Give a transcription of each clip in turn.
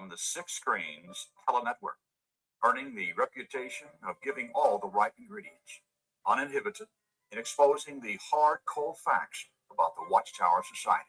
on the Six Screens Telenetwork, earning the reputation of giving all the right ingredients, uninhibited, in exposing the hard, cold facts about the Watchtower Society.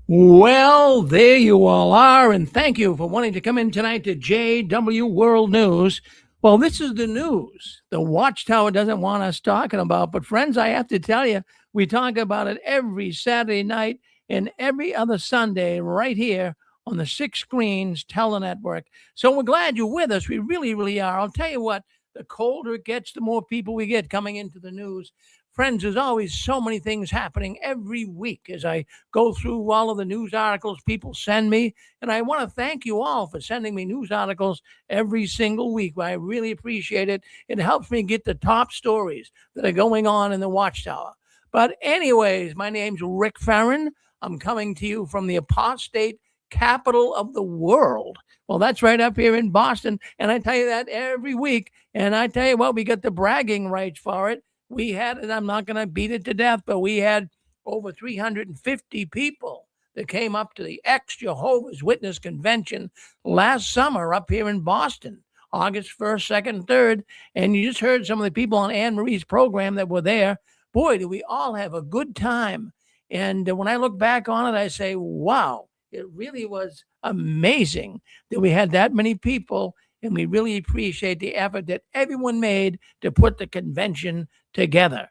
Well, there you all are, and thank you for wanting to come in tonight to JW World News. Well, this is the news the Watchtower doesn't want us talking about. But, friends, I have to tell you, we talk about it every Saturday night and every other Sunday right here on the Six Screens Telenetwork. So we're glad you're with us. We really, really are. I'll tell you what, the colder it gets, the more people we get coming into the news. Friends, there's always so many things happening every week as I go through all of the news articles people send me. And I want to thank you all for sending me news articles every single week. I really appreciate it. It helps me get the top stories that are going on in the Watchtower. But anyways, my name's Rick Farron. I'm coming to you from the apostate capital of the world. Well, that's right up here in Boston. And I tell you that every week. And I tell you what, we got the bragging rights for it. We had, and I'm not going to beat it to death, but we had over 350 people that came up to the ex-Jehovah's Witness convention last summer up here in Boston, August 1st, 2nd, 3rd. And you just heard some of the people on Anne Marie's program that were there. Boy, do we all have a good time. And when I look back on it, I say, wow, it really was amazing that we had that many people. And we really appreciate the effort that everyone made to put the convention together.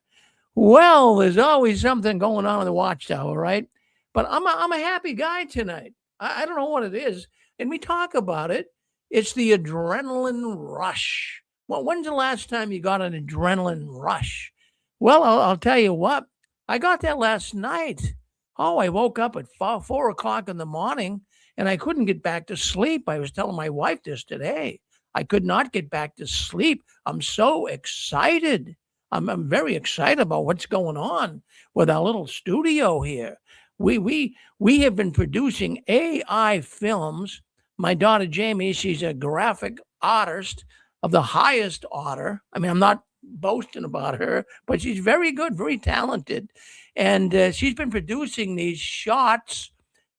Well, there's always something going on in the Watchtower, right? But I'm a happy guy tonight. I don't know what it is. And we talk about it. It's the adrenaline rush. Well, when's the last time you got an adrenaline rush? Well, I'll tell you what. I got that last night. Oh, I woke up at 4 o'clock in the morning and I couldn't get back to sleep. I was telling my wife this today. I could not get back to sleep. I'm so excited. I'm very excited about what's going on with our little studio here. We have been producing AI films. My daughter Jamie, she's a graphic artist of the highest order. I mean, I'm not boasting about her, but she's very good, very talented. And she's been producing these shots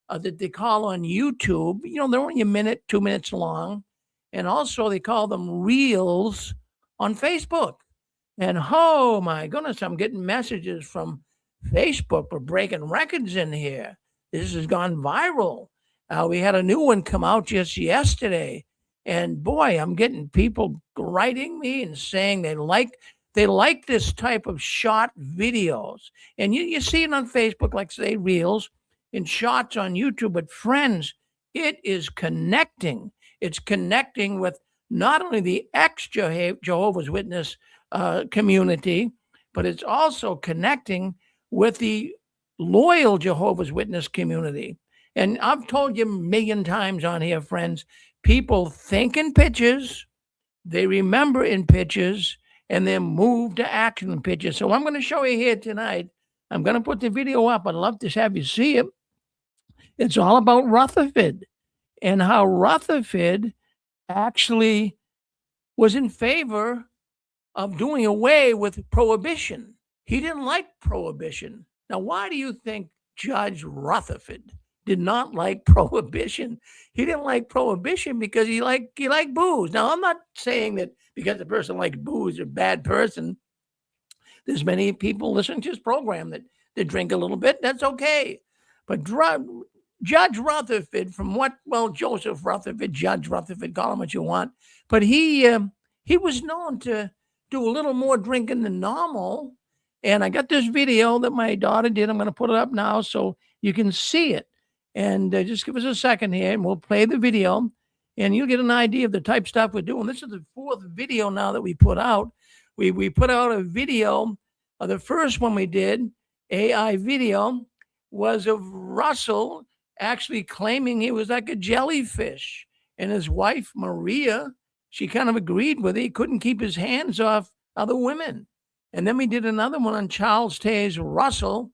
that they call on YouTube. You know, they're only a minute, 2 minutes long. And also they call them reels on Facebook. And oh my goodness, I'm getting messages from Facebook. We're breaking records in here. This has gone viral. We had a new one come out just yesterday. And boy, I'm getting people writing me and saying they like this type of short videos. And you see it on Facebook, like say reels and shots on YouTube. But friends, it is connecting. It's connecting with not only the ex-Jehovah's Witness community, but it's also connecting with the loyal Jehovah's Witness community. And I've told you a million times on here, friends, people think in pictures, they remember in pictures, and they move to action in pictures. So I'm going to show you here tonight. I'm going to put the video up. I'd love to have you see it. It's all about Rutherford and how Rutherford actually was in favor of doing away with prohibition. He didn't like prohibition. Now, why do you think Judge Rutherford did not like prohibition? He didn't like prohibition because he liked booze. Now, I'm not saying that because the person likes booze, they're a bad person. There's many people listening to his program that drink a little bit. That's okay. But Judge Rutherford, Joseph Rutherford, Judge Rutherford, call him what you want. But he was known to do a little more drinking than normal. And I got this video that my daughter did. I'm going to put it up now so you can see it. And just give us a second here and we'll play the video and you'll get an idea of the type of stuff we're doing. This is the 4th video now that we put out. We put out a video. The first one we did, AI video, was of Russell actually claiming he was like a jellyfish. And his wife, Maria, she kind of agreed with it. He couldn't keep his hands off other women. And then we did another one on Charles Taze Russell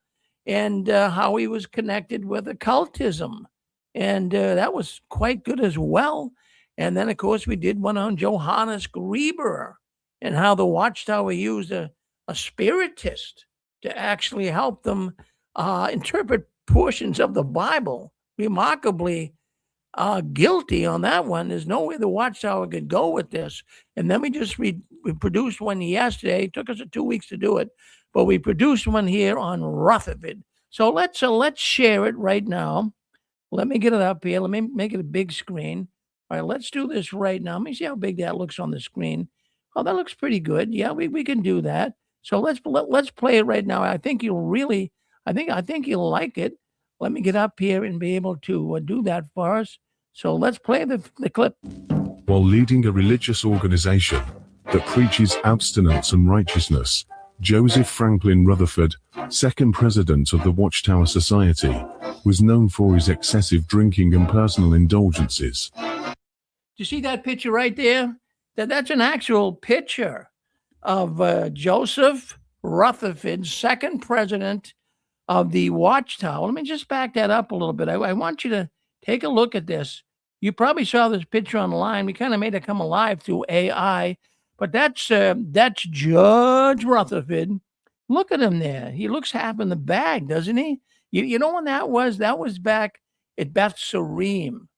and how he was connected with occultism. And that was quite good as well. And then, of course, we did one on Johannes Grieber and how the Watchtower used a spiritist to actually help them interpret portions of the Bible. Remarkably guilty on that one. There's no way the Watchtower could go with this. And then we produced one yesterday. It took us 2 weeks to do it, but we produced one here on Rutherford. So let's share it right now. Let me get it up here. Let me make it a big screen. All right, let's do this right now. Let me see how big that looks on the screen. Oh, that looks pretty good. Yeah, we can do that. So let's play it right now. I think you'll you'll like it. Let me get up here and be able to do that for us. So let's play the clip. While leading a religious organization that preaches abstinence and righteousness, Joseph Franklin Rutherford, second president of the Watchtower Society, was known for his excessive drinking and personal indulgences. Do you see that picture right there? That's an actual picture of Joseph Rutherford, second president of the Watchtower. Let me just back that up a little bit. I want you to take a look at this. You probably saw this picture online. We kind of made it come alive through AI, but that's Judge Rutherford. Look at him there. He looks half in the bag, doesn't he? You know when that was? That was back at Beth Serene.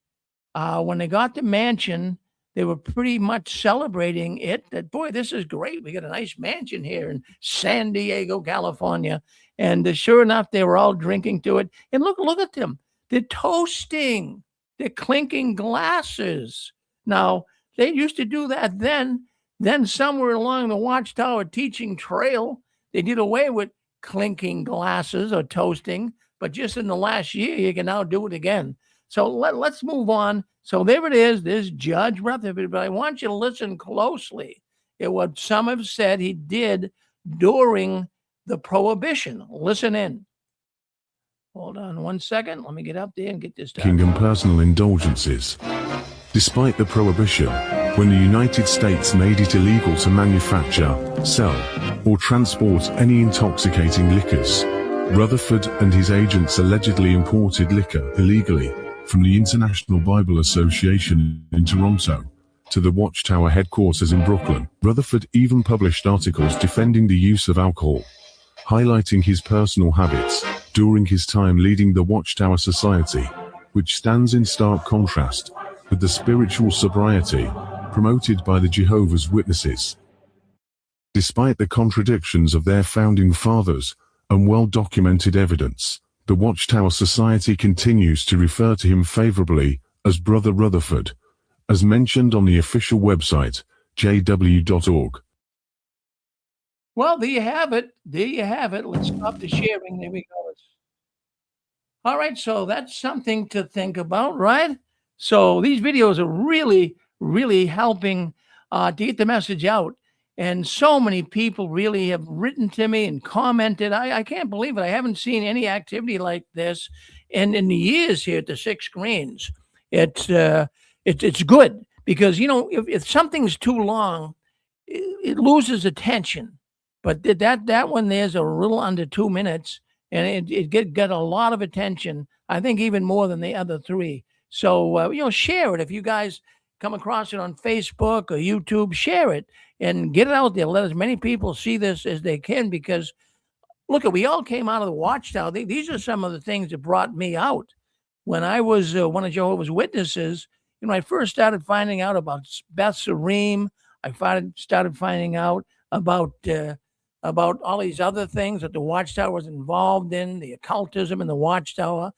When they got the mansion, they were pretty much celebrating it. That, boy, this is great. We got a nice mansion here in San Diego, California. And sure enough, they were all drinking to it. And look at them. They're toasting. They're clinking glasses. Now, they used to do that then. Then somewhere along the Watchtower teaching trail, they did away with clinking glasses or toasting. But just in the last year, you can now do it again. So let's move on. So there it is. There's Judge Rutherford. But I want you to listen closely at what some have said he did during the Prohibition. Listen in. Hold on 1 second. Let me get up there and get this done. King and personal indulgences. Despite the Prohibition, when the United States made it illegal to manufacture, sell, or transport any intoxicating liquors, Rutherford and his agents allegedly imported liquor illegally from the International Bible Association in Toronto to the Watchtower headquarters in Brooklyn. Rutherford even published articles defending the use of alcohol, highlighting his personal habits during his time leading the Watchtower Society, which stands in stark contrast with the spiritual sobriety promoted by the Jehovah's Witnesses. Despite the contradictions of their founding fathers and well-documented evidence, the Watchtower Society continues to refer to him favorably as Brother Rutherford, as mentioned on the official website, jw.org. Well, there you have it. There you have it. Let's stop the sharing. There we go. All right, so that's something to think about, right? So these videos are really, really helping to get the message out. And so many people really have written to me and commented. I can't believe it. I haven't seen any activity like this in the years here at the Six Screens. It's good because, you know, if something's too long, it loses attention. But that one there's a little under 2 minutes, and it got a lot of attention. I think even more than the other three. So you know, share it if you guys come across it on Facebook or YouTube. Share it and get it out there. Let as many people see this as they can, because look, we all came out of the Watchtower. These are some of the things that brought me out. When I was one of Jehovah's Witnesses, you know, I first started finding out about Beth Serene. I started finding out about all these other things that the Watchtower was involved in, the occultism in the Watchtower.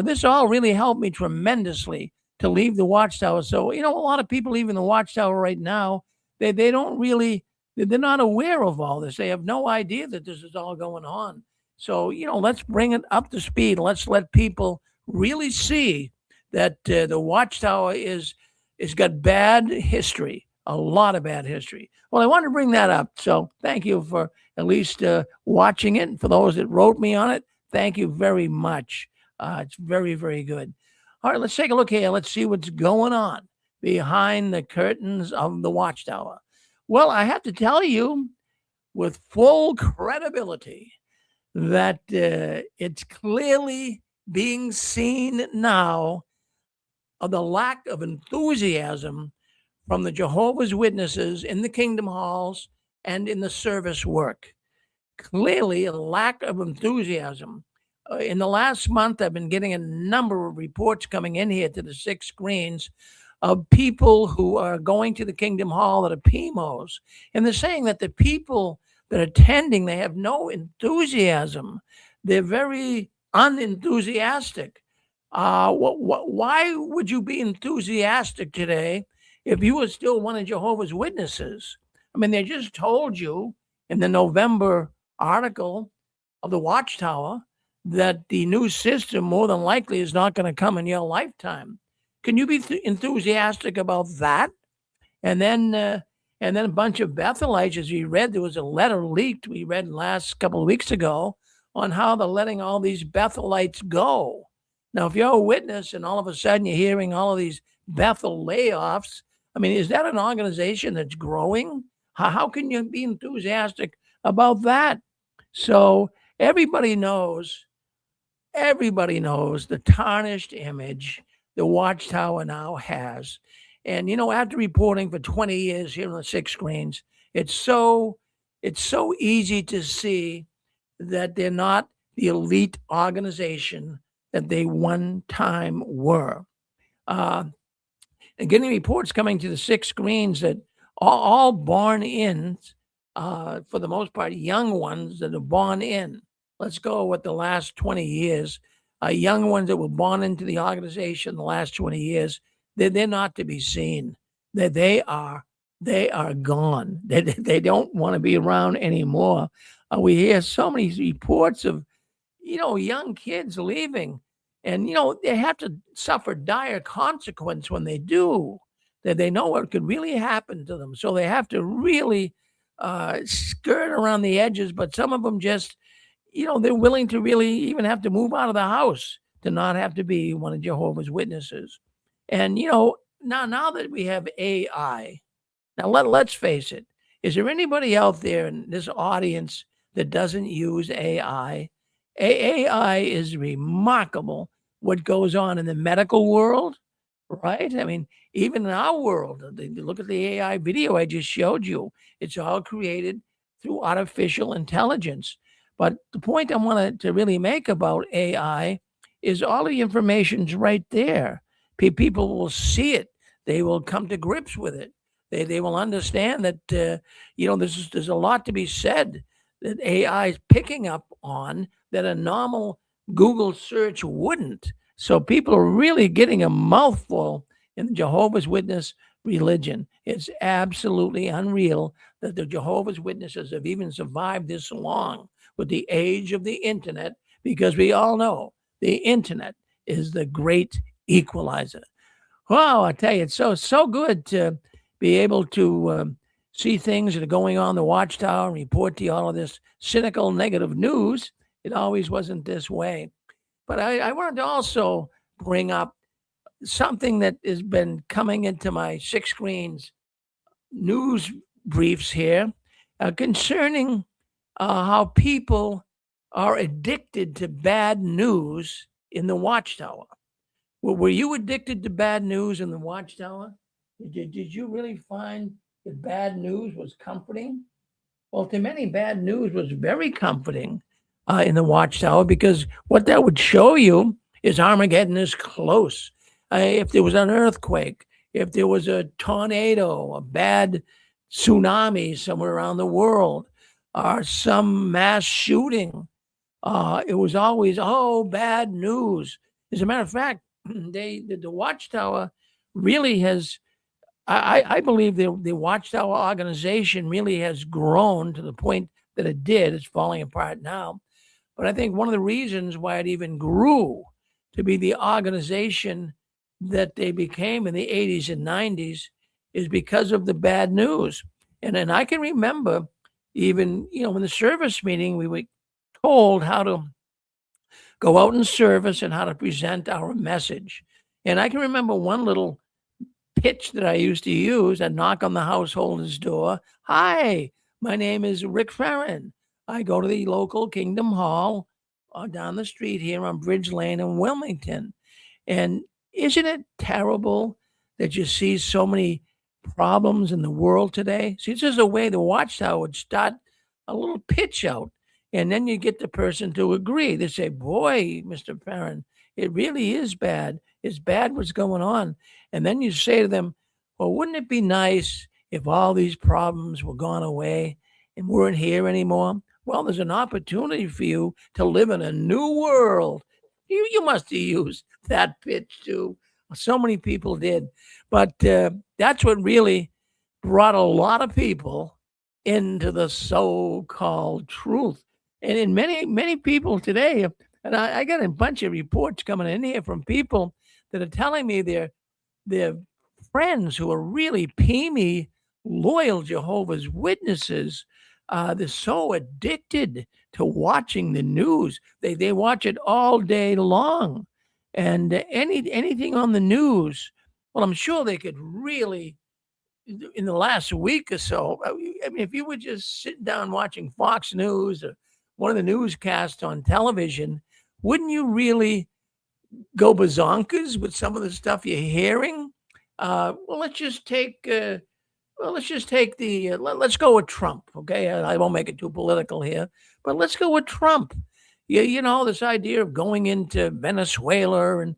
This all really helped me tremendously to leave the Watchtower. So, you know, a lot of people leaving the Watchtower right now, they don't really, they're not aware of all this. They have no idea that this is all going on. So, you know, let's bring it up to speed. Let's let people really see that the Watchtower is got bad history, a lot of bad history. Well, I wanted to bring that up. So thank you for at least watching it. And for those that wrote me on it, thank you very much. It's very, very good. All right, let's take a look here. Let's see what's going on behind the curtains of the Watchtower. Well, I have to tell you with full credibility that it's clearly being seen now of the lack of enthusiasm from the Jehovah's Witnesses in the Kingdom Halls and in the service work. Clearly a lack of enthusiasm. In the last month, I've been getting a number of reports coming in here to the 6 screens of people who are going to the Kingdom Hall that are PMOs. And they're saying that the people that are attending, they have no enthusiasm. They're very unenthusiastic. Why would you be enthusiastic today if you were still one of Jehovah's Witnesses? I mean, they just told you in the November article of the Watchtower that the new system more than likely is not going to come in your lifetime. Can you be enthusiastic about that? And then a bunch of Bethelites, as we read, there was a letter leaked we read last couple of weeks ago on how they're letting all these Bethelites go. Now, if you're a witness and all of a sudden you're hearing all of these Bethel layoffs, I mean, is that an organization that's growing? How can you be enthusiastic about that? So everybody knows the tarnished image the Watchtower now has. And, after reporting for 20 years here on the 6 screens, it's so easy to see that they're not the elite organization that they one time were. And getting reports coming to the 6 screens that all born in, for the most part, young ones that are born in. Let's go with the last 20 years. Young ones that were born into the organization the last 20 years, they're not to be seen. They are gone. They don't want to be around anymore. We hear so many reports of, young kids leaving, and, they have to suffer dire consequence when they do, that they know what could really happen to them. So they have to really skirt around the edges, but some of them just, they're willing to really even have to move out of the house to not have to be one of Jehovah's Witnesses. And, now that we have AI, now let's face it, is there anybody out there in this audience that doesn't use AI? AI is remarkable what goes on in the medical world, right? I mean, even in our world, look at the AI video I just showed you. It's all created through artificial intelligence. But the point I wanted to really make about AI is all the information's right there. People will see it. They will come to grips with it. They will understand that, there's a lot to be said that AI is picking up on that a normal Google search wouldn't. So people are really getting a mouthful in the Jehovah's Witness religion. It's absolutely unreal that the Jehovah's Witnesses have even survived this long with the age of the internet, because we all know the internet is the great equalizer. Wow, I tell you, it's so good to be able to see things that are going on in the Watchtower and report to you all of this cynical, negative news. It always wasn't this way. But I wanted to also bring up something that has been coming into my 6 screens news briefs here concerning how people are addicted to bad news in the Watchtower. Were you addicted to bad news in the Watchtower? Did you really find that bad news was comforting? Well, to many, bad news was very comforting in the Watchtower, because what that would show you is Armageddon is close. If there was an earthquake, if there was a tornado, a bad tsunami somewhere around the world, or some mass shooting, it was always, bad news. As a matter of fact, the Watchtower really has, I believe the Watchtower organization really has grown to the point that it did. It's falling apart now. But I think one of the reasons why it even grew to be the organization that they became in the 80s and 90s is because of the bad news. And then I can remember even, in the service meeting, we were told how to go out in service and how to present our message. And I can remember one little pitch that I used to use. I'd knock on the householder's door. Hi, my name is Rick Farron. I go to the local Kingdom Hall down the street here on Bridge Lane in Wilmington. And isn't it terrible that you see so many problems in the world today? See, this is a way the Watchtower would start a little pitch out. And then you get the person to agree. They say, boy, Mr. Farron, it really is bad. It's bad what's going on. And then you say to them, well, wouldn't it be nice if all these problems were gone away and weren't here anymore? Well, there's an opportunity for you to live in a new world. You must have used that pitch too. So many people did. But that's what really brought a lot of people into the so-called truth. And in many people today, and I got a bunch of reports coming in here from people that are telling me their friends who are really preemie, loyal Jehovah's Witnesses. They're so addicted to watching the news. They watch it all day long, and anything on the news. Well, I'm sure they could really in the last week or so. I mean, if you were just sitting down watching Fox News or one of the newscasts on television, wouldn't you really go bazonkers with some of the stuff you're hearing? Well, let's just take. Let's go with Trump. Okay, I won't make it too political here, but let's go with Trump. You know, this idea of going into Venezuela and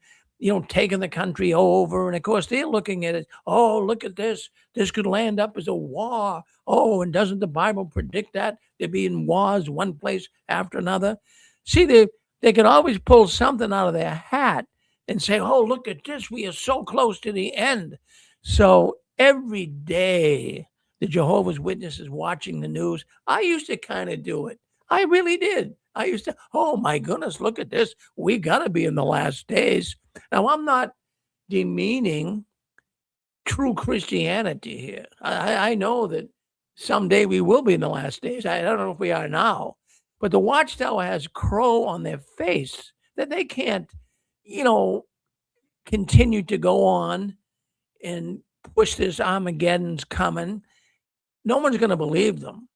taking the country over, and of course they're looking at it. Oh, look at this! This could land up as a war. Oh, and doesn't the Bible predict that there being wars one place after another? See, they could always pull something out of their hat and say, "Oh, look at this! We are so close to the end." So every day, the Jehovah's Witnesses watching the news. I used to kind of do it. I really did. I used to, oh my goodness, look at this. We got to be in the last days. Now, I'm not demeaning true Christianity here. I know that someday we will be in the last days. I don't know if we are now, but the Watchtower has crow on their face that they can't, continue to go on and push this Armageddon's coming. No one's going to believe them.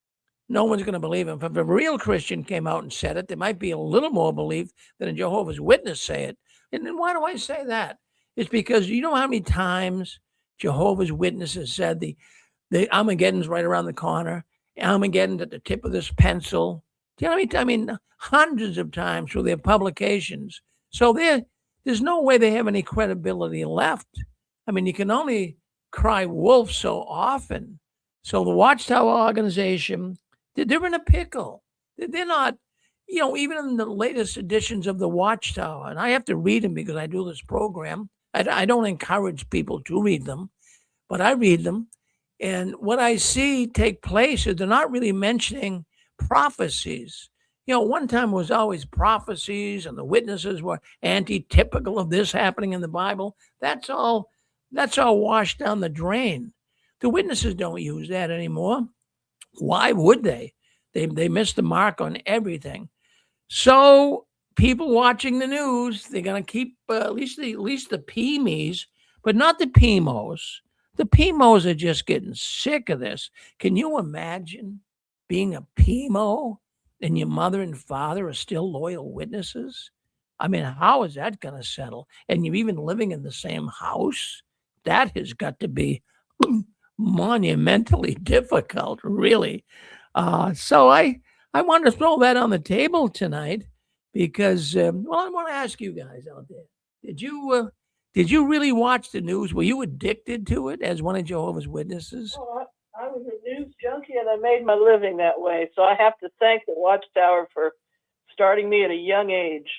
No one's going to believe him. If a real Christian came out and said it, there might be a little more belief than a Jehovah's Witness say it. And then why do I say that? It's because you know how many times Jehovah's Witnesses said the Armageddon's right around the corner, Armageddon's at the tip of this pencil. Do you know what I mean? I mean, hundreds of times through their publications. So there's no way they have any credibility left. I mean, you can only cry wolf so often. So the Watchtower organization, they're in a pickle. They're not, even in the latest editions of the Watchtower, and I have to read them because I do this program. I don't encourage people to read them, but I read them. And what I see take place is they're not really mentioning prophecies. One time it was always prophecies, and the witnesses were anti-typical of this happening in the Bible. That's all washed down the drain. The witnesses don't use that anymore. Why would they? They missed the mark on everything. So people watching the news, they're going to keep at least the PMEs, but not the PMOs. The PMOs are just getting sick of this. Can you imagine being a PMO and your mother and father are still loyal witnesses? I mean, how is that going to settle? And you're even living in the same house? That has got to be monumentally difficult, really. So I wanted to throw that on the table tonight because, I want to ask you guys out there: Did you really watch the news? Were you addicted to it as one of Jehovah's Witnesses? Well, I was a news junkie and I made my living that way. So I have to thank the Watchtower for starting me at a young age.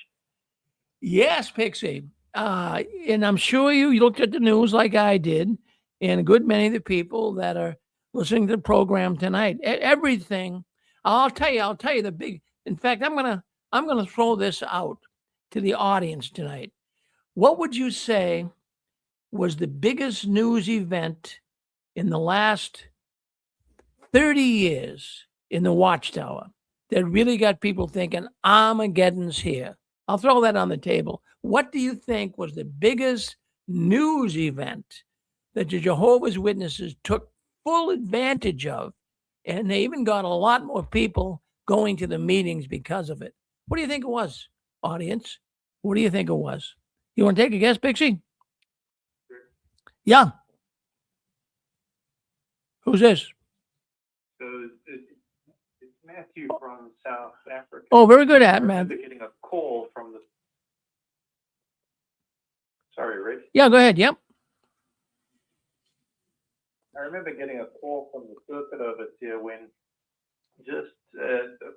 Yes, Pixie. And I'm sure you looked at the news like I did, and a good many of the people that are listening to the program tonight. Everything. I'll tell you the big. In fact, I'm gonna throw this out to the audience tonight. What would you say was the biggest news event in the last 30 years in the Watchtower that really got people thinking Armageddon's here? I'll throw that on the table. What do you think was the biggest news event that the Jehovah's Witnesses took full advantage of? And they even got a lot more people going to the meetings because of it. What do you think it was, audience? What do you think it was? You want to take a guess, Pixie? Yeah. Who's this? So it's Matthew from South Africa. Oh, very good, I at remember Matthew. getting a call from the. Sorry, Rick. Yeah, go ahead. Yep. I remember getting a call from the circuit overseer when just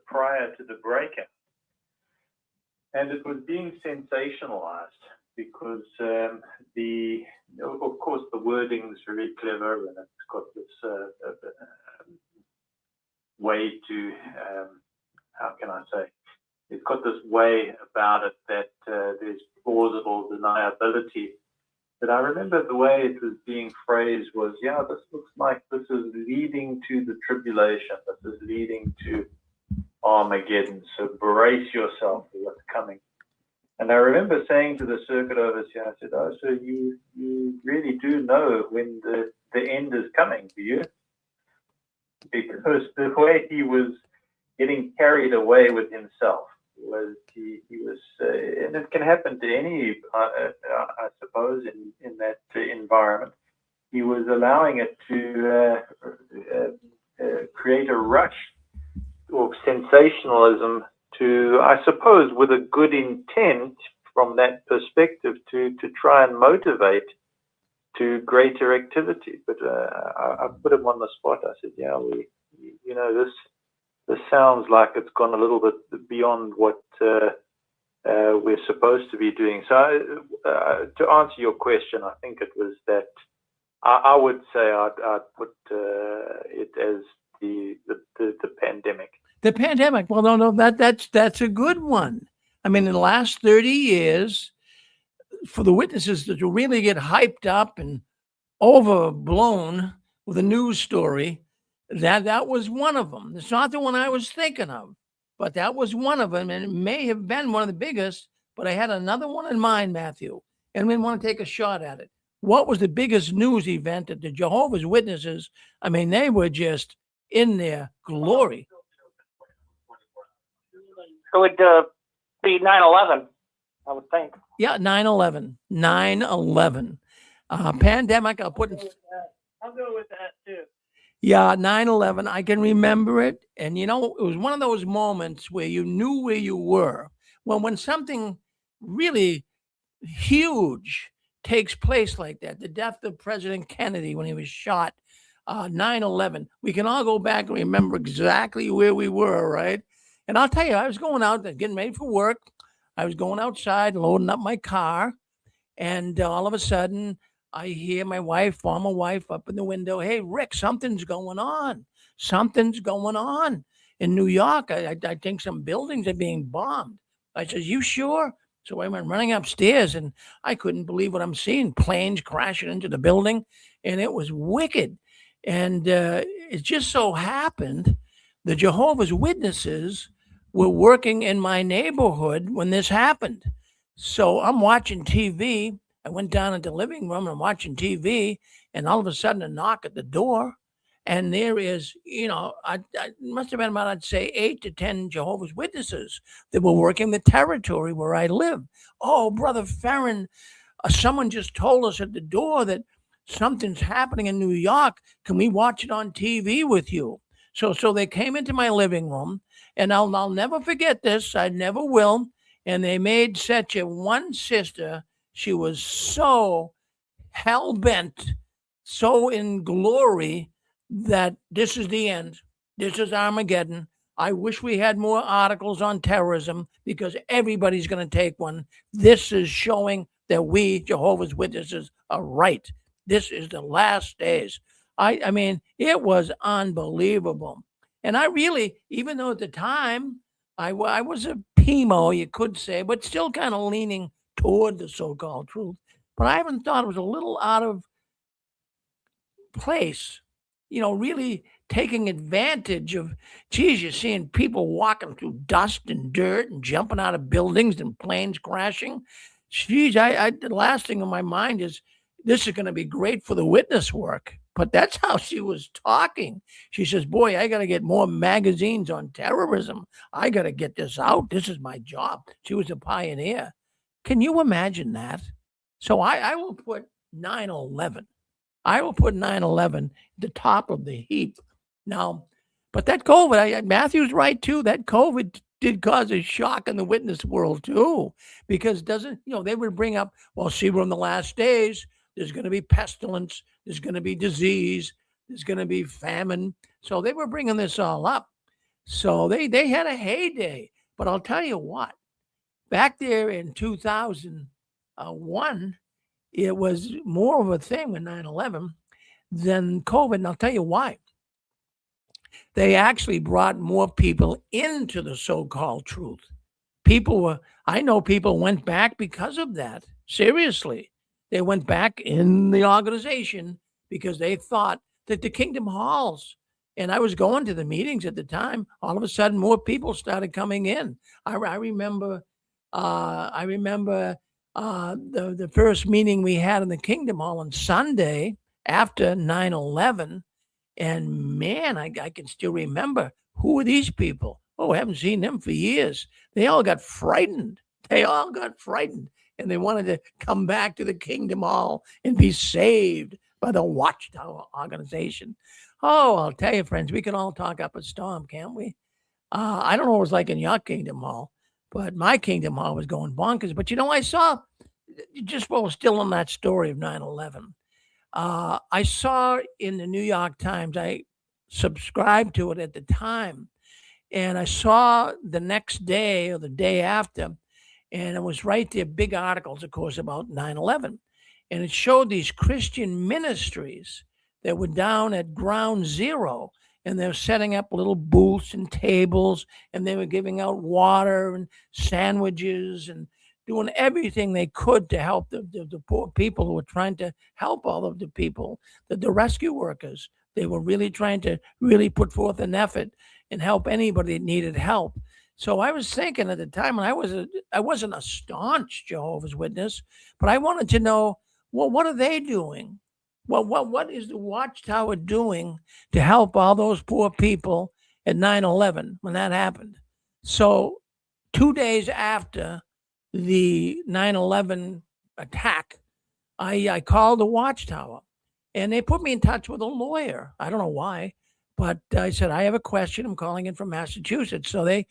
prior to the breakout, and it was being sensationalized because of course, the wording is very clever, and it's got this way to, how can I say, it's got this way about it that there's plausible deniability. But I remember the way it was being phrased was, yeah, this looks like this is leading to the tribulation. This is leading to Armageddon. So brace yourself for what's coming. And I remember saying to the circuit overseer, I said, oh, so you really do know when the end is coming, do you? Because the way he was getting carried away with himself was he was, and it can happen to any, I suppose, in that environment. He was allowing it to create a rush of sensationalism to, I suppose, with a good intent from that perspective to try and motivate to greater activity. But I put him on the spot. I said, yeah, this sounds like it's gone a little bit beyond what we're supposed to be doing. So to answer your question, I think it was that I would say I'd put it as the pandemic. The pandemic. Well, no, that's a good one. I mean, in the last 30 years, for the witnesses to really get hyped up and overblown with a news story, that was one of them. It's not the one I was thinking of, but that was one of them, and it may have been one of the biggest. But I had another one in mind, Matthew, and we want to take a shot at it. What was the biggest news event that the Jehovah's Witnesses? I mean, they were just in their glory. It would be 9/11, I would think. Yeah, 9/11. 9/11. Pandemic, I'll put in. I'll go with that too. Yeah, 9/11. I can remember it. And, it was one of those moments where you knew where you were. Well, when something really huge takes place like that, the death of President Kennedy when he was shot, 9/11, we can all go back and remember exactly where we were, right? And I'll tell you, I was going out, getting ready for work. I was going outside, loading up my car. And all of a sudden, I hear my former wife, up in the window. Hey, Rick, something's going on. Something's going on in New York. I think some buildings are being bombed. I said, you sure? So I went running upstairs, and I couldn't believe what I'm seeing. Planes crashing into the building, and it was wicked. And it just so happened the Jehovah's Witnesses were working in my neighborhood when this happened. So I'm watching TV. I went down into the living room and I'm watching TV, and all of a sudden a knock at the door. And there is, I must have been about, I'd say, 8 to 10 Jehovah's Witnesses that were working the territory where I live. Oh, Brother Farron, someone just told us at the door that something's happening in New York. Can we watch it on TV with you? So they came into my living room, and I'll never forget this. I never will. And they made such a one sister. She was so hell-bent, so in glory that this is the end. This is Armageddon. I wish we had more articles on terrorism because everybody's going to take one. This is showing that we, Jehovah's Witnesses, are right. This is the last days. I mean, it was unbelievable. And I really, even though at the time I was a PMO, you could say, but still kind of leaning toward the so-called truth. But I even thought it was a little out of place, really taking advantage of, geez, you're seeing people walking through dust and dirt and jumping out of buildings and planes crashing. Geez, the last thing on my mind is this is going to be great for the witness work. But that's how she was talking. She says, boy, I got to get more magazines on terrorism. I got to get this out. This is my job. She was a pioneer. Can you imagine that? So I will put 9/11. I will put 9/11 at the top of the heap. Now, But that COVID, Matthew's right too. That COVID did cause a shock in the witness world too, because they would bring up, well, see, we're in the last days. There's going to be pestilence. There's going to be disease. There's going to be famine. So they were bringing this all up. So they had a heyday. But I'll tell you what, back there in 2001, it was more of a thing with 9/11 than COVID. And I'll tell you why. They actually brought more people into the so-called truth. I know people went back because of that. Seriously. They went back in the organization because they thought that the kingdom halls, and I was going to the meetings at the time, all of a sudden more people started coming in. I remember the first meeting we had in the kingdom hall on Sunday after 9/11. And man, I can still remember, who are these people? Oh, I haven't seen them for years. They all got frightened. And they wanted to come back to the kingdom hall and be saved by the Watchtower organization. Oh, I'll tell you, friends, we can all talk up a storm, can't we? I don't know what it was like in your kingdom hall, but my kingdom hall was going bonkers. But I saw, just while we're still on that story of 9/11, I saw in the New York Times, I subscribed to it at the time, and I saw the next day or the day after, and it was right there, big articles, of course, about 9/11. And it showed these Christian ministries that were down at ground zero, and they were setting up little booths and tables, and they were giving out water and sandwiches and doing everything they could to help the poor people who were trying to help all of the people, the rescue workers. They were really trying to really put forth an effort and help anybody that needed help. So I was thinking at the time, and I wasn't a staunch Jehovah's Witness, but I wanted to know, well, what are they doing? Well, what is the Watchtower doing to help all those poor people at 9/11 when that happened? So 2 days after the 9/11 attack, I called the Watchtower, and they put me in touch with a lawyer. I don't know why, but I said, I have a question. I'm calling in from Massachusetts. So they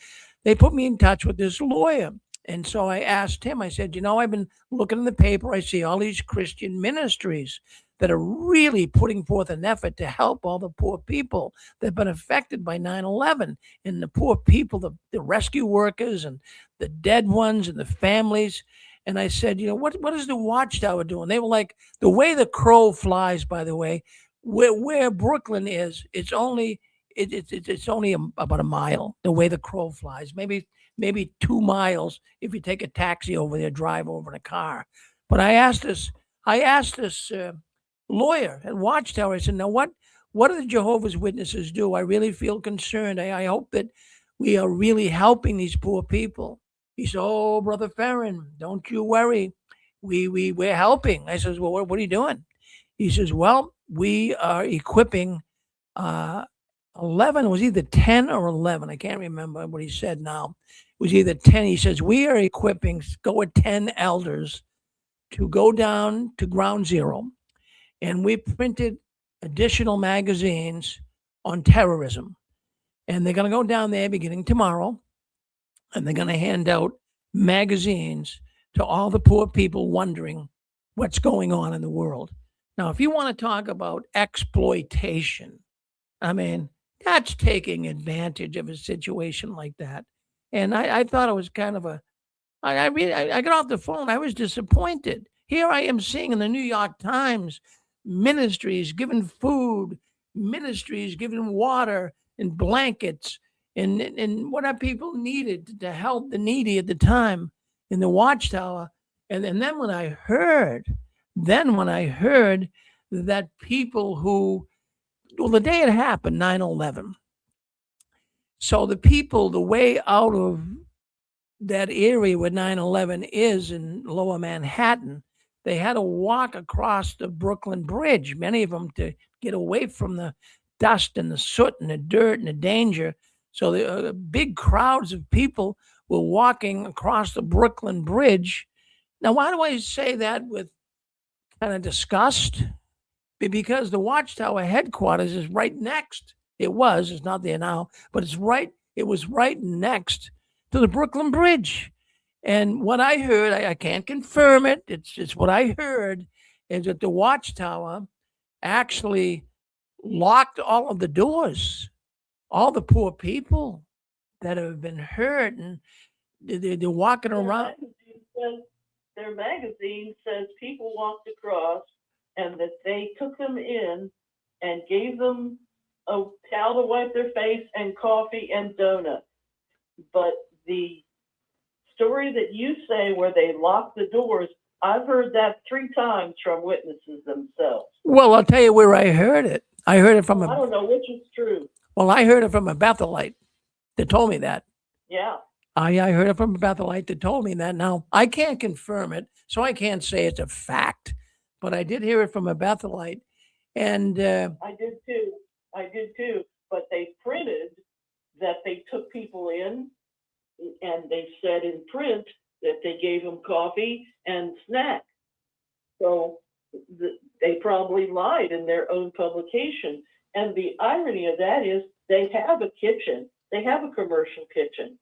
put me in touch with this lawyer. And so I asked him, I said, I've been looking in the paper. I see all these Christian ministries that are really putting forth an effort to help all the poor people that have been affected by 9/11, and the poor people, the rescue workers and the dead ones and the families. And I said, what is the Watchtower doing? They were like, the way the crow flies, by the way, where Brooklyn is, it's only about a mile, the way the crow flies, maybe 2 miles if you take a taxi over there, drive over in a car. But I asked this lawyer at Watchtower, I said, now what do the Jehovah's Witnesses do? I really feel concerned. I hope that we are really helping these poor people. He said, oh, Brother Farron, don't you worry. We're helping. I says, well, what are you doing? He says, well, we are equipping 11, it was either 10 or 11. I can't remember what he said now. It was either 10. He says, we are equipping, go at 10 elders to go down to ground zero. And we printed additional magazines on terrorism. And they're going to go down there beginning tomorrow, and they're going to hand out magazines to all the poor people wondering what's going on in the world. Now, if you want to talk about exploitation, I mean, that's taking advantage of a situation like that. And I thought it was kind of I got off the phone. I was disappointed. Here I am seeing in the New York Times ministries giving food, ministries giving water and blankets and what our people needed to help the needy at the time in the Watchtower. And then when I heard that people who, well, the day it happened, 9/11. So the people, the way out of that area where 9/11 is in lower Manhattan, they had to walk across the Brooklyn Bridge, many of them to get away from the dust and the soot and the dirt and the danger. So the big crowds of people were walking across the Brooklyn Bridge. Now, why do I say that with kind of disgust? Because the Watchtower headquarters is right next It was. It's not there now, but it's right. It was right next to the Brooklyn Bridge. And what I heard, I can't confirm it. It's what I heard is that the Watchtower actually locked all of the doors. All the poor people that have been hurt and they're walking around. Their magazine says people walked across and that they took them in and gave them a towel to wipe their face and coffee and donuts. But the story that you say where they locked the doors, I've heard that 3 times from witnesses themselves. Well, I'll tell you where I heard it. I heard it from I don't know which is true. Well, I heard it from a Bethelite that told me that. Yeah. I heard it from a Bethelite that told me that. Now, I can't confirm it, so I can't say it's a fact, but I did hear it from a Bethelite. And I did too. But they printed that they took people in, and they said in print that they gave them coffee and snacks. So they probably lied in their own publication. And the irony of that is they have a kitchen. They have a commercial kitchen.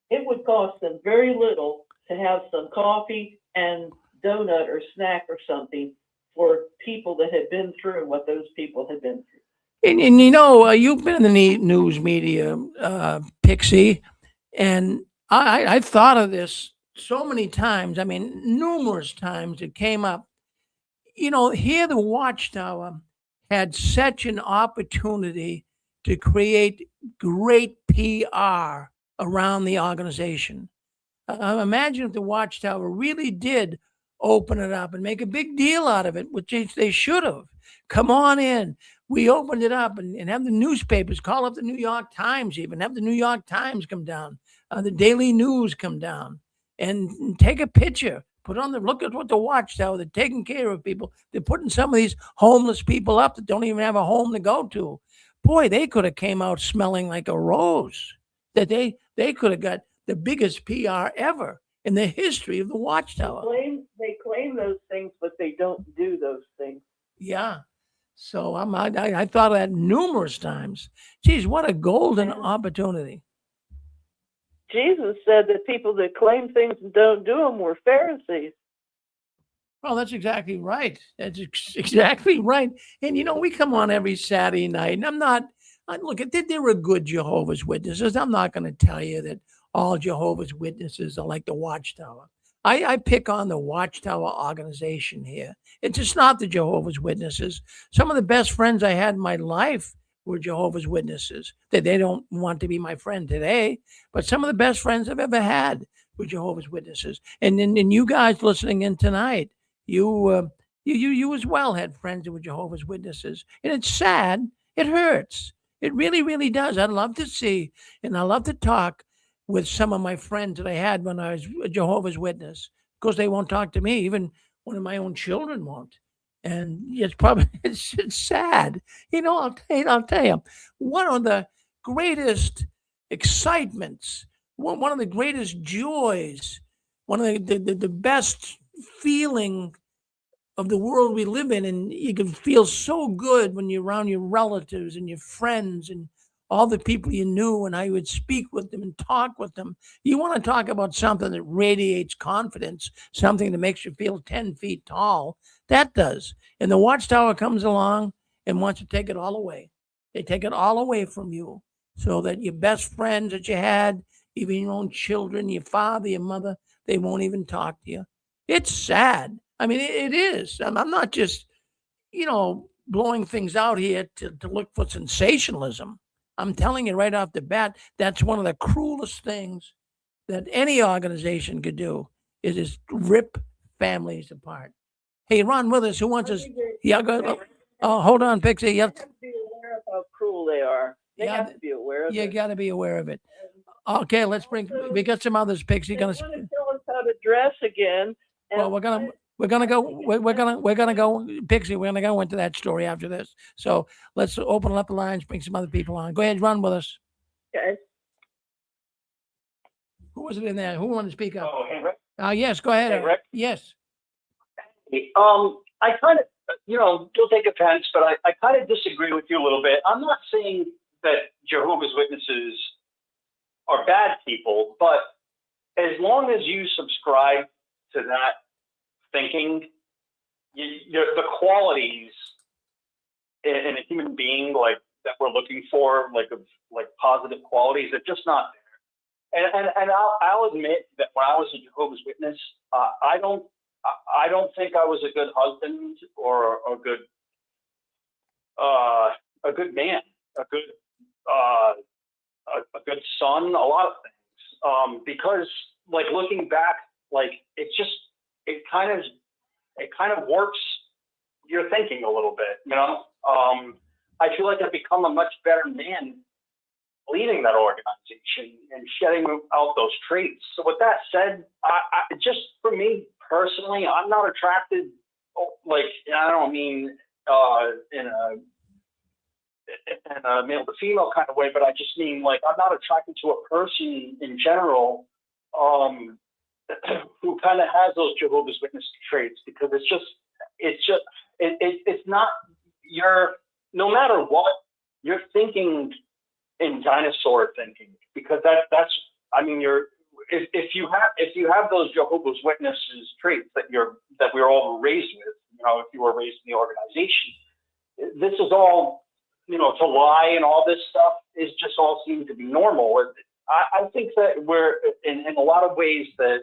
It would cost them very little to have some coffee and donut or snack or something for people that had been through what those people had been through. And you know, you've been in the news media, Pixie, and I thought of this so many times. I mean, numerous times it came up. You know, here the Watchtower had such an opportunity to create great PR around the organization. Imagine if the Watchtower really did open it up and make a big deal out of it, which they should have. Come on in. We opened it up and have the newspapers call up the New York Times, even have the New York Times come down, the Daily News come down and take a picture. Put on look at what the Watchtower, they're taking care of people. They're putting some of these homeless people up that don't even have a home to go to. Boy, they could have came out smelling like a rose. That they could have got the biggest PR ever in the history of the Watchtower. They claim those things, but they don't do those things. Yeah. So I thought of that numerous times. Geez, what a golden opportunity. Jesus said that people that claim things and don't do them were Pharisees. Well, that's exactly right. That's exactly right. And you know, we come on every Saturday night, and look, there are good Jehovah's Witnesses. I'm not going to tell you that all Jehovah's Witnesses are like the Watchtower. I pick on the Watchtower organization here. It's just not the Jehovah's Witnesses. Some of the best friends I had in my life were Jehovah's Witnesses. That they don't want to be my friend today, but some of the best friends I've ever had were Jehovah's Witnesses. And you guys listening in tonight, you as well had friends who were Jehovah's Witnesses. And it's sad. It hurts. It really, really does. I'd love to see, and I love to talk with some of my friends that I had when I was a Jehovah's Witness. Of course, they won't talk to me. Even one of my own children won't. And it's probably, it's sad. You know, I'll tell you, one of the greatest excitements, one of the greatest joys, one of the best feeling of the world we live in. And you can feel so good when you're around your relatives and your friends and all the people you knew, and how you would speak with them and talk with them. You want to talk about something that radiates confidence, something that makes you feel 10 feet tall. That does. And the Watchtower comes along and wants to take it all away. They take it all away from you so that your best friends that you had, even your own children, your father, your mother, they won't even talk to you. It's sad. I mean, it is. I'm not just, blowing things out here to look for sensationalism. I'm telling you right off the bat, that's one of the cruelest things that any organization could do is just rip families apart. Hey, Ron Withers, who wants us? Yeah, go ahead. Oh, hold on, Pixie. You have to be aware of how cruel they are. They have to be aware of it. You got to be aware of it. Okay, we got some others, Pixie. They want to tell us how to dress again. Well, we're gonna go, Pixie. We're gonna go into that story after this. So let's open up the lines, bring some other people on. Go ahead, Ron with us. Okay. Who was it in there? Who wanted to speak up? Oh, hey, Rick. Yes, go ahead. Hey, Rick. Yes. I kind of, don't take offense, but I kind of disagree with you a little bit. I'm not saying that Jehovah's Witnesses are bad people, but as long as you subscribe to that thinking, the qualities in a human being, like that we're looking for, like positive qualities, are just not there. And I'll admit that when I was a Jehovah's Witness, I don't think I was a good husband or a good man, a good son, a lot of things. Because like looking back, like it kind of works your thinking a little bit, you know. I feel like I've become a much better man leading that organization and shedding out those traits. So with that said, I just for me personally, I'm not attracted, like, I don't mean in a male to female kind of way, but I just mean like I'm not attracted to a person in general who kind of has those Jehovah's Witness traits, because it's not, no matter what, you're thinking in dinosaur thinking, because that's I mean, if you have those Jehovah's Witnesses traits that we were all raised with, you know, if you were raised in the organization, this is all, you know, to lie and all this stuff is just all seems to be normal. I think that we're in a lot of ways that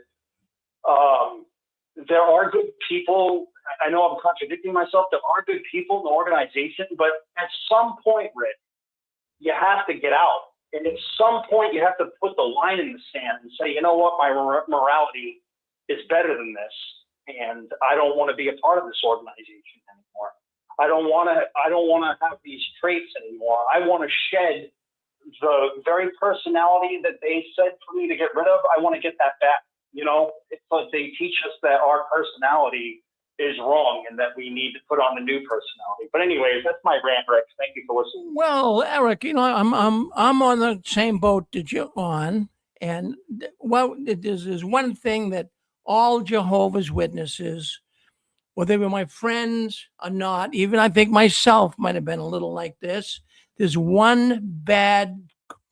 there are good people. I know I'm contradicting myself. There are good people in the organization, but at some point, Rick, you have to get out. And at some point, you have to put the line in the sand and say, you know what, my morality is better than this, and I don't want to be a part of this organization anymore. I don't want to have these traits anymore. I want to shed the very personality that they said for me to get rid of. I want to get that back. You know, it's like they teach us that our personality is wrong and that we need to put on the new personality. But anyways, that's my rant, Rick. Thank you for listening. Well, Eric, you know, I'm on the same boat that you're on, and well, there's one thing that all Jehovah's Witnesses, whether they were my friends or not, even I think myself might have been a little like this. There's one bad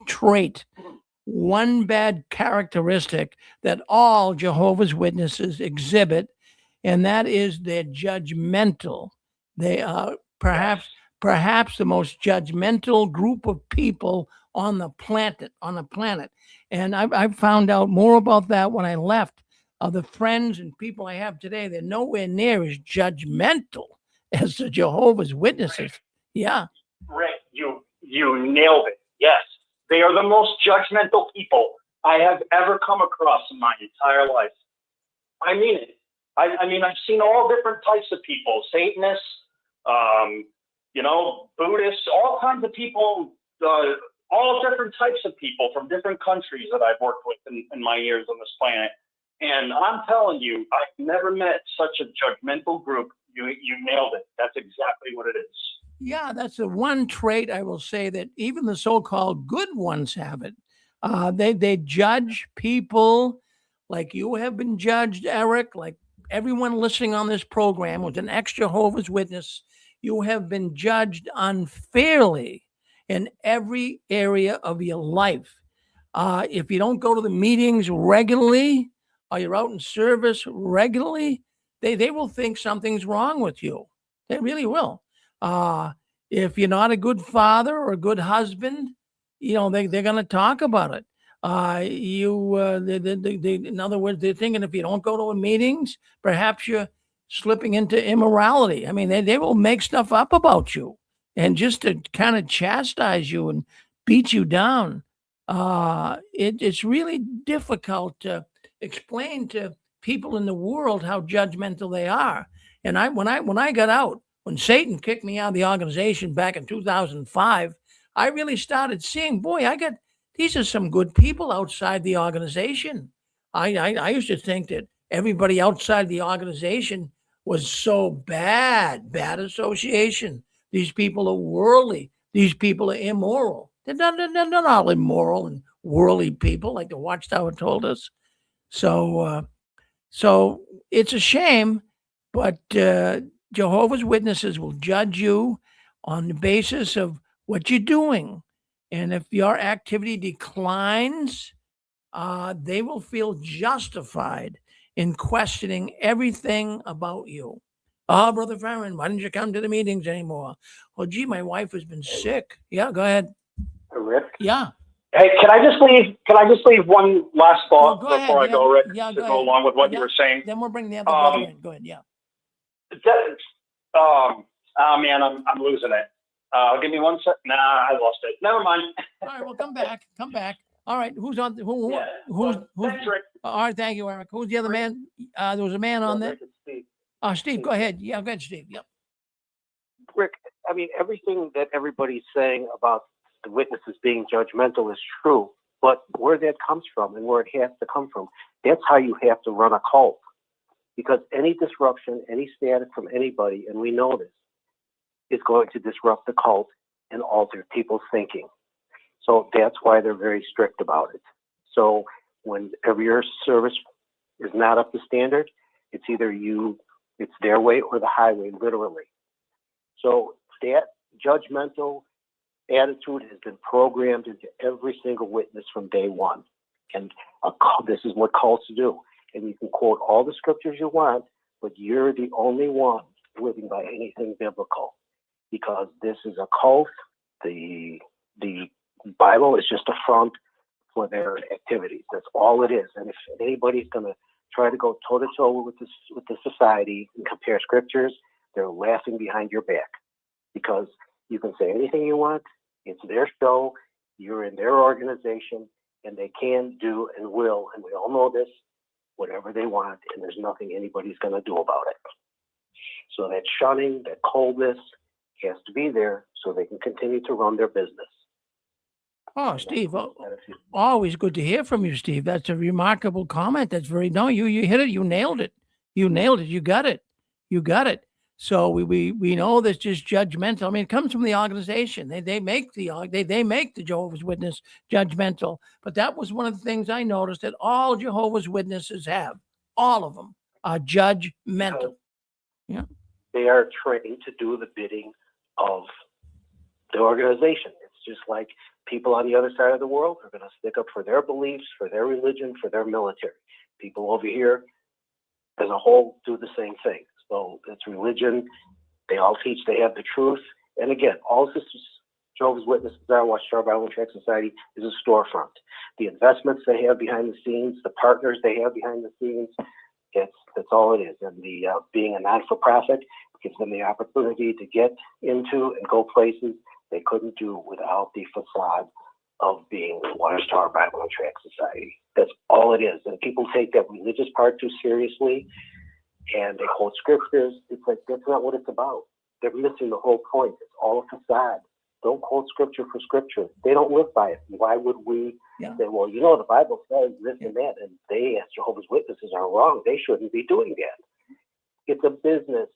trait, one bad characteristic that all Jehovah's Witnesses exhibit, and that is they're judgmental. They are perhaps the most judgmental group of people on the planet. And I've found out more about that when I left. The friends and people I have today, they're nowhere near as judgmental as the Jehovah's Witnesses. Yeah. Rick, you nailed it. Yes. They are the most judgmental people I have ever come across in my entire life. I mean it. I mean, I've seen all different types of people, Satanists, you know, Buddhists, all kinds of people, all different types of people from different countries that I've worked with in my years on this planet. And I'm telling you, I've never met such a judgmental group. You nailed it. That's exactly what it is. Yeah, that's the one trait I will say that even the so-called good ones have it. They judge people like you have been judged, Eric, like everyone listening on this program was an ex-Jehovah's Witness. You have been judged unfairly in every area of your life. If you don't go to the meetings regularly or you're out in service regularly, they will think something's wrong with you. They really will. If you're not a good father or a good husband, you know, they're going to talk about it. In other words, they're thinking if you don't go to the meetings, perhaps you're slipping into immorality. I mean, they will make stuff up about you, and just to kind of chastise you and beat you down. It's really difficult to explain to people in the world how judgmental they are. And when I got out, when Satan kicked me out of the organization back in 2005, I really started seeing, boy, these are some good people outside the organization. I used to think that everybody outside the organization was so bad association. These people are worldly. These people are immoral. They're not all immoral and worldly people like the Watchtower told us. So it's a shame, but Jehovah's Witnesses will judge you on the basis of what you're doing. And if your activity declines, they will feel justified in questioning everything about you. Oh, Brother Farron, why didn't you come to the meetings anymore? Oh, gee, my wife has been sick. Yeah, go ahead. Rick? Yeah. Hey, can I just leave one last thought Go ahead. before I go, Rick, Yeah, to go go ahead. along with what Yeah. you were saying? Then we'll bring the other brother in. Go ahead. Yeah. Oh man, I'm losing it. Give me one sec. Nah, I lost it. Never mind. All right. Well, come back. Come back. All right. Who's on? Yeah, Who's? thanks, Rick. All right. Thank you, Eric. Who's the other man? There was a man on there. Rick, it's Steve. Steve, go ahead. Yeah, go ahead, Steve. Yep. Rick, I mean, everything that everybody's saying about the witnesses being judgmental is true, but where that comes from and where it has to come from, that's how you have to run a cult. Because any disruption, any static from anybody, and we know this, is going to disrupt the cult and alter people's thinking. So that's why they're very strict about it. So whenever your service is not up to standard, it's either it's their way or the highway, literally. So that judgmental attitude has been programmed into every single witness from day one. And this is what cults do. And you can quote all the scriptures you want, but you're the only one living by anything biblical. Because this is a cult. The Bible is just a front for their activities. That's all it is. And if anybody's going to try to go toe to toe with the society and compare scriptures, they're laughing behind your back. Because you can say anything you want. It's their show. You're in their organization, and they can do and will, and we all know this, whatever they want, and there's nothing anybody's going to do about it. So that shunning, that coldness has to be there so they can continue to run their business. Oh, Steve, always good to hear from you, Steve. That's a remarkable comment. That's you hit it. You nailed it. You nailed it. You got it. You got it. So we know that's just judgmental. I mean, it comes from the organization. They make the Jehovah's Witness judgmental. But that was one of the things I noticed that all Jehovah's Witnesses have. All of them are judgmental. Yeah. They are trained to do the bidding of the organization. It's just like people on the other side of the world are going to stick up for their beliefs, for their religion, for their military. People over here, as a whole, do the same thing. So it's religion. They all teach they have the truth. And again, all Jehovah's Witnesses are, Watchtower Bible and Tract Society, is a storefront. The investments they have behind the scenes, the partners they have behind the scenes, that's all it is. And the being a non-for-profit gives them the opportunity to get into and go places they couldn't do without the facade of being the Watchtower Bible and Tract Society. That's all it is. And people take that religious part too seriously, and they quote scriptures. It's like, that's not what it's about. They're missing the whole point. It's all a facade. Don't quote scripture for scripture. They don't live by it. Why would we say, well, the Bible says this and that, and they, as Jehovah's Witnesses, are wrong. They shouldn't be doing that. It's a business.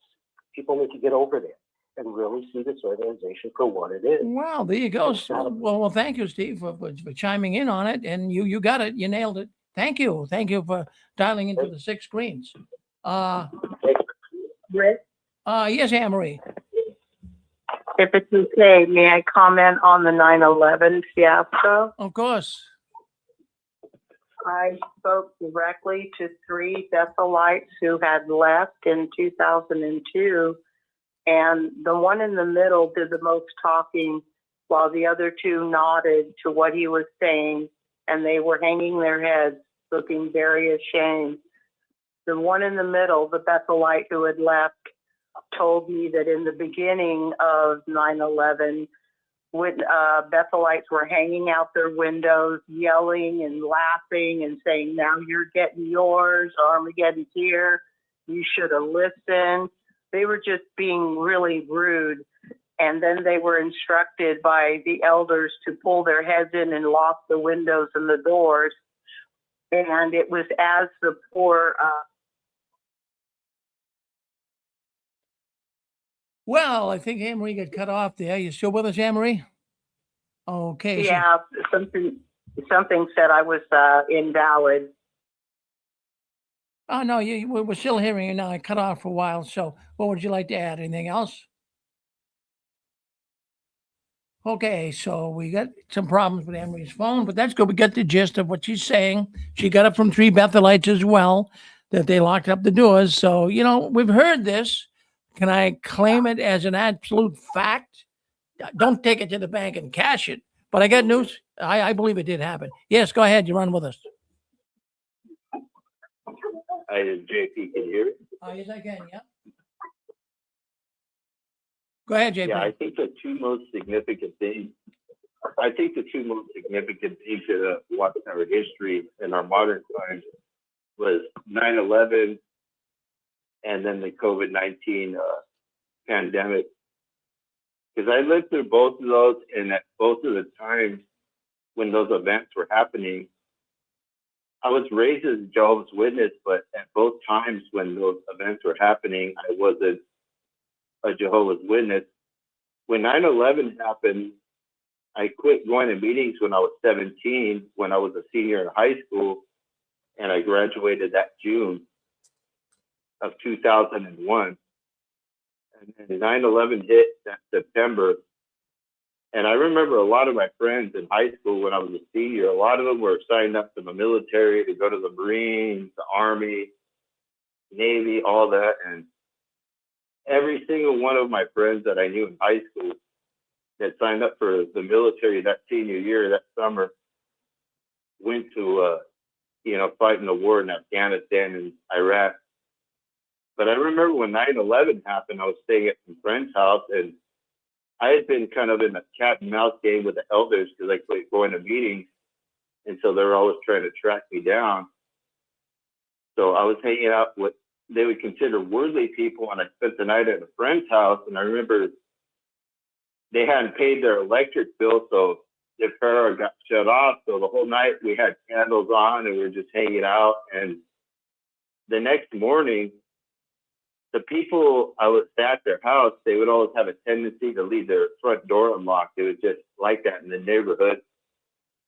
People need to get over that and really see this organization for what it is. Well, there you go. Well, thank you, Steve, for chiming in on it. And you got it. You nailed it. Thank you. Thank you for dialing into the 6 screens. Rick, Yes, Anne-Marie. if it's okay, may I comment on the 9/11 fiasco? Of course. I spoke directly to 3 Bethelites who had left in 2002, and the one in the middle did the most talking while the other 2 nodded to what he was saying, and they were hanging their heads, looking very ashamed. The one in the middle, the Bethelite who had left, told me that in the beginning of 9/11, Bethelites were hanging out their windows, yelling and laughing and saying, now you're getting yours, Armageddon's here, you should have listened. They were just being really rude. And then they were instructed by the elders to pull their heads in and lock the windows and the doors. And it was as the poor... Well, I think Anne-Marie got cut off there. You still with us, Anne-Marie? Okay. Yeah, something said I was invalid. Oh, no, we're still hearing you now. I cut off for a while. So what would you like to add? Anything else? Okay, so we got some problems with Emery's phone, but that's good. We got the gist of what she's saying. She got it from 3 Bethelites as well, that they locked up the doors. So, we've heard this. Can I claim it as an absolute fact? Don't take it to the bank and cash it. But I got news. I believe it did happen. Yes, go ahead. You're on with us. Hi, JP, can you hear me? Yes, I can. Yeah. Go ahead, JP. Yeah, I think the two most significant things in the Watchtower history in our modern times was 9/11 and then the COVID-19 pandemic. Because I lived through both of those, and at both of the times when those events were happening, I was raised as a Jehovah's Witness, but at both times when those events were happening, I wasn't a Jehovah's Witness. When 9/11 happened, I quit going to meetings when I was 17, when I was a senior in high school, and I graduated that June of 2001. And then 9/11 hit that September. And I remember a lot of my friends in high school when I was a senior, a lot of them were signed up for the military to go to the Marines, the Army, Navy, all that. And every single one of my friends that I knew in high school that signed up for the military that senior year, that summer, went to, fight in the war in Afghanistan and Iraq. But I remember when 9/11 happened, I was staying at some friend's house, and I had been kind of in a cat and mouse game with the elders because I quit going to meetings. And so they were always trying to track me down. So I was hanging out with they would consider worldly people, and I spent the night at a friend's house. And I remember they hadn't paid their electric bill, so the power got shut off. So the whole night we had candles on, and we were just hanging out. And the next morning, the people I was at their house, they would always have a tendency to leave their front door unlocked. It was just like that in the neighborhood.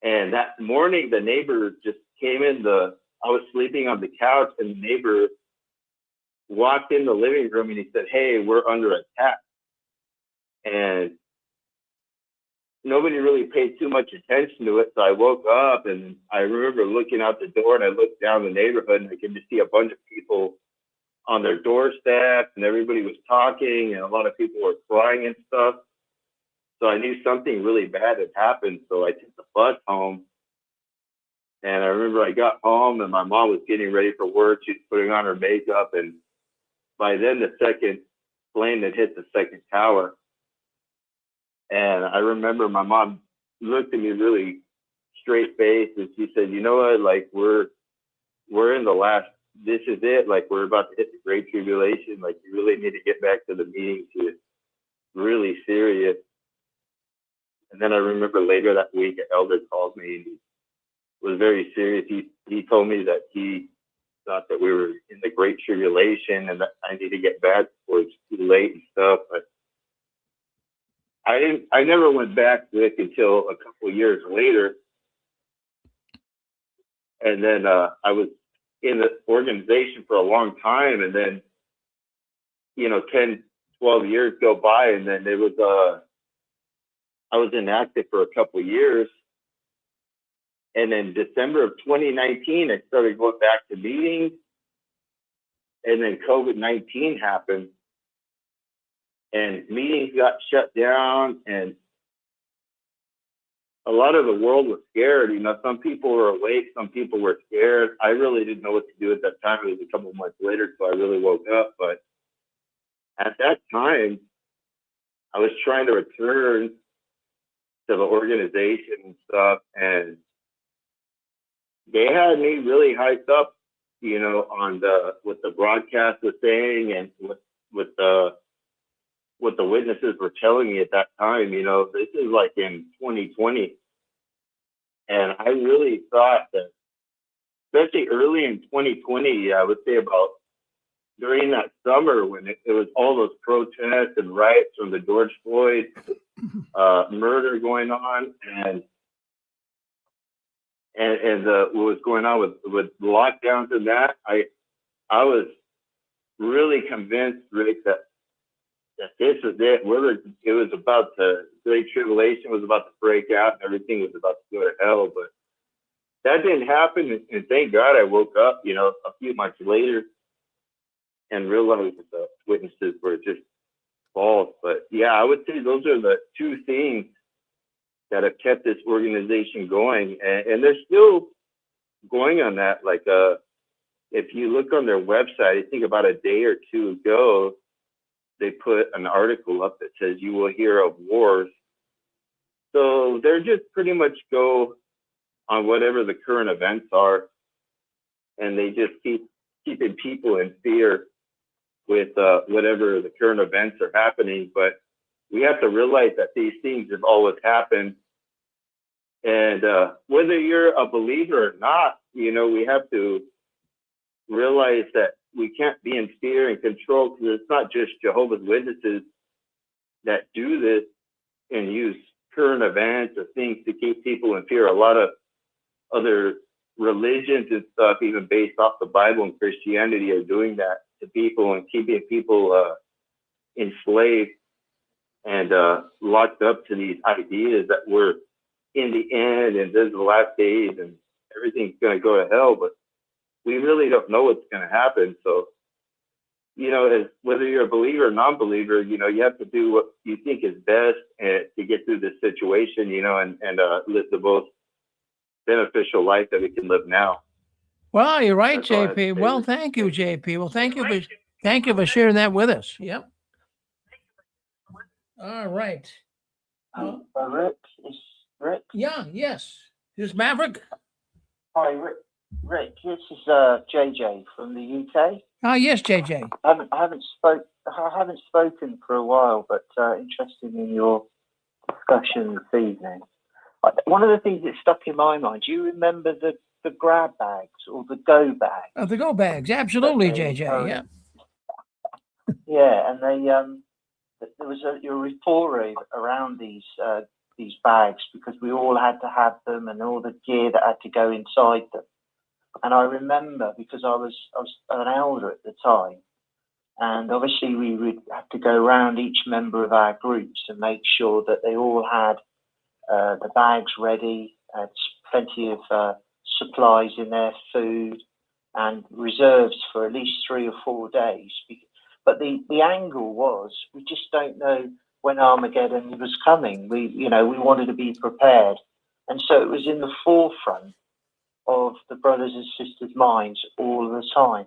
And that morning, the neighbor just came in I was sleeping on the couch, and the neighbor walked in the living room, and he said, "Hey, we're under attack." And nobody really paid too much attention to it. So I woke up, and I remember looking out the door, and I looked down the neighborhood, and I could just see a bunch of people on their doorsteps, and everybody was talking, and a lot of people were crying and stuff. So I knew something really bad had happened. So I took the bus home, and I remember I got home, and my mom was getting ready for work. She was putting on her makeup, and by then the second plane had hit the second tower. And I remember my mom looked at me really straight faced, and she said, "You know what? Like we're in the last. This is it. Like we're about to hit the Great Tribulation. Like you really need to get back to the meetings. It's really serious." And then I remember later that week, an elder called me, and he was very serious. He told me that he thought that we were in the Great Tribulation and that I need to get back before it's too late and stuff. But I never went back to it until a couple of years later. And then I was in the organization for a long time, and then 10, 12 years go by, and then there was I was inactive for a couple of years. And then December of 2019, I started going back to meetings, and then COVID-19 happened, and meetings got shut down, and a lot of the world was scared. Some people were awake, some people were scared. I really didn't know what to do at that time. It was a couple of months later, so I really woke up. But at that time, I was trying to return to the organization and stuff, and they had me really hyped up, on what the broadcast was saying and what the witnesses were telling me at that time. This is like in 2020, and I really thought that, especially early in 2020, I would say about during that summer when it was all those protests and riots from the George Floyd murder going on, and what was going on with lockdowns and that, I was really convinced, Rick, that that this was it. It was about the Great Tribulation was about to break out and everything was about to go to hell. But that didn't happen. And thank God I woke up, a few months later and realized that the witnesses were just false. But yeah, I would say those are the two things that have kept this organization going. And they're still going on that. Like, if you look on their website, I think about a day or two ago, they put an article up that says you will hear of wars. So they're just pretty much go on whatever the current events are. And they just keeping people in fear with whatever the current events are happening. But we have to realize that these things have always happened. And whether you're a believer or not, we have to realize that we can't be in fear and control, because it's not just Jehovah's Witnesses that do this and use current events or things to keep people in fear. A lot of other religions and stuff, even based off the Bible and Christianity, are doing that to people and keeping people enslaved and locked up to these ideas that we're in the end and this is the last days and everything's going to go to hell. But we really don't know what's going to happen. So, whether you're a believer or non-believer, you have to do what you think is best to get through this situation, and live the most beneficial life that we can live now. Well, you're right, That's all I have to JP. say. Well, thank you, JP. Well, thank you for sharing that with us. Yep. All right. Well, Rick, is Rick? yeah, yes. This is Maverick. Hi, Rick. This is JJ from the UK. Ah, yes, JJ. I haven't spoken for a while, but interested in your discussion this evening. One of the things that stuck in my mind. Do you remember the grab bags or the go bags? The go bags, absolutely, JJ. Yeah. Yeah, and there was a euphoria around these bags because we all had to have them and all the gear that had to go inside them. And I remember, because I was an elder at the time, and obviously we would have to go around each member of our groups and make sure that they all had the bags ready, had plenty of supplies in there, food, and reserves for at least 3 or 4 days. But the angle was, we just don't know when Armageddon was coming. We wanted to be prepared. And so it was in the forefront of the brothers and sisters' minds all the time.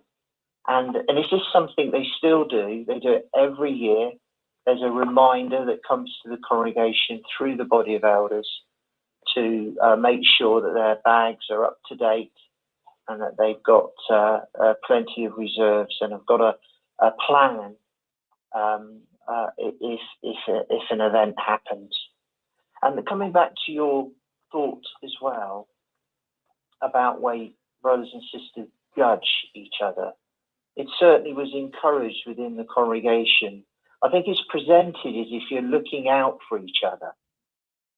And it's just something they still do. They do it every year. There's a reminder that comes to the congregation through the body of elders to make sure that their bags are up to date and that they've got plenty of reserves and have got a plan if an event happens. And coming back to your thought as well about way brothers and sisters judge each other, it certainly was encouraged within the congregation. I think it's presented as if you're looking out for each other,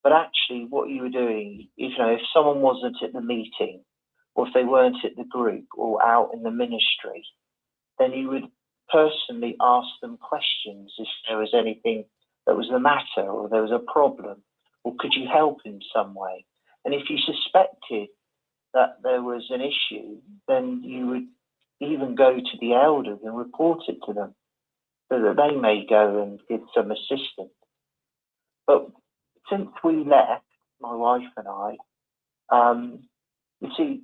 but actually what you were doing, if someone wasn't at the meeting, or if they weren't at the group or out in the ministry, then you would personally ask them questions if there was anything that was the matter or there was a problem, or could you help in some way? And if you suspected that there was an issue, then you would even go to the elders and report it to them so that they may go and give some assistance. But since we left, my wife and I, you see,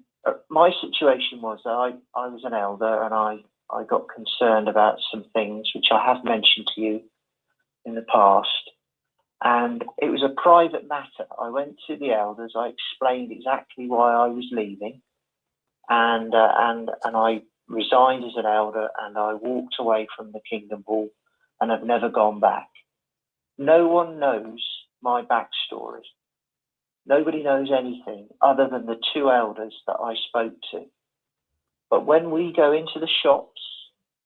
my situation was that I was an elder and I got concerned about some things which I have mentioned to you in the past. And it was a private matter. I went to the elders. I explained exactly why I was leaving, and I resigned as an elder, and I walked away from the Kingdom Hall, and have never gone back. No one knows my backstory. Nobody knows anything other than the 2 elders that I spoke to. But when we go into the shops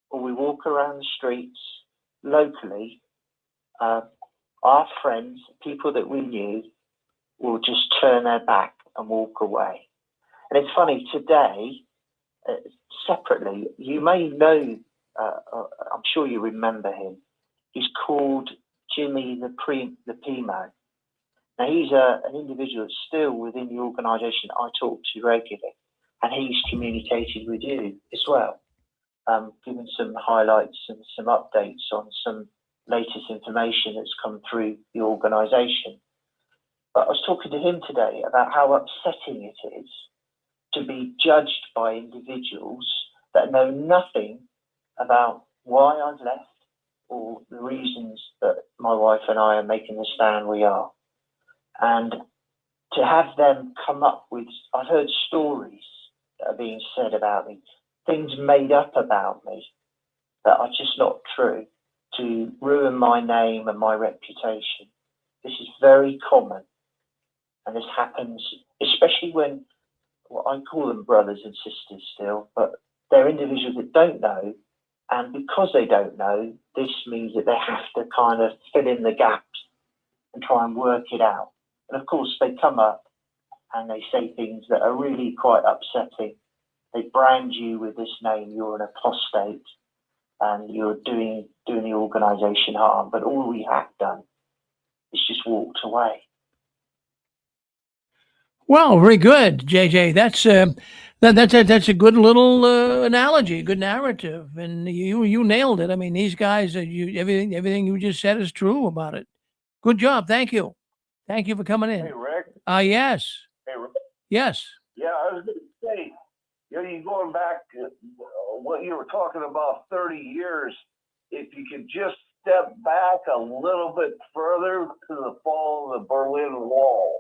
or we walk around the streets locally, our friends, people that we knew, will just turn their back and walk away. And it's funny, today, separately, you may know, I'm sure you remember him, He's called Jimmy the P-Man. Now, he's an individual that's still within the organisation I talk to regularly, and he's communicated with you as well, giving some highlights and some updates on some latest information that's come through the organisation. But I was talking to him today about how upsetting it is to be judged by individuals that know nothing about why I've left or the reasons that my wife and I are making the stand we are. And to have them come up with, I've heard stories that are being said about me, things made up about me that are just not true, to ruin my name and my reputation. This is very common. And this happens, especially when, well, I call them brothers and sisters still, but they're individuals that don't know. And because they don't know, this means that they have to kind of fill in the gaps and try and work it out. And of course, they come up and they say things that are really quite upsetting. They brand you with this name, you're an apostate, and you're doing the organisation harm. But all we have done is just walked away. Well, very good, JJ. That's a good little analogy, good narrative, and you nailed it. I mean, these guys, everything you just said is true about it. Good job. Thank you for coming in. Hey, Rick. Yes. Hey, Rick. Yes. Yeah, I was going to say, you going back to what you were talking about 30 years, if you could just step back a little bit further to the fall of the Berlin Wall,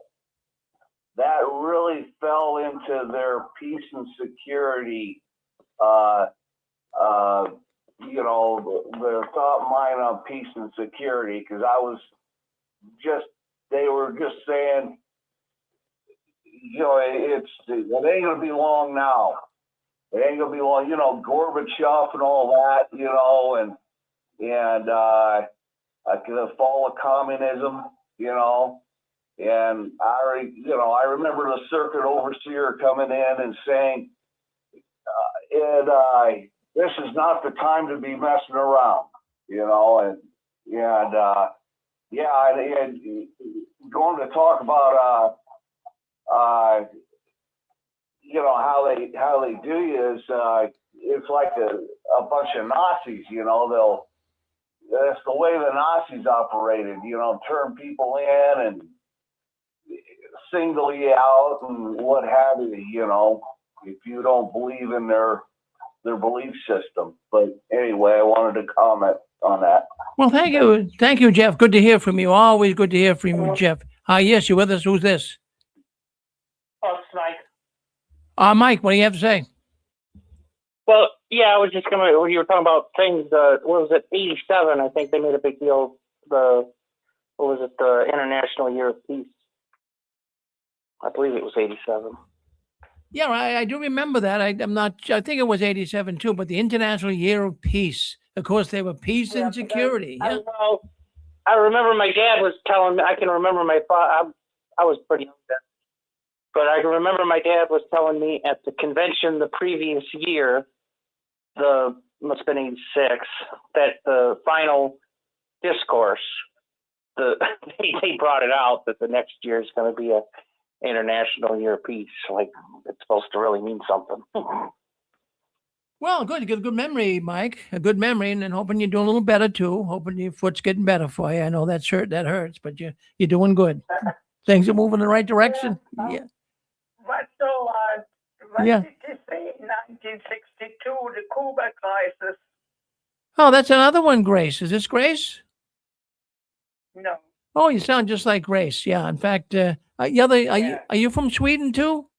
that really fell into their peace and security, their thought mind on peace and security, because they were just saying, it ain't going to be long now. It ain't going to be long, Gorbachev and all that, and the fall of communism, and I remember the circuit overseer coming in and saying, this is not the time to be messing around, and going to talk about, how they do you is, it's like a bunch of Nazis, that's the way the Nazis operated, turn people in and single you out and what have you, if you don't believe in their belief system. But anyway, I wanted to comment on that. Well, thank you, Jeff. Good to hear from you. Always good to hear from you, Jeff. Yes, you're with us. Who's this? Oh, it's Mike. Mike, what do you have to say? Well, yeah, I was just when you were talking about things, what was it, 87, I think they made a big deal, the International Year of Peace. I believe it was 87. Yeah, I do remember that. I think it was 87 too, but the International Year of Peace. Of course, they were peace and security. Yeah. I remember my dad was telling me, I can remember my father, I was pretty young then, but I can remember my dad was telling me at the convention the previous year, must have been 86, that the final discourse, they brought it out that the next year is going to be a International Year of Peace. Like, it's supposed to really mean something. Well, good memory, Mike. A good memory, and hoping you're doing a little better too. Hoping your foot's getting better for you. I know that hurts, but you're doing good. Things are moving in the right direction. Yeah. But so, what Yeah. did you say in 1962, the Cuba crisis? Oh, that's another one, Grace. Is this Grace? No. Oh, you sound just like Grace. Yeah. In fact, are you from Sweden too?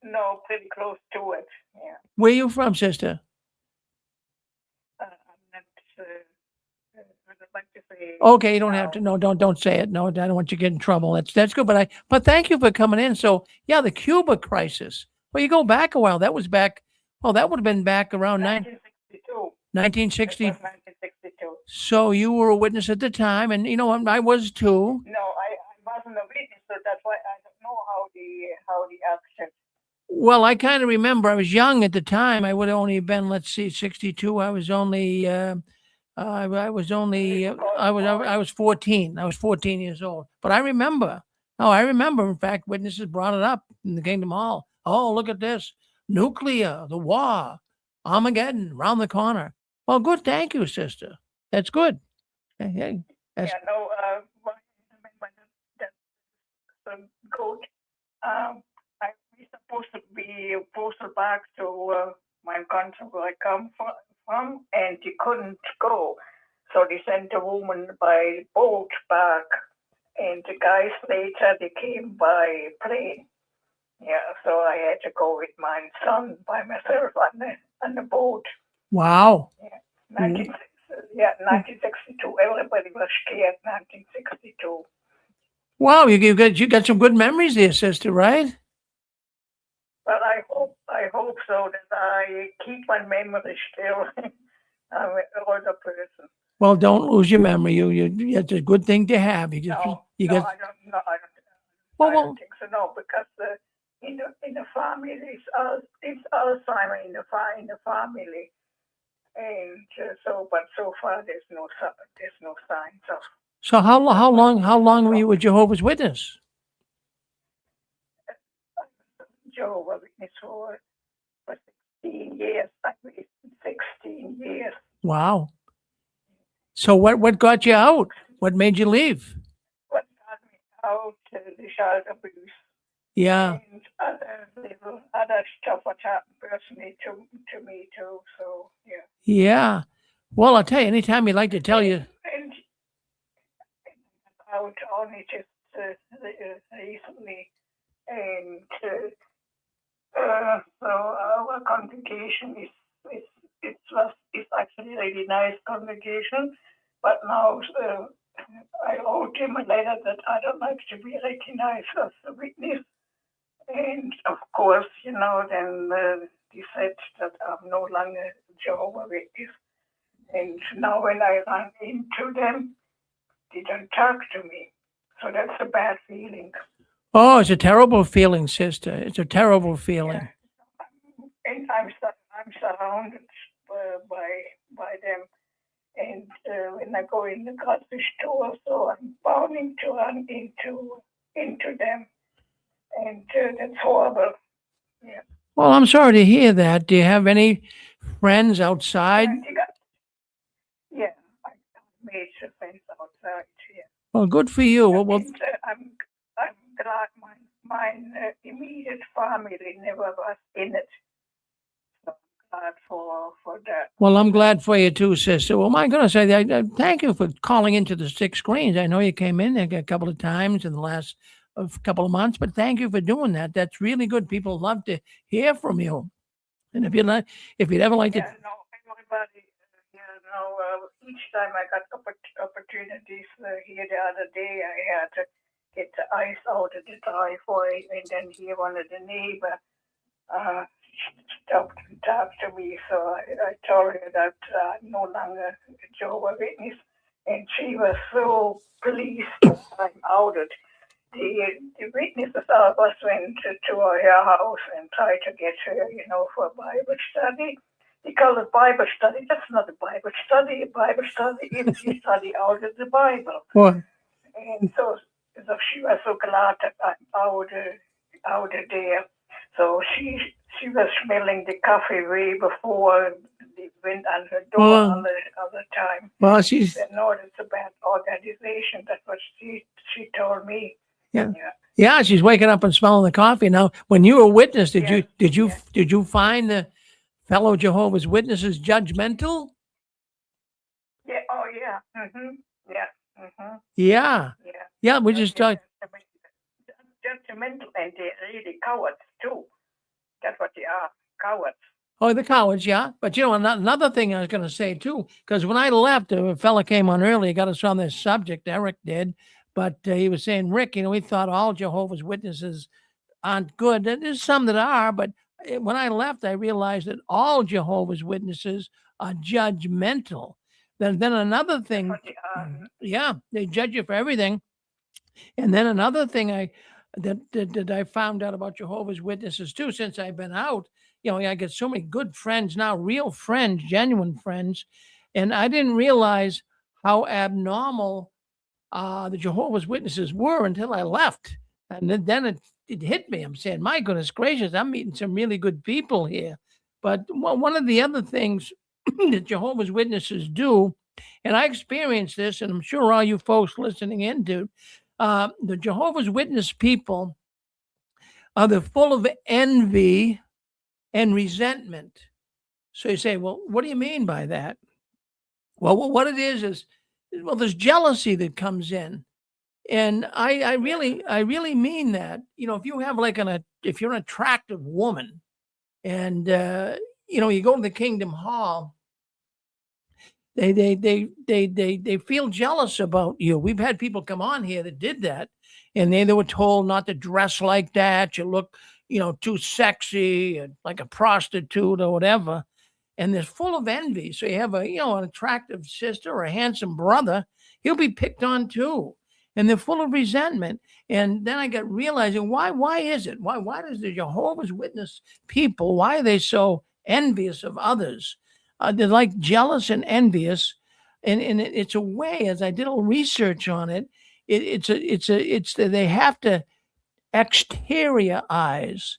No, pretty close to it. Yeah. Where are you from, sister? I'm not. I'd like to say. Okay, you don't have to. No, don't say it. No, I don't want you to get in trouble. That's good. But thank you for coming in. So yeah, the Cuba crisis. Well, you go back a while. That was back. Well, that would have been back around 1962. 1960. 1962. So you were a witness at the time, and I was too. No, I wasn't a witness, so that's why I don't know how the action. Well, I kind of remember I was young at the time. I would have only been, let's see, 62. I was only I was only I was 14. I was 14 years old. But I remember. Oh, I remember. In fact, witnesses brought it up in the Kingdom Hall. Oh, look at this. Nuclear, the war, Armageddon, round the corner. Well, good. Thank you, sister. That's good. Hey, that's Yeah, no, that's good. We supposed to be posted back to my country where I come from, and he couldn't go. So they sent a woman by boat back, and the guys later they came by plane. Yeah, so I had to go with my son by myself on the boat. wow. 1962. Everybody was scared. 1962. Wow, you got some good memories there, sister, right? But I hope so that I keep my memory still. I'm an older person. Well, don't lose your memory. It's a good thing to have. You just No, you no, got I don't. No, I don't. well, I well, don't think so. No, because in the family, it's Alzheimer in the family, and but so far there's no signs of so how long were you a Jehovah's Witness? Jehovah's Witness for 16 years. I mean, 16 years. Wow. So what got you out? What made you leave? What got me out the child abuse Yeah. and other stuff what happened personally to me too. So yeah. Yeah. Well, I'll tell you, anytime you like to tell you. And out only just recently, and so our congregation it's actually a really nice congregation, but now I wrote him a letter that I don't like to be recognized as a witness, and of course, then he said that I'm no longer Jehovah's Witness, and now when I run into them, they don't talk to me, so that's a bad feeling. Oh, it's a terrible feeling, sister. It's a terrible feeling. Yeah. And I'm surrounded by them. And when I go in the grocery store, so I'm bounding to run into them, and that's horrible. Yeah. Well, I'm sorry to hear that. Do you have any friends outside? Yeah, I made friends outside. Yeah. Well, good for you. Well, And, I'm glad my immediate family never was in it. So I'm glad for that. well, I'm glad for you too, sister. Well, my goodness, thank you for calling into the Six Screens. I know you came in there a couple of times in the last couple of months, but thank you for doing that. That's really good. People love to hear from you. And if you'd ever like to, Yeah, no, everybody, each time I got opportunities here the other day, I had to get the ice out of the driveway, and then here one of the neighbor stopped and talked to me. So I told her that I'm no longer a Jehovah's Witness, and she was so pleased that I'm outed. The witnesses all of us went to her house and tried to get her, for a Bible study. They call it Bible study. That's not a Bible study. A Bible study is you study out of the Bible. well, And so she was so glad that I'm out of there. So she was smelling the coffee way before they went on her door Well- all the time. well, she's Said, no, it's a bad organization. That's what she told me. Yeah. Yeah, she's waking up and smelling the coffee. Now, when you were a witness, did you find the fellow Jehovah's Witnesses judgmental? Yeah. Oh, yeah. Yeah. Yeah. Yeah. Yeah, we just talked. Judgmental, and they're really cowards too. That's what they are, cowards. Oh, the cowards, yeah. But another thing I was going to say too, because when I left, a fella came on earlier, got us on this subject. Eric did, but he was saying, Rick, we thought all Jehovah's Witnesses aren't good. And there's some that are, but when I left, I realized that all Jehovah's Witnesses are judgmental. Then another thing, What they are. yeah, they judge you for everything. And then another thing that I found out about Jehovah's Witnesses too, since I've been out, I get so many good friends now, real friends, genuine friends. And I didn't realize how abnormal the Jehovah's Witnesses were until I left. And then it hit me. I'm saying, my goodness gracious, I'm meeting some really good people here. But one of the other things that Jehovah's Witnesses do, and I experienced this, and I'm sure all you folks listening in do, the Jehovah's Witness people they're full of envy and resentment. So you say, well, what do you mean by that? Well, what it is, well, there's jealousy that comes in. And I really mean that. You know, if you have like if you're an attractive woman and, you go to the Kingdom Hall, they feel jealous about you. We've had people come on here that did that, and they were told not to dress like that. You look, too sexy and like a prostitute or whatever. And they're full of envy. So you have an attractive sister or a handsome brother, he'll be picked on too. And they're full of resentment. And then I got realizing why is it? Why does the Jehovah's Witness people, why are they so envious of others? They're like jealous and envious. And it's a way, as I did a little research on it, they have to exteriorize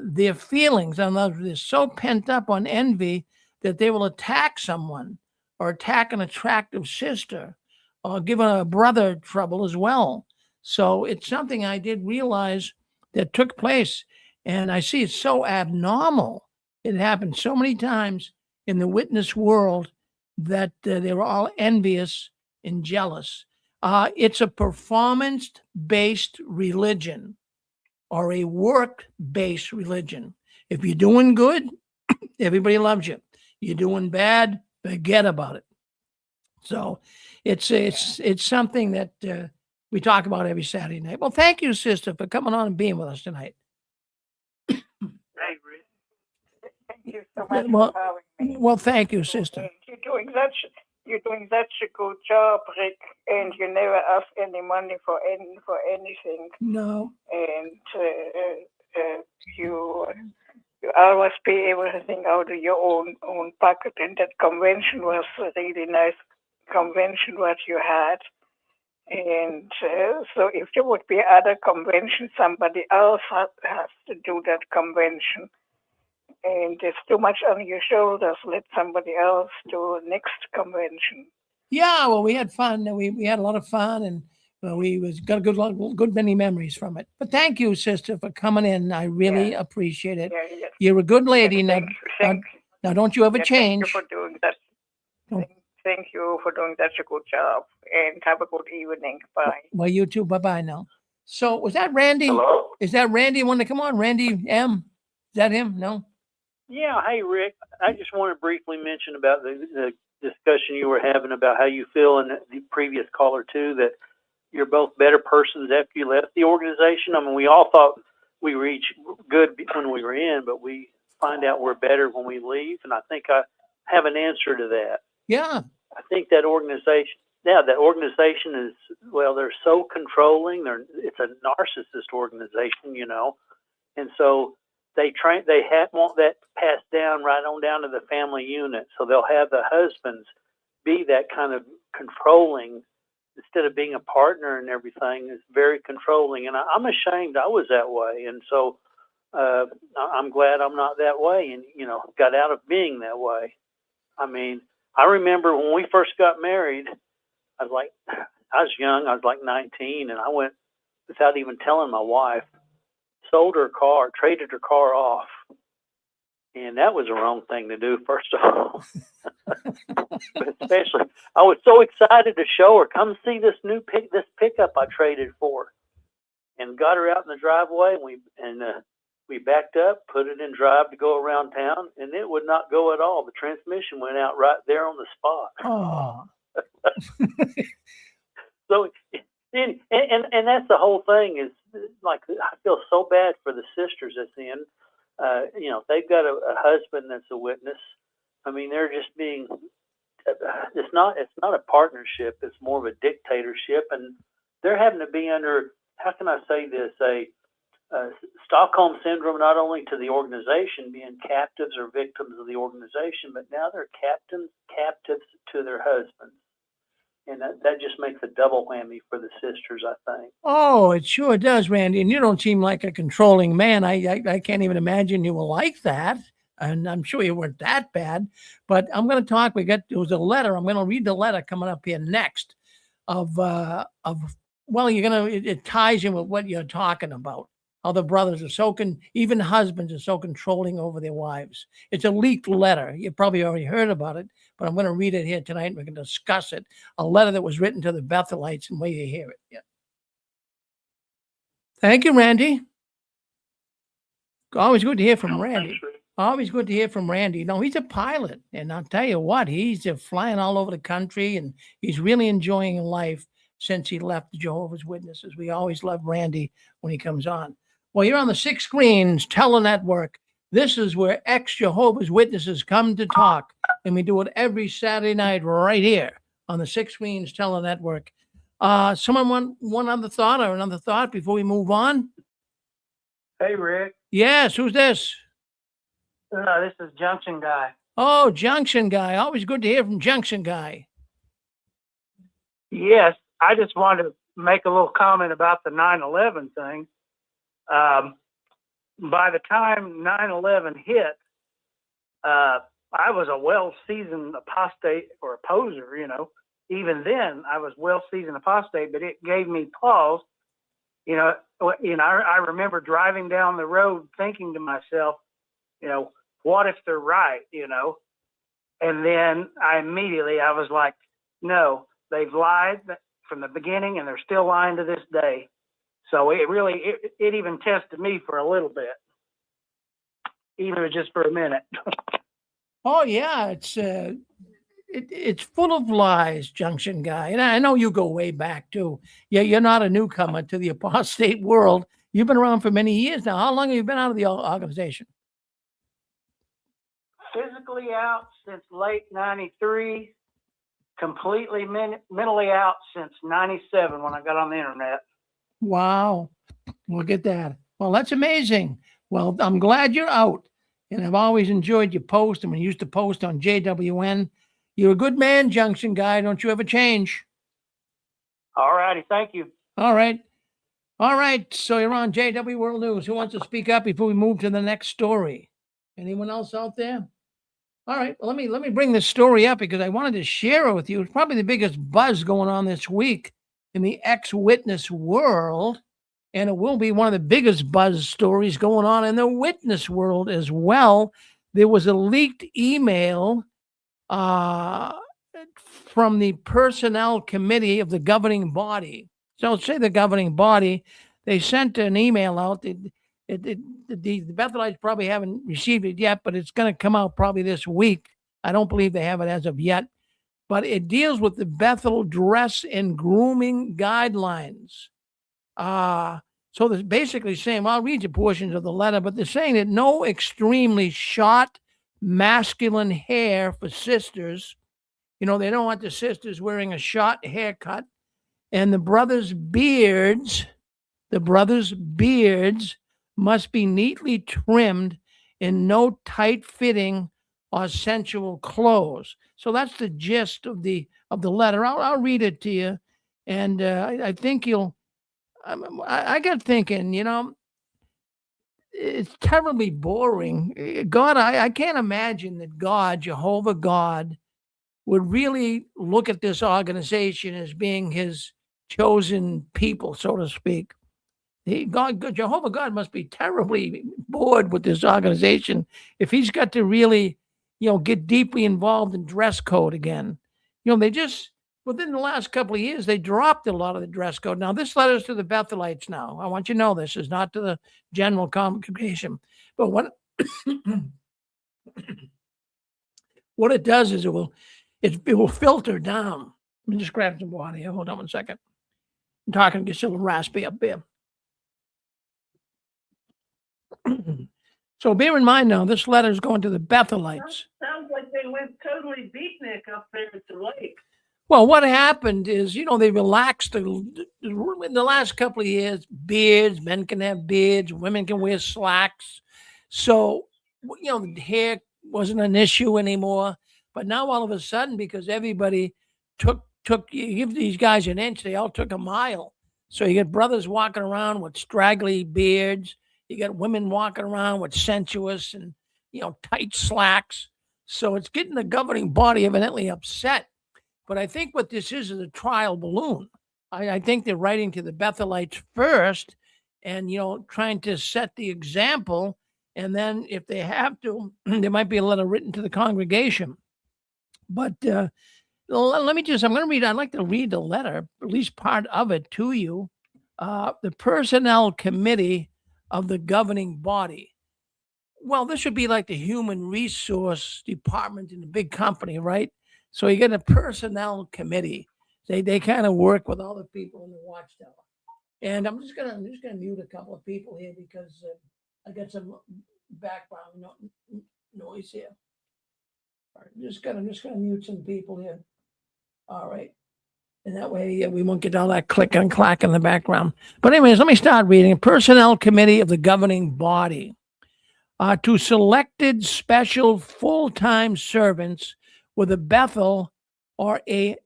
their feelings. And they're so pent up on envy that they will attack someone or attack an attractive sister or give a brother trouble as well. So it's something I did realize that took place. And I see it's so abnormal. It happened so many times in the witness world that they were all envious and jealous. It's a performance-based religion or a work-based religion. If you're doing good, everybody loves you. You're doing bad, forget about it. So it's something that we talk about every Saturday night. Well, thank you, sister, for coming on and being with us tonight. Thank you so much Well, for having me. well, thank you, sister. And you're doing such a good job, Rick, and you never ask any money for anything. No. And you always pay everything out of your own pocket. And that convention was a really nice convention what you had. And so if there would be other conventions, somebody else has to do that convention. And there's too much on your shoulders. Let somebody else do next convention. Yeah, well, we had fun. We had a lot of fun, and we got a good many memories from it. But thank you, sister, for coming in. I really appreciate it. Yeah. You're a good lady. Yeah, Now, don't you ever change. Thank you for doing that. Oh. Thank you for doing such a good job, and have a good evening. Bye. Well, you too. Bye-bye now. So was that Randy? Hello? Is that Randy want to come on? Randy M? Is that him? No? Yeah. Hey, Rick, I just want to briefly mention about the discussion you were having about how you feel, and the previous caller too, that you're both better persons after you left the organization. I mean, we all thought we were each good when we were in, but we find out we're better when we leave. And I think I have an answer to that. Yeah. I think that organization is, well, they're so controlling. It's a narcissist organization, and so they want that passed down right on down to the family unit. So they'll have the husbands be that kind of controlling instead of being a partner and everything. Is very controlling, and I'm ashamed I was that way. And so I'm glad I'm not that way, and got out of being that way. I mean, I remember when we first got married, I was young, I was like 19, and I went without even telling my wife, sold her car, traded her car off. And that was the wrong thing to do, first of all. But especially, I was so excited to show her, come see this this pickup I traded for. And got her out in the driveway, and we backed up, put it in drive to go around town, and it would not go at all. The transmission went out right there on the spot. Oh. So, and that's the whole thing is, like, I feel so bad for the sisters at the end. They've got a husband that's a witness. I mean, they're just being, it's not a partnership. It's more of a dictatorship. And they're having to be under, how can I say this, Stockholm syndrome, not only to the organization being captives or victims of the organization, but now they're captives to their husbands. And that just makes a double whammy for the sisters, I think. Oh, it sure does, Randy. And you don't seem like a controlling man. I can't even imagine you were like that. And I'm sure you weren't that bad. But I'm going to talk. There was a letter. I'm going to read the letter coming up here next well, it ties in with what you're talking about. How the brothers are even husbands are so controlling over their wives. It's a leaked letter. You probably already heard about it, but I'm going to read it here tonight and we can discuss it. A letter that was written to the Bethelites, and where you hear it. Yeah. Thank you, Randy. Always good to hear from Randy. Always good to hear from Randy. No, he's a pilot, and I'll tell you what, he's flying all over the country, and he's really enjoying life since he left the Jehovah's Witnesses. We always love Randy when he comes on. Well, you're on the 6 Screens Telenetwork. This is where ex-Jehovah's Witnesses come to talk, and we do it every Saturday night right here on the 6 Screens Telenetwork. Someone want one other thought or another thought before we move on? Hey, Rick. Yes, who's this? This is Junction Guy. Oh, Junction Guy. Always good to hear from Junction Guy. Yes, I just wanted to make a little comment about the 9/11 thing. By the time 9/11 hit, I was a well-seasoned apostate or opposer, Even then, I was well-seasoned apostate, but it gave me pause. I remember driving down the road thinking to myself, what if they're right, And then I was like, no, they've lied from the beginning and they're still lying to this day. So it even tested me for a little bit, even just for a minute. Oh yeah, it's full of lies, Junction Guy. And I know you go way back too. Yeah, you're not a newcomer to the apostate world. You've been around for many years now. How long have you been out of the organization? Physically out since late 93, completely mentally out since 97 when I got on the internet. Wow. Look at that. Well, that's amazing. Well, I'm glad you're out. And I've always enjoyed your post. And when you used to post on JWN, you're a good man, Junction Guy. Don't you ever change. All righty. Thank you. All right. All right. So you're on JW World News. Who wants to speak up before we move to the next story? Anyone else out there? All right. Well, let me bring this story up because I wanted to share it with you. It's probably the biggest buzz going on this week in the ex-witness world. And it will be one of the biggest buzz stories going on in the witness world as well. There was a leaked email from the personnel committee of the governing body. So say the governing body, they sent an email out. The Bethelites probably haven't received it yet, but it's going to come out probably this week. I don't believe they have it as of yet. But it deals with the Bethel dress and grooming guidelines. So they're basically saying, well, I'll read you portions of the letter, but they're saying that no extremely short masculine hair for sisters. They don't want the sisters wearing a short haircut. And the brothers' beards must be neatly trimmed in no tight-fitting or sensual clothes. So that's the gist of the letter. I'll read it to you, and I think you'll. I got thinking, it's terribly boring. God, I can't imagine that God, Jehovah God, would really look at this organization as being his chosen people, so to speak. Jehovah God must be terribly bored with this organization if he's got to really, get deeply involved in dress code again. They just, within the last couple of years, they dropped a lot of the dress code. Now, this letter is to the Bethelites now. I want you to know this is not to the general congregation. But what it does is it will filter down. Let me just grab some water here. Hold on 1 second. I'm talking, gets a little raspy up there. So bear in mind now, this letter is going to the Bethelites. Sounds like they went totally beatnik up there at the lake. Well, what happened is, they relaxed in the last couple of years. Beards, men can have beards, women can wear slacks. So, the hair wasn't an issue anymore. But now all of a sudden, because everybody took you give these guys an inch, they all took a mile. So you get brothers walking around with straggly beards. You got women walking around with sensuous and tight slacks. So it's getting the governing body evidently upset. But I think what this is a trial balloon. I think they're writing to the Bethelites first and, trying to set the example. And then if they have to, there might be a letter written to the congregation. But let me I'm going to read, I'd like to read the letter, at least part of it to you. The personnel committee of the governing body. Well, this would be like the human resource department in a big company, right? So you get a personnel committee. They kind of work with all the people in the Watchtower. And I'm just gonna mute a couple of people here because I got some background noise here. All right, I'm just gonna mute some people here. All right. And that way we won't get all that click and clack in the background. But anyways, let me start reading. Personnel committee of the governing body. To selected special full-time servants with a Bethel or a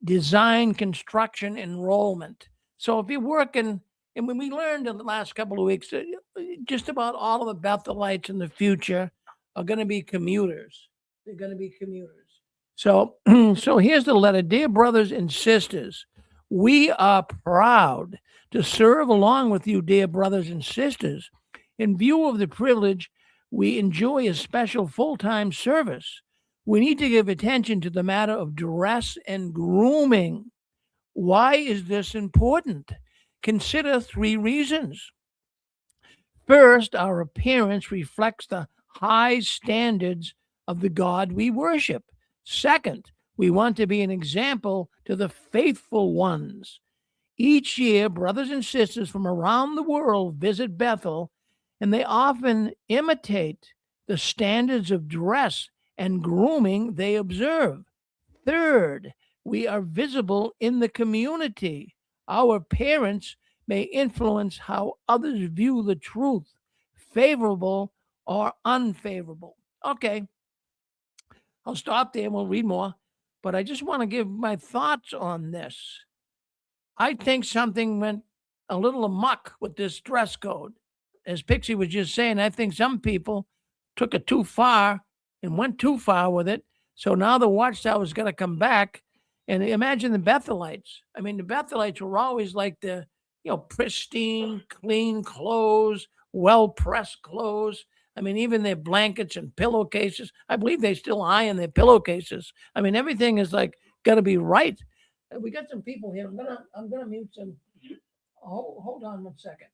design construction enrollment. So if you're working, and when we learned in the last couple of weeks, just about all of the Bethelites in the future are going to be commuters. They're going to be commuters. So, so here's the letter. Dear brothers and sisters, we are proud to serve along with you, dear brothers and sisters. In view of the privilege we enjoy a special full-time service, we need to give attention to the matter of dress and grooming. Why is this important? Consider 3 reasons. First, our appearance reflects the high standards of the God we worship. Second, we want to be an example to the faithful ones. Each year, brothers and sisters from around the world visit Bethel, and they often imitate the standards of dress and grooming they observe. Third, we are visible in the community. Our appearance may influence how others view the truth, favorable or unfavorable. Okay, I'll stop there and we'll read more, but I just want to give my thoughts on this. I think something went a little amok with this dress code. As Pixie was just saying, I think some people took it too far and went too far with it. So now the Watchtower is going to come back. And imagine the Bethelites. I mean, the Bethelites were always like the, pristine, clean clothes, well-pressed clothes. I mean, even their blankets and pillowcases. I believe they still iron their pillowcases. I mean, everything is like got to be right. We got some people here. I'm gonna mute some. Hold on 1 second.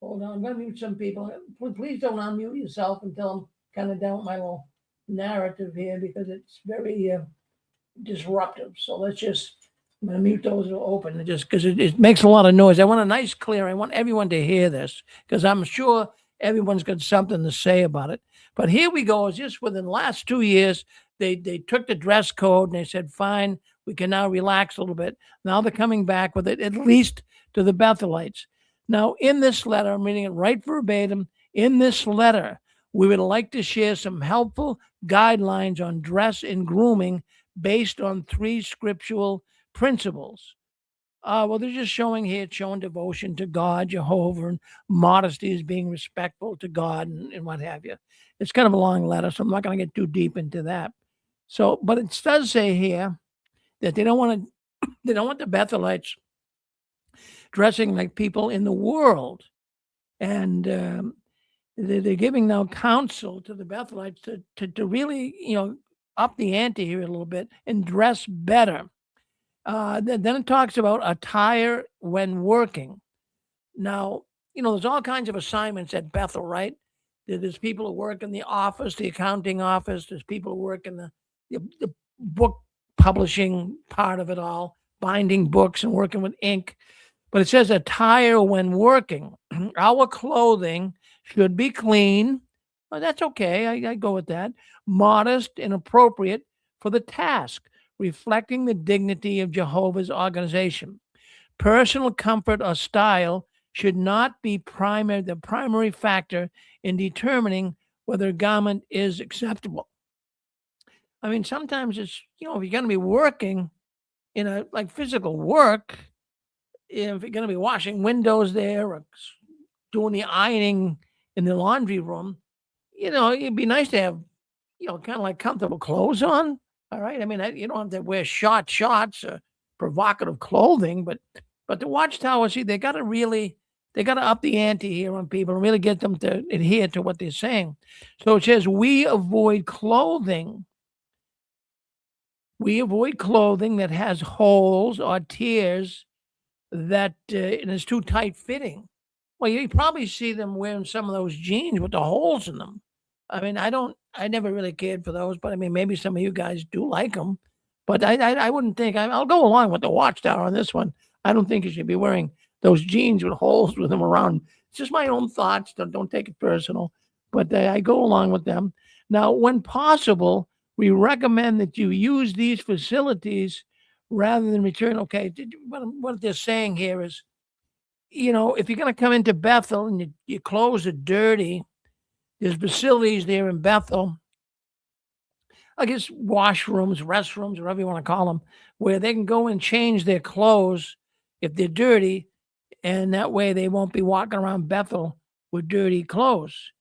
Hold on. I'm gonna mute some people. Please don't unmute yourself until I'm kind of done with my little narrative here because it's very disruptive. So let's just I'm gonna mute those who are open just because it makes a lot of noise. I want a nice clear. I want everyone to hear this because I'm sure everyone's got something to say about it. But here we go. It's just within the last 2 years, they took the dress code and they said, fine, we can now relax a little bit. Now they're coming back with it, at least to the Bethelites. Now, in this letter, I'm reading it right verbatim. In this letter, we would like to share some helpful guidelines on dress and grooming based on 3 scriptural principles. Well, they're just showing devotion to God, Jehovah, and modesty is being respectful to God and what have you. It's kind of a long letter, so I'm not going to get too deep into that. So, but it does say here that they don't want the Bethelites dressing like people in the world. And they're giving now counsel to the Bethelites to really, up the ante here a little bit and dress better. Then it talks about attire when working. Now, there's all kinds of assignments at Bethel, right? There's people who work in the office, the accounting office. There's people who work in the book publishing part of it all, binding books and working with ink. But it says attire when working. Our clothing should be clean. Well, that's okay. I go with that. Modest and appropriate for the task. reflecting the dignity of Jehovah's organization. Personal comfort or style should not be the primary factor in determining whether a garment is acceptable. I mean, sometimes it's, if you're going to be working in a like physical work, if you're going to be washing windows there or doing the ironing in the laundry room, it'd be nice to have, kind of like comfortable clothes on. All right. I mean, you don't have to wear short shorts or provocative clothing, but the Watchtower, see, they got to up the ante here on people and really get them to adhere to what they're saying. So it says, we avoid clothing that has holes or tears that and is too tight fitting. Well, you probably see them wearing some of those jeans with the holes in them. I mean, I never really cared for those, but I mean, maybe some of you guys do like them. But I wouldn't think, I'll go along with the Watchtower on this one. I don't think you should be wearing those jeans with holes with them around. It's just my own thoughts. Don't take it personal. But I go along with them. Now, when possible, we recommend that you use these facilities rather than return. Okay, what they're saying here is, if you're going to come into Bethel and your clothes are dirty, there's facilities there in Bethel, I guess washrooms, restrooms, whatever you want to call them, where they can go and change their clothes if they're dirty, and that way they won't be walking around Bethel with dirty clothes.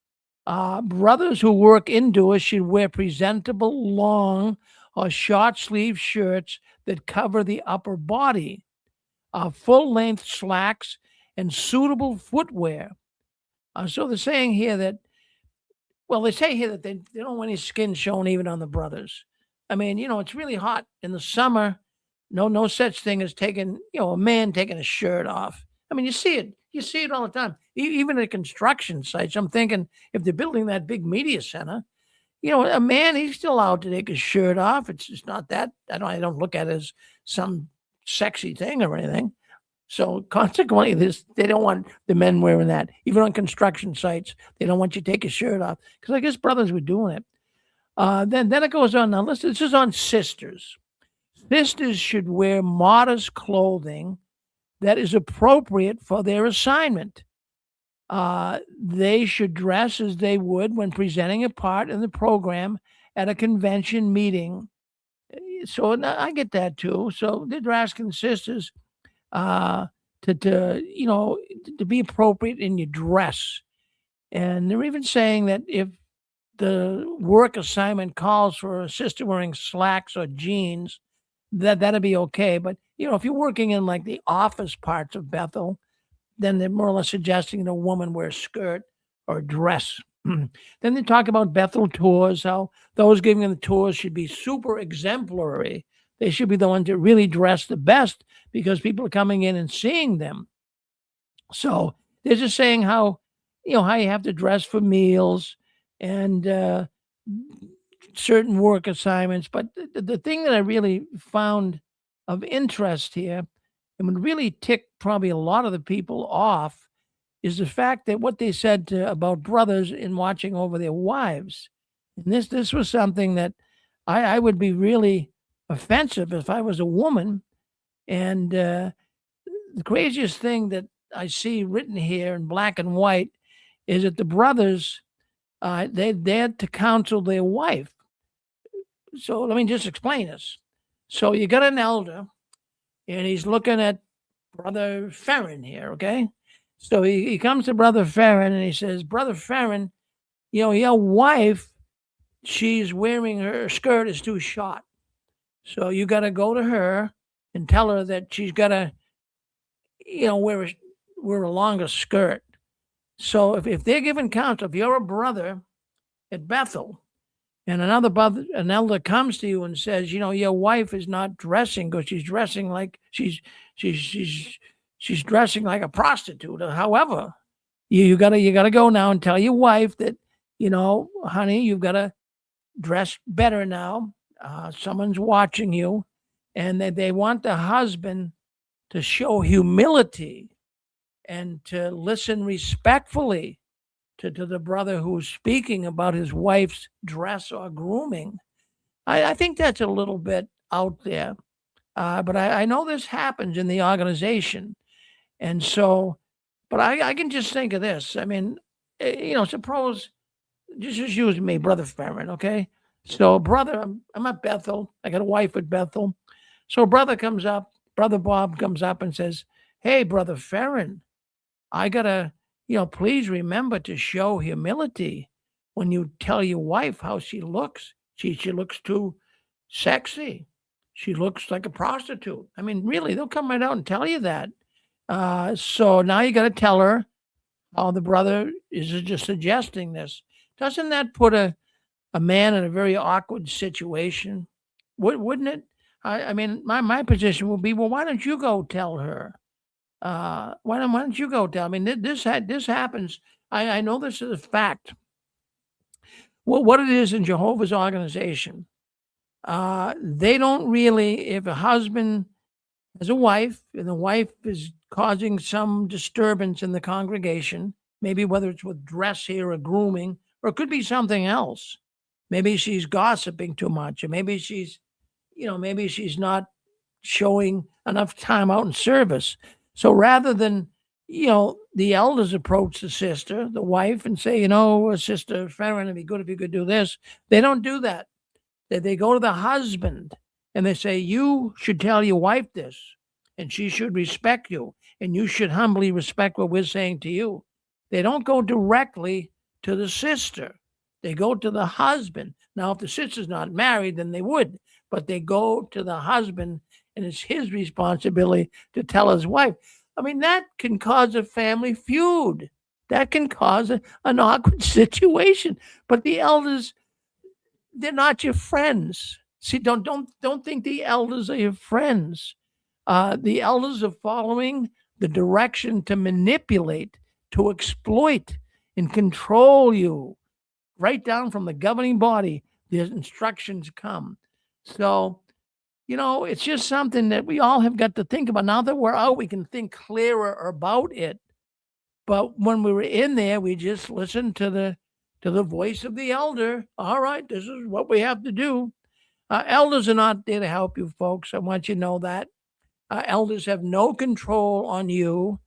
Brothers who work indoors should wear presentable long or short sleeve shirts that cover the upper body, full length slacks, and suitable footwear. So they're saying here that, they say here that they don't want any skin shown even on the brothers. I mean, it's really hot in the summer. No such thing as taking, a man taking a shirt off. I mean, you see it all the time, even at construction sites. I'm thinking if they're building that big media center, a man, he's still allowed to take his shirt off. It's just not that, I don't look at it as some sexy thing or anything. So consequently, they don't want the men wearing that. Even on construction sites, they don't want you to take your shirt off, because I guess brothers were doing it. Then it goes on. Now, listen, this is on sisters. Sisters should wear modest clothing that is appropriate for their assignment. They should dress as they would when presenting a part in the program at a convention meeting. So I get that too. So they're asking sisters to be appropriate in your dress. And they're even saying that if the work assignment calls for a sister wearing slacks or jeans, that'd be okay. But, if you're working in like the office parts of Bethel, then they're more or less suggesting that a woman wear a skirt or a dress. Then they talk about Bethel tours, how those giving the tours should be super exemplary. They should be the ones that really dress the best because people are coming in and seeing them. So they're just saying how you have to dress for meals and certain work assignments. But the thing that I really found of interest here, and would really tick probably a lot of the people off, is the fact that what they said about brothers in watching over their wives. And this was something that I would be really offensive if I was a woman. And the craziest thing that I see written here in black and white is that the brothers, they had to counsel their wife. So let me just explain this. So you got an elder, and he's looking at Brother Farron here, okay? So he comes to Brother Farron and he says, Brother Farron, your wife, she's wearing her skirt is too short. So you got to go to her and tell her that she's got to, wear a longer skirt. So if they're giving counsel, if you're a brother at Bethel and an elder comes to you and says, your wife is not dressing because she's dressing like she's dressing like a prostitute, or however, you gotta go now and tell your wife that, honey, you've got to dress better now. Someone's watching you, and they want the husband to show humility and to listen respectfully to the brother who's speaking about his wife's dress or grooming. I think that's a little bit out there. But I know this happens in the organization. And so, but I can just think of this. I mean, suppose, just use me, Brother Farron, okay? So, brother, I'm at Bethel. I got a wife at Bethel. So, Brother Bob comes up and says, "Hey, Brother Farron, I got to, please remember to show humility when you tell your wife how she looks. She looks too sexy. She looks like a prostitute." I mean, really, they'll come right out and tell you that. So now you got to tell her how the brother is just suggesting this. Doesn't that put a man in a very awkward situation? Wouldn't it? I mean, my position would be, well, why don't you go tell her? Why don't you go tell? I mean, this happens. I know this is a fact. Well, what it is in Jehovah's organization, they don't really. If a husband has a wife and the wife is causing some disturbance in the congregation, maybe whether it's with dress here or grooming, or it could be something else. Maybe she's gossiping too much, or maybe she's not showing enough time out in service. So rather than, the elders approach the wife, and say, Sister Farron, it'd be good if you could do this. They don't do that. They go to the husband and they say, you should tell your wife this, and she should respect you, and you should humbly respect what we're saying to you. They don't go directly to the sister. They go to the husband. Now, if the sister's not married, then they would, but they go to the husband, and it's his responsibility to tell his wife. I mean, that can cause a family feud. That can cause an awkward situation. But the elders, they're not your friends. See, don't think the elders are your friends. The elders are following the direction to manipulate, to exploit, and control you. Right down from the governing body, the instructions come. So, it's just something that we all have got to think about. Now that we're out, we can think clearer about it. But when we were in there, we just listened to the voice of the elder. All right, this is what we have to do. Elders are not there to help you, folks. I want you to know that. Elders have no control on you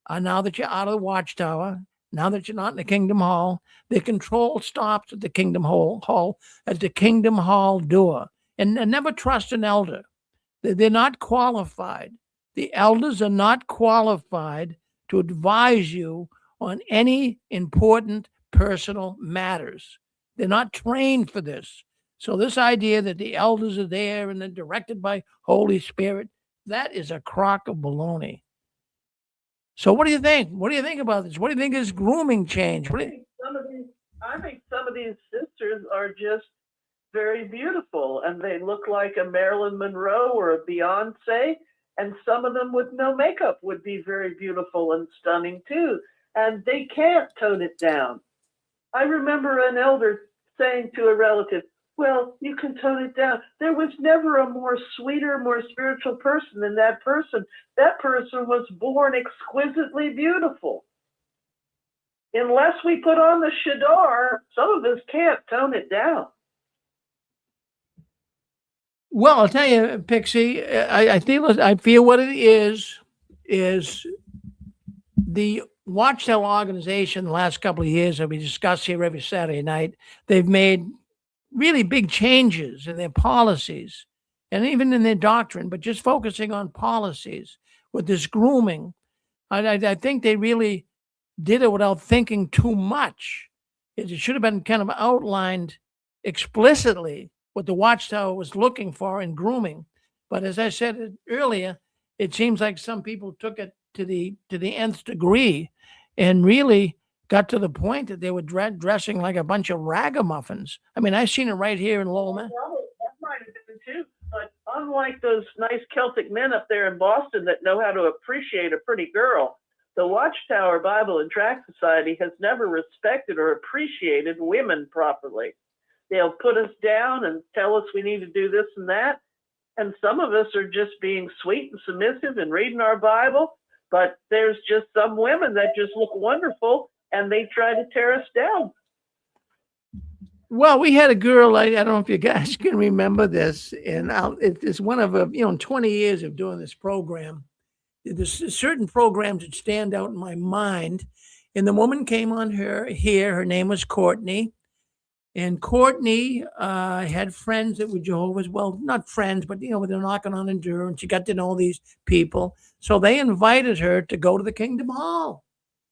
now that you're out of the Watchtower, now that you're not in the Kingdom Hall. The control stops at the Kingdom Hall, at the Kingdom Hall door. And never trust an elder. They're not qualified. The elders are not qualified to advise you on any important personal matters. They're not trained for this. So this idea that the elders are there and they're directed by Holy Spirit, that is a crock of baloney. So what do you think? What do you think about this? What do you think is grooming change? I think some of these sisters are just very beautiful, and they look like a Marilyn Monroe or a Beyonce, and some of them with no makeup would be very beautiful and stunning too, and they can't tone it down. I remember an elder saying to a relative, well, you can tone it down. There was never a more sweeter, more spiritual person than that person. That person was born exquisitely beautiful. Unless we put on the shadar, some of us can't tone it down. Well, I'll tell you, Pixie, I feel what it is the Watchtower organization the last couple of years that we discuss here every Saturday night. They've made really big changes in their policies and even in their doctrine, but just focusing on policies with this grooming. I think they really did it without thinking too much. It should have been kind of outlined explicitly what the Watchtower was looking for in grooming. But as I said earlier, it seems like some people took it to the nth degree and really got to the point that they were dressing like a bunch of ragamuffins. I mean, I've seen it right here in Lowell. That might have been too. But unlike those nice Celtic men up there in Boston that know how to appreciate a pretty girl, the Watchtower Bible and Tract Society has never respected or appreciated women properly. They'll put us down and tell us we need to do this and that. And some of us are just being sweet and submissive and reading our Bible. But there's just some women that just look wonderful and they try to tear us down. Well, we had a girl. I don't know if you guys can remember this, and it's one of in 20 years of doing this program. There's certain programs that stand out in my mind, and the woman came on here. Her name was Courtney, and Courtney had friends that were Jehovah's. Well, not friends, but they're knocking on her door, and she got to know these people. So they invited her to go to the Kingdom Hall.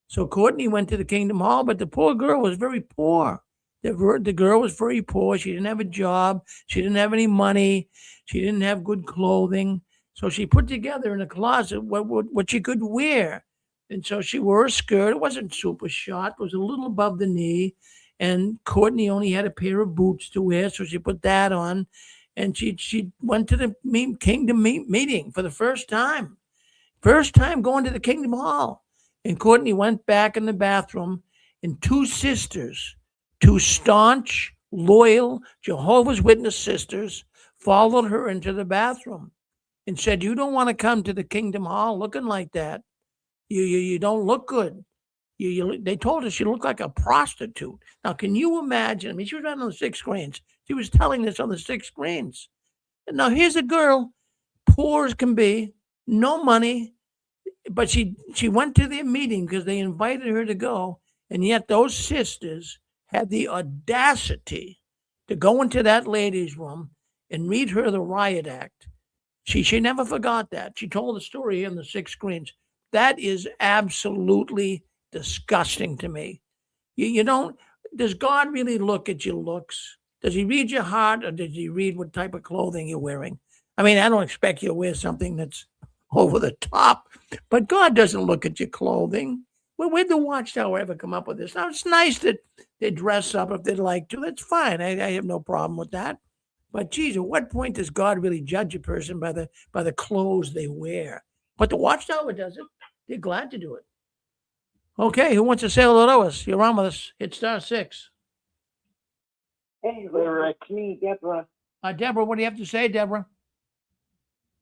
So Courtney went to the Kingdom Hall, but the poor girl was very poor. The girl was very poor. She didn't have a job. She didn't have any money. She didn't have good clothing. So she put together in a closet what she could wear. And so she wore a skirt. It wasn't super short. It was a little above the knee. And Courtney only had a pair of boots to wear, so she put that on. And she went to the Kingdom meeting for the first time. First time going to the Kingdom Hall. And Courtney went back in the bathroom, and two sisters, two staunch, loyal Jehovah's Witness sisters, followed her into the bathroom and said, "You don't want to come to the Kingdom Hall looking like that. You don't look good." They told her she looked like a prostitute. Now, can you imagine? I mean, she was right on the 6 screens. She was telling this on the 6 screens. And now here's a girl, poor as can be, no money, but she went to their meeting because they invited her to go, and yet those sisters had the audacity to go into that ladies' room and read her the riot act. She never forgot that. She told the story in the 6 screens. That is absolutely disgusting to me. You don't. Does God really look at your looks? Does he read your heart, or does he read what type of clothing you're wearing? I mean, I don't expect you to wear something that's over the top, but God doesn't look at your clothing. Well, where'd the Watchtower ever come up with this? Now, it's nice that they dress up if they'd like to. That's fine. I have no problem with that. But geez, at what point does God really judge a person by the clothes they wear? But the Watchtower does it. They're glad to do it. Okay, who wants to say hello to us? You're on with us. Hit *6. Hey, Rick, it's me, Deborah. Deborah, what do you have to say, Deborah?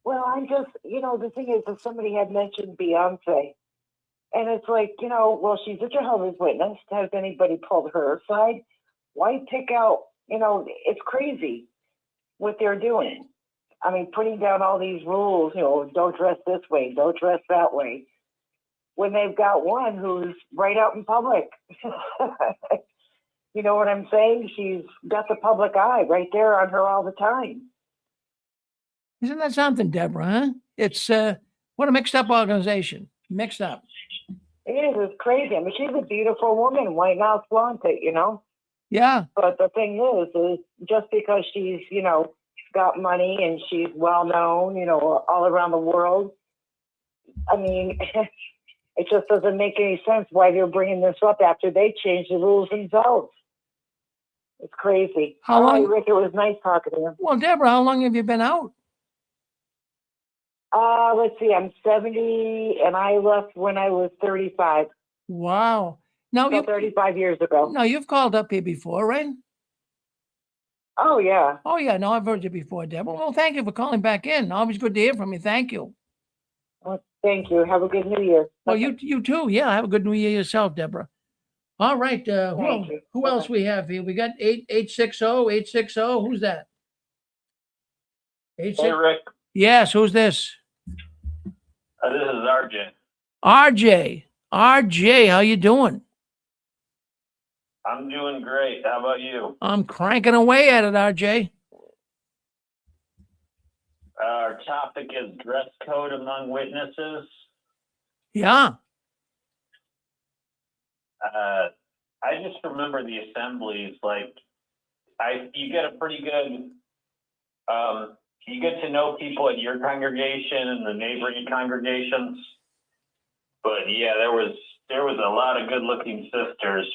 Well, I'm just, the thing is that somebody had mentioned Beyonce. And it's like, well, she's a Jehovah's Witness. Has anybody pulled her aside? Why pick out, it's crazy what they're doing. I mean, putting down all these rules, don't dress this way, don't dress that way, when they've got one who's right out in public. You know what I'm saying? She's got the public eye right there on her all the time. Isn't that something, Deborah, huh? It's what a mixed up organization. Mixed up. It is. It's crazy. I mean, she's a beautiful woman. Why not flaunt it, Yeah. But the thing is just because she's, got money and she's well known, all around the world, I mean, it just doesn't make any sense why they're bringing this up after they changed the rules themselves. It's crazy. How long, Rick? It was nice talking to you. Well, Deborah, how long have you been out? Let's see. I'm 70, and I left when I was 35. Wow. Now So 35 years ago. Now, you've called up here before, right? Oh, yeah. Oh, yeah. No, I've heard you before, Deborah. Well, thank you for calling back in. Always good to hear from you. Thank you. Well, thank you. Have a good New Year. Well, you too. Yeah, have a good New Year yourself, Deborah. All right. Who else we have here? We got 860. Who's that? Hey, Rick. Yes, who's this? This is RJ. RJ, how you doing? I'm doing great. How about you? I'm cranking away at it, RJ. Our topic is dress code among witnesses. Yeah. I just remember the assemblies. You get a pretty good. You get to know people at your congregation and the neighboring congregations. But yeah, there was a lot of good-looking sisters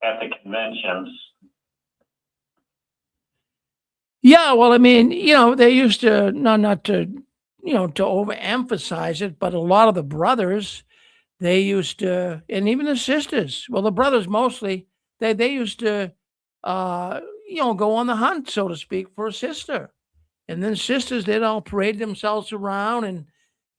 at the conventions. Yeah, well, I mean, they used to not to to overemphasize it, but a lot of the brothers, they used to, and even the sisters. Well, the brothers mostly, they used to, go on the hunt, so to speak, for a sister, and then sisters, they'd all parade themselves around,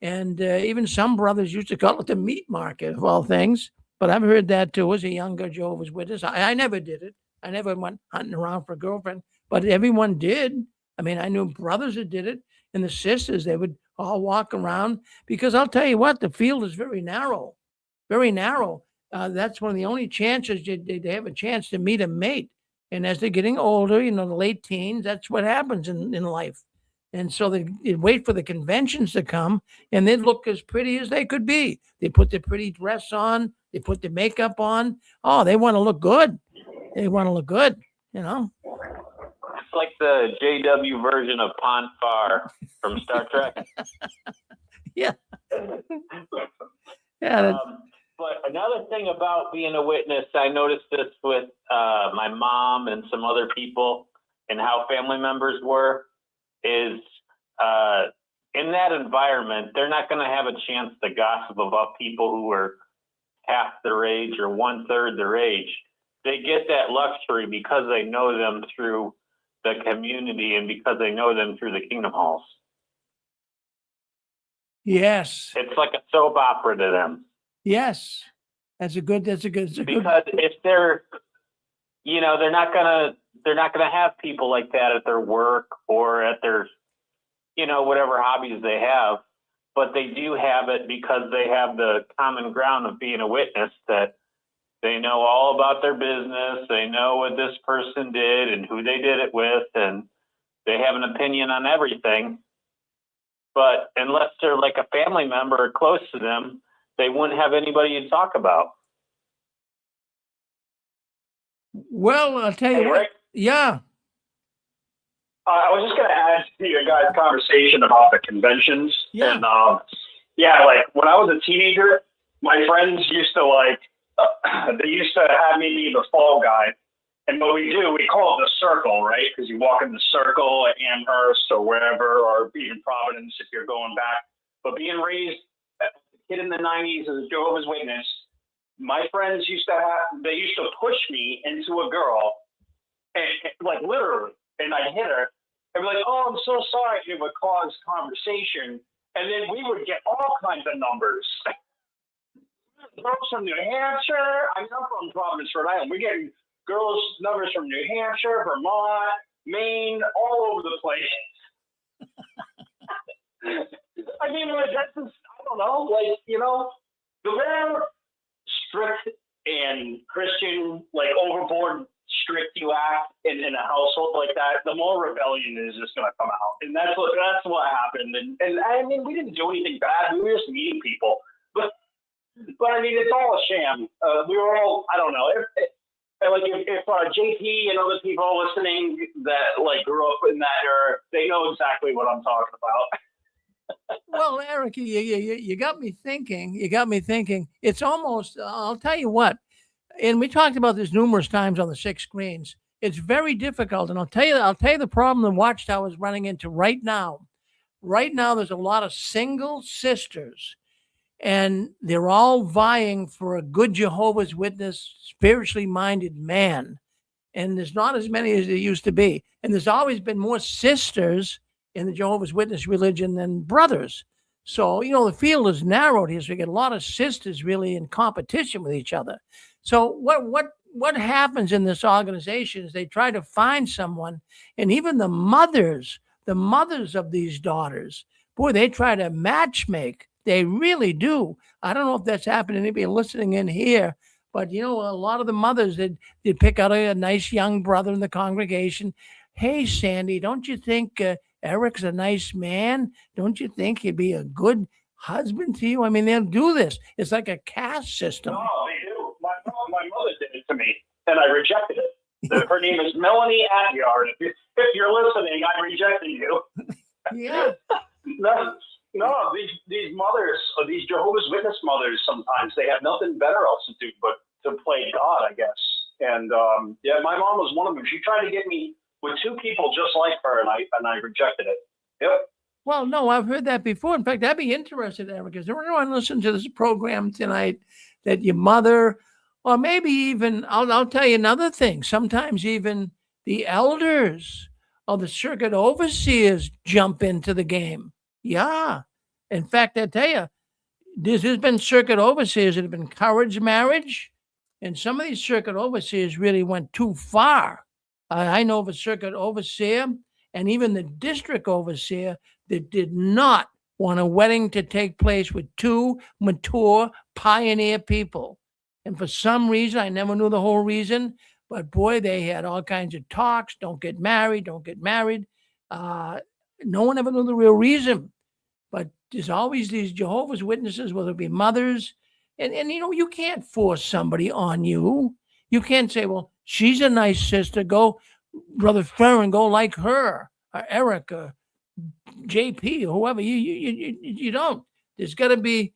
and even some brothers used to call it the meat market of all things. But I've heard that too as a younger Jehovah's Witness. I never did it. I never went hunting around for a girlfriend, but everyone did. I mean, I knew brothers that did it, and the sisters, they would all walk around because I'll tell you what, the field is very narrow, very narrow. That's one of the only chances they have a chance to meet a mate. And as they're getting older, the late teens, that's what happens in life. And so they'd wait for the conventions to come and they'd look as pretty as they could be. They put their pretty dress on, they put the makeup on. Oh, they want to look good. They want to look good, It's like the JW version of Ponfar from Star Trek. Yeah. Yeah. But another thing about being a witness, I noticed this with my mom and some other people and how family members were, is in that environment, they're not going to have a chance to gossip about people who are half their age or 1/3 their age. They get that luxury because they know them through the community and because they know them through the Kingdom Halls. Yes. It's like a soap opera to them. Yes. That's a good. Because if they're, they're not gonna have people like that at their work or at their, whatever hobbies they have. But they do have it because they have the common ground of being a witness, that they know all about their business. They know what this person did and who they did it with, and they have an opinion on everything. But unless they're like a family member or close to them, they wouldn't have anybody to talk about. Well, I'll tell you Hey, what. Rick? Yeah. I was just going to add to your guys' conversation about the conventions. Yeah. And like when I was a teenager, my friends used to they used to have me be the fall guy. And what we do, we call it the circle, right? Because you walk in the circle at Amherst or wherever, or even Providence if you're going back. But being raised as a kid in the 90s as a Jehovah's Witness, my friends used to push me into a girl, and like literally, and I'd hit her, and be like, "Oh, I'm so sorry." It would cause conversation, and then we would get all kinds of numbers. Girls from New Hampshire. I'm from Providence, Rhode Island. We're getting girls' numbers from New Hampshire, Vermont, Maine, all over the place. I mean, that's just, I don't know, the more strict and Christian, overboard strict you act in a household like that, the more rebellion is just going to come out. And that's what happened. And I mean, we didn't do anything bad. We were just meeting people. But I mean, it's all a sham. We were all, I don't know. If JP and other people listening that grew up in that era, they know exactly what I'm talking about. Well, Eric, you got me thinking. You got me thinking. It's almost. I'll tell you what. And we talked about this numerous times on the 6 screens. It's very difficult, and I'll tell you the problem the Watchtower is running into right now. Right now, there's a lot of single sisters, and they're all vying for a good Jehovah's Witness, spiritually minded man. And there's not as many as there used to be. And there's always been more sisters in the Jehovah's Witness religion than brothers. So, the field is narrowed here. So you get a lot of sisters really in competition with each other. So what happens in this organization is they try to find someone, and even the mothers of these daughters, boy, they try to matchmake. They really do. I don't know if that's happening to anybody listening in here, but a lot of the mothers did pick out a nice young brother in the congregation. Hey, Sandy, don't you think Eric's a nice man? Don't you think he'd be a good husband to you? I mean, they'll do this. It's like a caste system. No, they do. My mother did it to me, and I rejected it. Her name is Melanie Adyard. If you're listening, I rejected you. Yeah. No, these mothers, these Jehovah's Witness mothers, sometimes they have nothing better else to do but to play God, I guess. And my mom was one of them. She tried to get me with 2 people just like her, and I rejected it. Yep. Well, no, I've heard that before. In fact, I'd be interested, Eric, is there anyone listening to this program tonight that your mother, or maybe even, I'll tell you another thing, sometimes even the elders or the circuit overseers jump into the game. Yeah. In fact, I tell you, there's been circuit overseers that have encouraged marriage, And some of these circuit overseers really went too far. I know of a circuit overseer and even the district overseer that did not want a wedding to take place with two mature pioneer people. And for some reason, I never knew the whole reason, but boy, they had all kinds of talks. Don't get married. Don't get married. No one ever knew the real reason. But there's always these Jehovah's Witnesses, whether it be mothers, and you can't force somebody on you. You can't say, well, she's a nice sister. Go, Brother Farron, go like her, or Eric, or JP, or whoever. You don't. There's got to be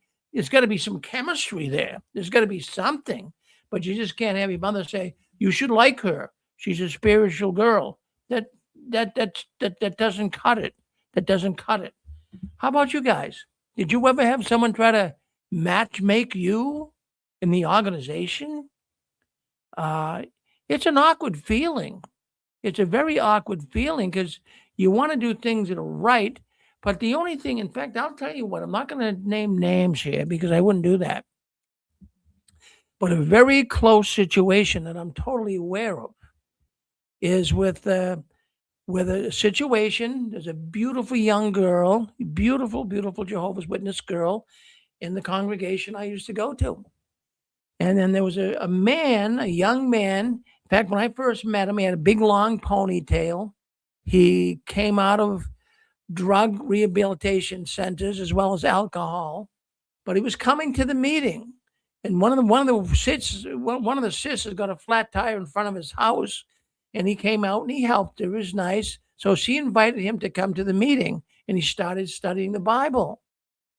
some chemistry there. There's got to be something. But you just can't have your mother say, you should like her. She's a spiritual girl. That doesn't cut it. That doesn't cut it. How about you guys? Did you ever have someone try to match make you in the organization? It's an awkward feeling. It's a very awkward feeling because you want to do things that are right. But the only thing, in fact, I'll tell you what, I'm not going to name names here because I wouldn't do that. But a very close situation that I'm totally aware of is with a situation. There's a beautiful young girl, beautiful Jehovah's Witness girl in the congregation I used to go to. And then there was a man, a young man. In fact, when I first met him, he had a big, long ponytail. He came out of drug rehabilitation centers as well as alcohol, but he was coming to the meeting. And one of the sisters got a flat tire in front of his house, and he came out and he helped her. It was nice. So she invited him to come to the meeting, and he started studying the Bible.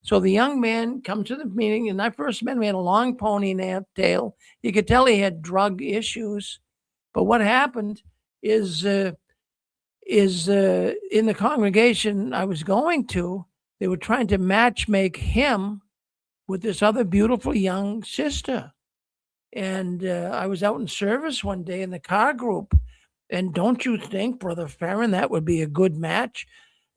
So the young man comes to the meeting, and I first met him. He had a long ponytail. You could tell he had drug issues. But what happened is in the congregation I was going to, they were trying to match make him with this other beautiful young sister. And I was out in service one day in the car group. And don't you think, Brother Farron, that would be a good match?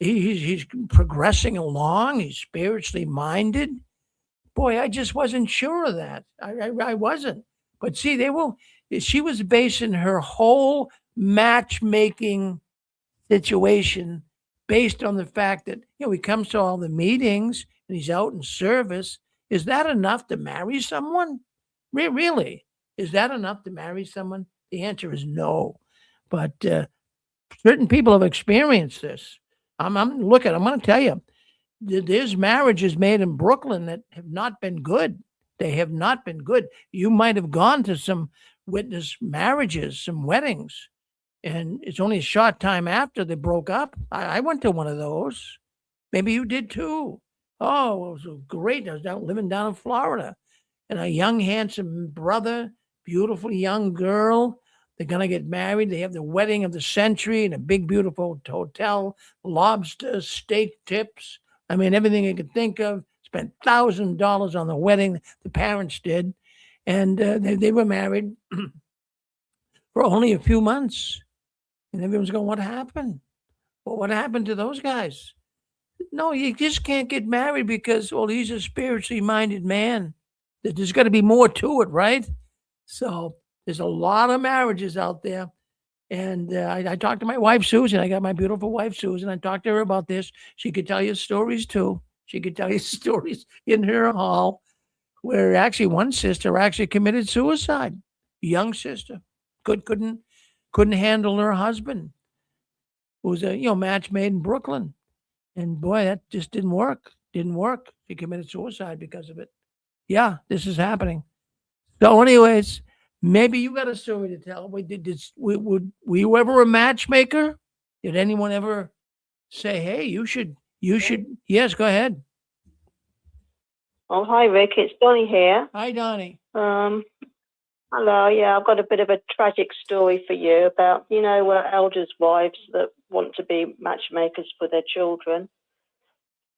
He's progressing along. He's spiritually minded. Boy, I just wasn't sure of that. I wasn't. But see, she was basing her whole matchmaking situation based on the fact that, he comes to all the meetings and he's out in service. Is that enough to marry someone? Really? Is that enough to marry someone? The answer is no. But certain people have experienced this. I'm going to tell you, there's marriages made in Brooklyn that have not been good. They have not been good. You might have gone to some witness marriages, some weddings, and it's only a short time after they broke up. I went to one of those. Maybe you did too. Oh, it was great. I was living down in Florida, and a young, handsome brother, beautiful young girl. They're going to get married. They have the wedding of the century in a big, beautiful hotel, lobster, steak tips. I mean, everything you could think of. Spent $1,000 on the wedding. The parents did. And they were married for only a few months. And everyone's going, what happened? Well, what happened to those guys? No, you just can't get married because, well, he's a spiritually minded man. There's got to be more to it, right? So there's a lot of marriages out there. And I talked to my wife, Susan. I got my beautiful wife, Susan. I talked to her about this. She could tell you stories, too. She could tell you stories in her hall where actually one sister actually committed suicide. Young sister. Couldn't handle her husband. It was a match made in Brooklyn. And boy, that just didn't work. She committed suicide because of it. Yeah, this is happening. So anyways, maybe you got a story to tell. Were you ever a matchmaker? Did anyone ever say, hey, you should, yes, go ahead. Oh, hi, Rick. It's Donnie here. Hi, Donnie. Hello. Yeah, I've got a bit of a tragic story for you about, elders' wives that want to be matchmakers for their children.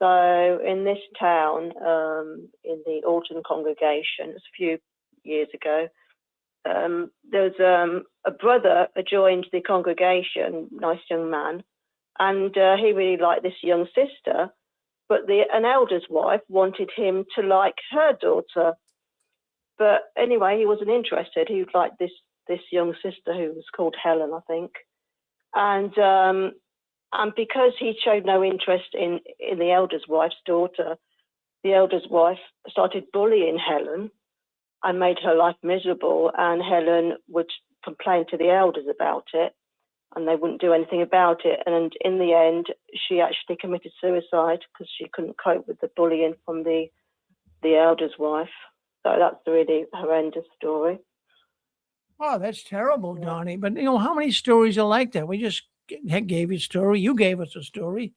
So in this town, in the Alton congregation, it was a few years ago, there was a brother who joined the congregation, nice young man, and he really liked this young sister, but an elder's wife wanted him to like her daughter. But anyway, he wasn't interested. He liked this young sister who was called Helen, I think. And because he showed no interest in the elder's wife's daughter, the elder's wife started bullying Helen and made her life miserable. And Helen would complain to the elders about it, and they wouldn't do anything about it. And in the end, she actually committed suicide because she couldn't cope with the bullying from the elder's wife. So that's a really horrendous story. Oh, that's terrible, Donnie. But how many stories are like that? We just gave you a story. You gave us a story.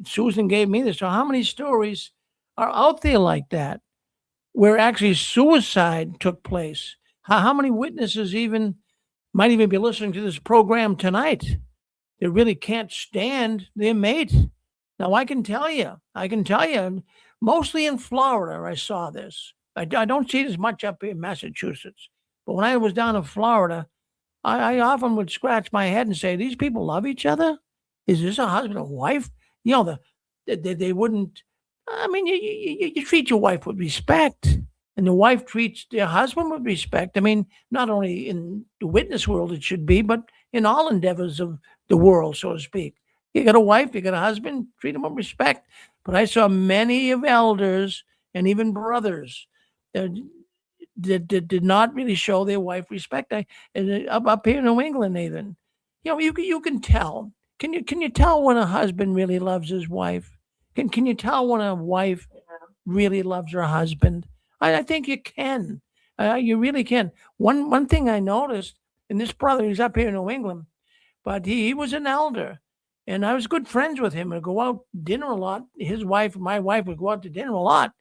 Susan gave me this. So how many stories are out there like that where actually suicide took place? How many witnesses might even be listening to this program tonight that really can't stand their mate? Now, I can tell you, mostly in Florida, I saw this. I don't see this much up here in Massachusetts. But when I was down in Florida, I often would scratch my head and say, these people love each other? Is this a husband and wife? They wouldn't. I mean, you treat your wife with respect, and the wife treats their husband with respect. I mean, not only in the witness world it should be, but in all endeavors of the world, so to speak. You got a wife, you got a husband, treat them with respect. But I saw many of elders and even brothers that did not really show their wife respect. Up here in New England, even, you can tell. Can you tell when a husband really loves his wife? Can you tell when a wife really loves her husband? I think you can. You really can. One thing I noticed, and this brother, he's up here in New England, but he was an elder, and I was good friends with him. I'd go out dinner a lot. His wife, my wife, would go out to dinner a lot,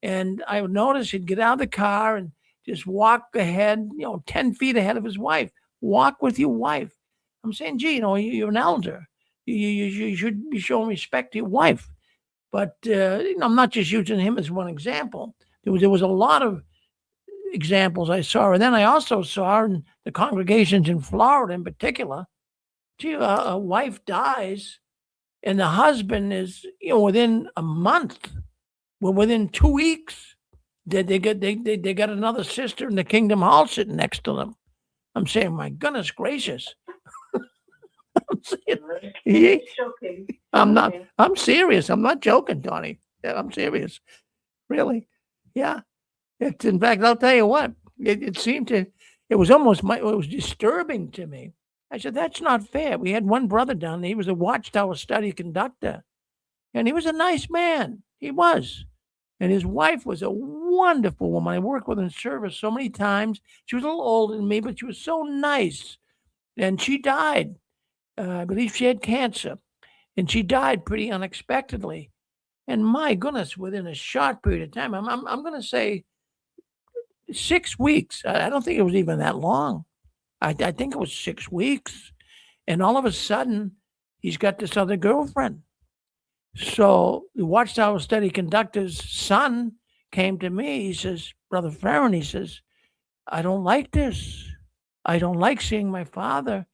and I would notice he'd get out of the car and just walk ahead, 10 feet ahead of his wife. Walk with your wife. I'm saying, gee, you're an elder. You should be showing respect to your wife. But I'm not just using him as one example. There was a lot of examples I saw. And then I also saw in the congregations in Florida in particular, gee, a wife dies and the husband is, within a month, within 2 weeks, they got another sister in the Kingdom Hall sitting next to them. I'm saying, my goodness gracious. I'm saying, Shocking. I'm serious. I'm not joking, Donnie. Yeah, I'm serious. Really. Yeah. It's, in fact, I'll tell you what, it seemed to, it was almost, it was disturbing to me. I said, that's not fair. We had one brother down there. He was a Watchtower study conductor, and he was a nice man. He was. And his wife was a wonderful woman. I worked with her in service so many times. She was a little older than me, but she was so nice. And she died. I believe she had cancer, and she died pretty unexpectedly. And my goodness, within a short period of time, I'm going to say 6 weeks. I don't think it was even that long. I think it was 6 weeks. And all of a sudden, he's got this other girlfriend. So the Watchtower study conductor's son came to me. He says, Brother Farron, he says, I don't like this. I don't like seeing my father.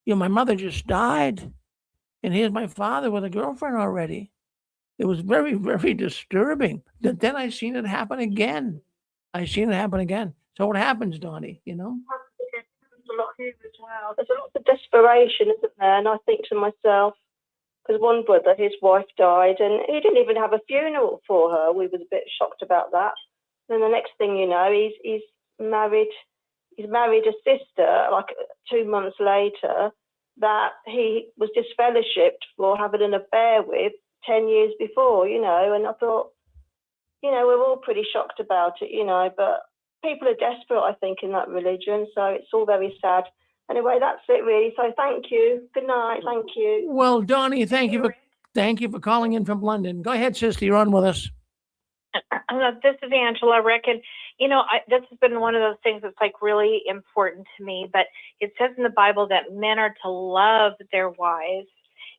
My mother just died, and here's my father with a girlfriend already. It was very, very disturbing. Then I seen it happen again. So what happens, Donnie, There's a lot here as well. There's a lot of desperation, isn't there? And I think to myself, because one brother, his wife died, and he didn't even have a funeral for her. We was a bit shocked about that. Then the next thing you know, he's married. He's married a sister, like 2 months later, that he was disfellowshipped for having an affair with 10 years before, and I thought, we're all pretty shocked about it, but people are desperate, I think, in that religion. So it's all very sad. Anyway, that's it really. So thank you. Good night. Thank you. Well, Donnie, thank you for calling in from London. Go ahead, sister. You're on with us. This is Angela, Rick, and this has been one of those things that's like really important to me. But it says in the Bible that men are to love their wives,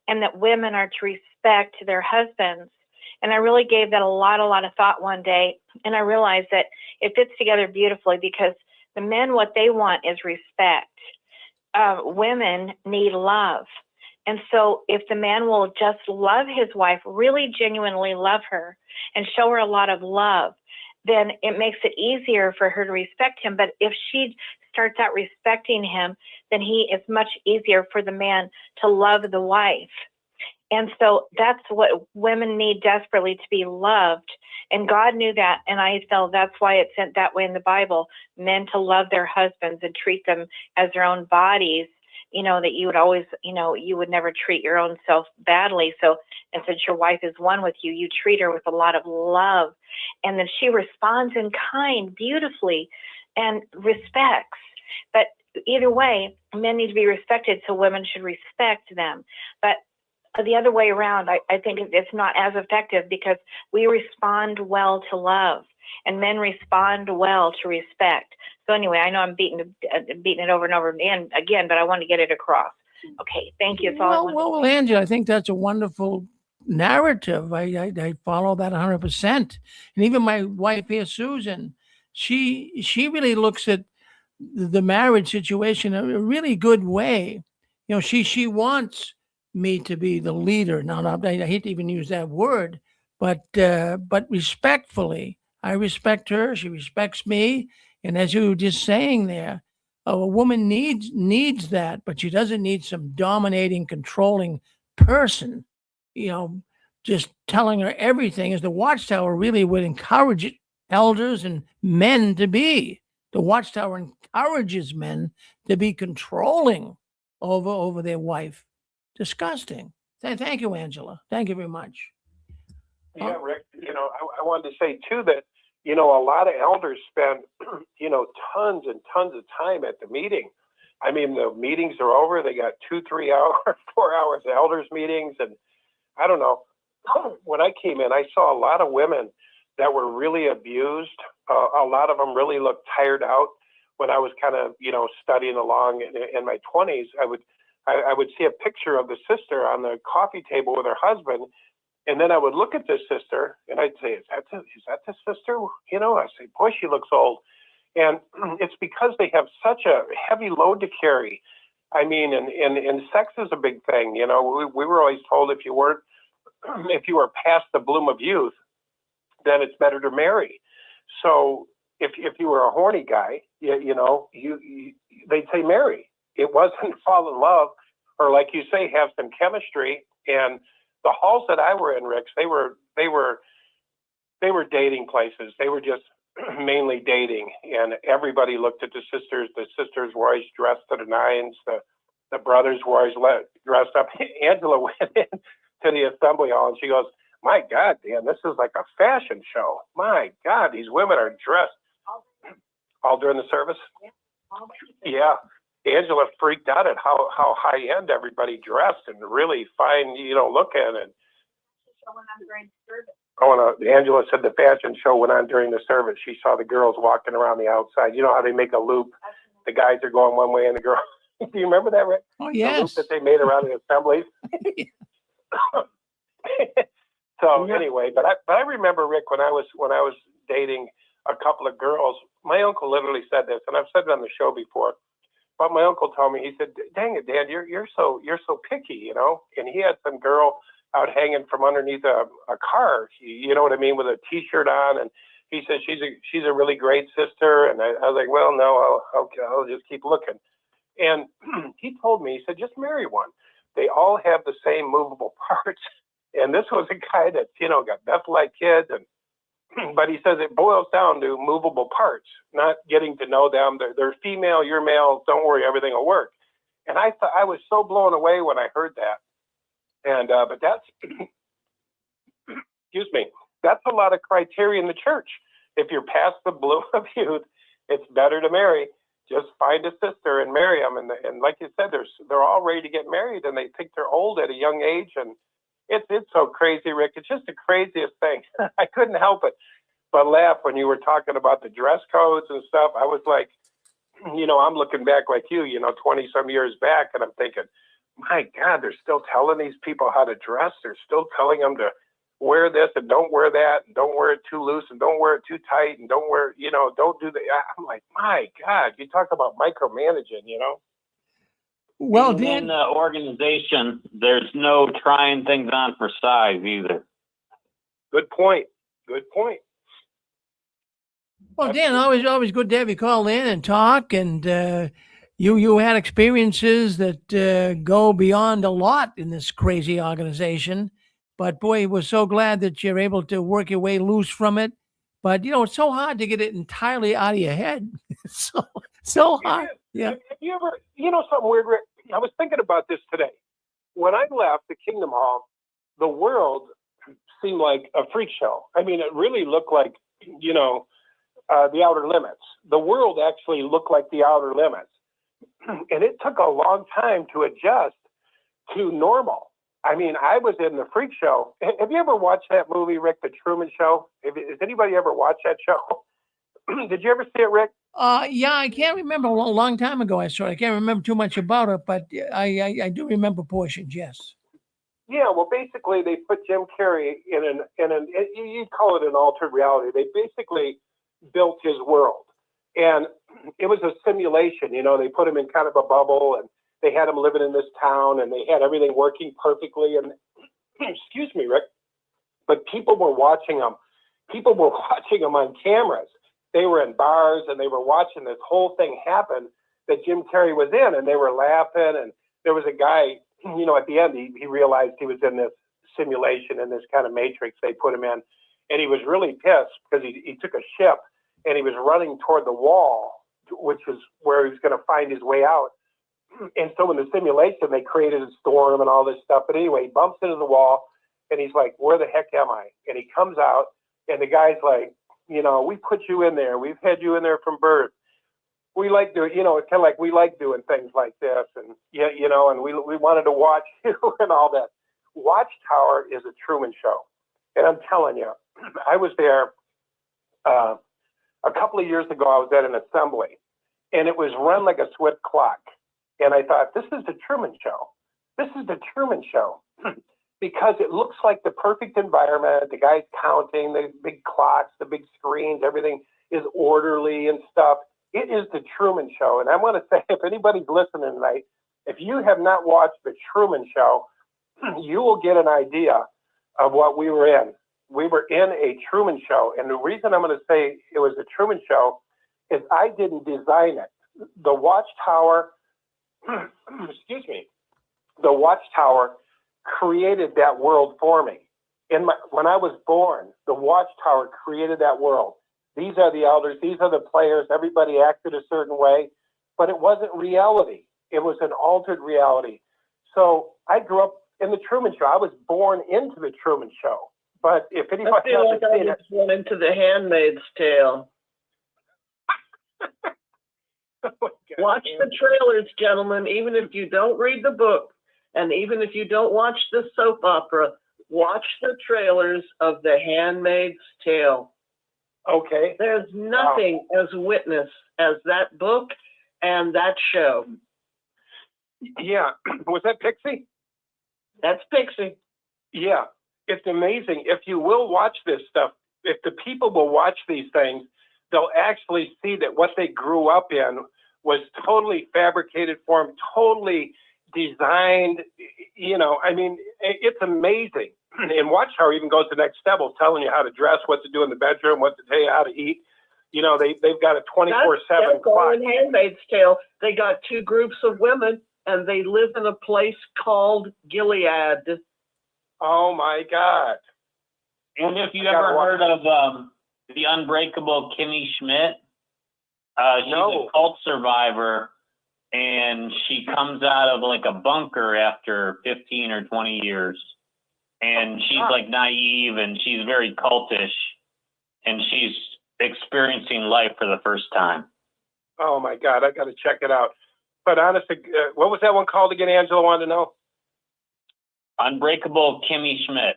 and that women are to respect their husbands. And I really gave that a lot of thought one day, and I realized that it fits together beautifully because the men, what they want is respect. Women need love. And so if the man will just love his wife, really genuinely love her and show her a lot of love, then it makes it easier for her to respect him. But if she starts out respecting him, then it's much easier for the man to love the wife. And so that's what women need desperately, to be loved. And God knew that. And I felt that's why it's sent that way in the Bible, men to love their husbands and treat them as their own bodies, that you would always, you would never treat your own self badly. So, and since your wife is one with you, you treat her with a lot of love. And then she responds in kind, beautifully, and respects. But either way, men need to be respected, so women should respect them. But the other way around, I think it's not as effective, because we respond well to love and men respond well to respect. So anyway, I know I'm beating it over and over again, but I want to get it across. Okay, thank you. Well, Angela, I think that's a wonderful narrative. I follow that 100%. And even my wife here, Susan, she really looks at the marriage situation in a really good way. She wants me to be the leader. Now, I hate to even use that word, but respectfully, I respect her. She respects me. And as you were just saying there, a woman needs that, but she doesn't need some dominating, controlling person, just telling her everything, as the Watchtower really would encourage elders and men to be. The Watchtower encourages men to be controlling over their wife. Disgusting. Thank you, Angela. Thank you very much. Yeah, Rick, I wanted to say too that, a lot of elders spend, tons and tons of time at the meeting. I mean, the meetings are over. They got 2, 3 hours, 4 hours of elders meetings. And I don't know, when I came in, I saw a lot of women that were really abused. A lot of them really looked tired out. When I was kind of, studying along in my 20s, I would see a picture of the sister on the coffee table with her husband. And then I would look at this sister and I'd say, is that the sister? I say, boy, she looks old. And it's because they have such a heavy load to carry. I mean, and sex is a big thing. We were always told if you were past the bloom of youth, then it's better to marry. So if you were a horny guy, they'd say marry. It wasn't fall in love, or like you say, have some chemistry. And the halls that I were in, Rick, they were dating places. They were just mainly dating, and everybody looked at the sisters. The sisters were always dressed to the nines. The brothers were always dressed up. Angela went in to the assembly hall and she goes, "My God, Dan, this is like a fashion show. My God, these women are dressed." All during the service? Yeah. Angela freaked out at how high end everybody dressed and really fine, looking. And Angela said the fashion show went on during the service. She saw the girls walking around the outside. You know how they make a loop? The guys are going one way and the girls. Do you remember that, Rick? Oh, yes. The loop that they made around the assemblies. So anyway, but I remember, Rick, when I was dating a couple of girls, my uncle literally said this, and I've said it on the show before. But my uncle told me, he said, "Dang it, Dad, you're so picky, And he had some girl out hanging from underneath a car, you know what I mean, with a T-shirt on, and he said she's a really great sister. And I was like, well, no, I'll just keep looking. And he told me, he said, just marry one. They all have the same movable parts. And this was a guy that got Beth-like kids, but he says it boils down to movable parts, not getting to know them. They're female, you're male. Don't worry, everything will work. And I thought, I was so blown away when I heard that. And but that's, excuse me, that's a lot of criteria in the church. If you're past the bloom of youth, it's better to marry. Just find a sister and marry them. And like you said, they're all ready to get married, and they think they're old at a young age. And it's so crazy, Rick. It's just the craziest thing. I couldn't help it but laugh when you were talking about the dress codes and stuff. I was like, I'm looking back like you, 20 some years back, and I'm thinking, my God, they're still telling these people how to dress. They're still telling them to wear this and don't wear that, and don't wear it too loose and don't wear it too tight, and don't wear, don't do that. I'm like, my God, you talk about micromanaging, Well, even in the organization, there's no trying things on for size either. Good point. Good point. Well, Dan, always good to have you call in and talk. And you had experiences that go beyond a lot in this crazy organization. But boy, we're so glad that you're able to work your way loose from it. But it's so hard to get it entirely out of your head. so hard. Yeah. Have you ever, something weird, Rick? I was thinking about this today. When I left the Kingdom Hall, the world seemed like a freak show. I mean, it really looked like, the outer limits. The world actually looked like the outer limits. And it took a long time to adjust to normal. I mean, I was in the freak show. Have you ever watched that movie, Rick, The Truman Show? Has anybody ever watched that show? Did you ever see it, Rick? Yeah, I can't remember. A long time ago I saw it. I can't remember too much about it, but I do remember portions, yes. Yeah, well, basically, they put Jim Carrey in you'd call it an altered reality. They basically built his world. And it was a simulation. They put him in kind of a bubble, and they had him living in this town, and they had everything working perfectly. And excuse me, Rick, but people were watching him. People were watching him on cameras. They were in bars, and they were watching this whole thing happen that Jim Carrey was in, and they were laughing. And there was a guy, at the end, he realized he was in this simulation, in this kind of matrix they put him in. And he was really pissed because he took a ship, and he was running toward the wall, which is where he was going to find his way out. And so in the simulation, they created a storm and all this stuff. But anyway, he bumps into the wall, and he's like, where the heck am I? And he comes out, and the guy's like, we put you in there. We've had you in there from birth. We like doing, it's kind of like we like doing things like this. And, and we wanted to watch you and all that. Watchtower is a Truman Show. And I'm telling you, I was there a couple of years ago. I was at an assembly, and it was run like a swift clock. And I thought, this is the Truman Show. This is the Truman Show. Because it looks like the perfect environment. The guy's counting, the big clocks, the big screens, everything is orderly and stuff. It is the Truman Show. And I want to say, if anybody's listening tonight, if you have not watched the Truman Show, you will get an idea of what we were in. We were in a Truman Show. And the reason I'm going to say it was a Truman Show is I didn't design it. The Watchtower, excuse me, the Watchtower created that world for me. When I was born, the Watchtower created that world. These are the elders, these are the players, everybody acted a certain way, but it wasn't reality. It was an altered reality. So I grew up in the Truman Show. I was born into the Truman Show. But if anybody I feel like hasn't I seen was it, born into The Handmaid's Tale. Watch the trailers, gentlemen, even if you don't read the book, and even if you don't watch the soap opera, watch the trailers of The Handmaid's Tale. Okay. There's nothing as witness as that book and that show. Yeah. Was that Pixie? That's Pixie. Yeah. It's amazing. If you will watch this stuff, if the people will watch these things, they'll actually see that what they grew up in was totally fabricated for them, totally designed. It's amazing. And Watchtower even goes to the next step, telling you how to dress, what to do in the bedroom, what to tell you how to eat. They've got a 24/7 clock. In Handmaid's Tale, they got two groups of women, and they live in a place called Gilead. Oh my God! And if you ever heard of the Unbreakable Kimmy Schmidt, she's a cult survivor, and she comes out of like a bunker after 15 or 20 years. And she's like naive, and she's very cultish, and she's experiencing life for the first time. Oh my God, I got to check it out. But honestly, what was that one called again? Angela wanted to know. Unbreakable Kimmy Schmidt.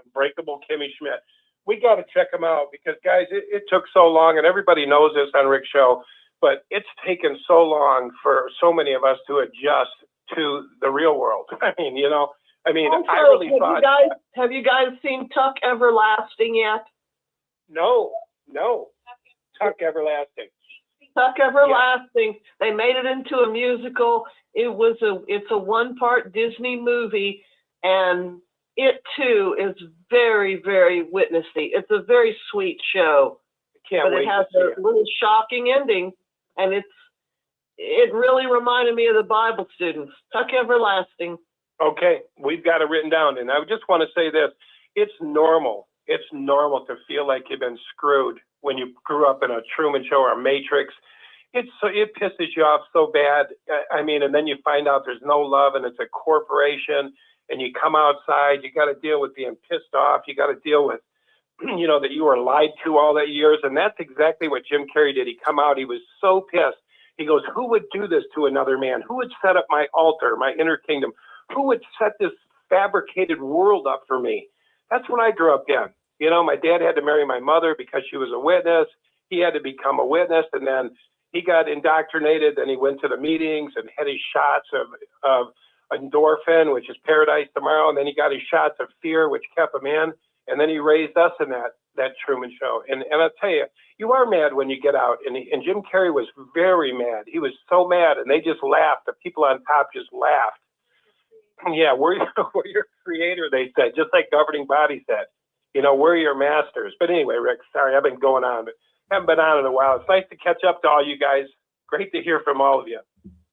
Unbreakable Kimmy Schmidt. We got to check them out because, guys, it took so long, and everybody knows this on Rick's show, but it's taken so long for so many of us to adjust to the real world. I really thought. Have you guys seen Tuck Everlasting yet? No. Tuck Everlasting. Tuck Everlasting. They made it into a musical. It's a one-part Disney movie, and it too is very, very witnessy. It's a very sweet show. Can't but wait it has to see a it. little shocking ending, and it really reminded me of the Bible students. Tuck everlasting. Okay, we've got it written down, and I just want to say this: it's normal. It's normal to feel like you've been screwed when you grew up in a Truman Show or a Matrix. It pisses you off so bad. I mean, and then you find out there's no love, and it's a corporation, and you come outside. You got to deal with being pissed off. You got to deal with, you know, that you were lied to all that years, and that's exactly what Jim Carrey did. He come out. He was so pissed. He goes, "Who would do this to another man? Who would set up my altar, my inner kingdom? Who would set this fabricated world up for me?" That's what I grew up in. You know, my dad had to marry my mother because she was a witness. He had to become a witness, and then he got indoctrinated. Then he went to the meetings and had his shots of endorphin, which is paradise tomorrow. And then he got his shots of fear, which kept him in. And then he raised us in that Truman Show. And I'll tell you, you are mad when you get out. And Jim Carrey was very mad. He was so mad, and they just laughed. The people on top just laughed. Yeah, we're your creator, they said, just like governing body said. You know, we're your masters. But anyway, Rick, sorry, I've been going on, but haven't been on in a while. It's nice to catch up to all you guys. Great to hear from all of you.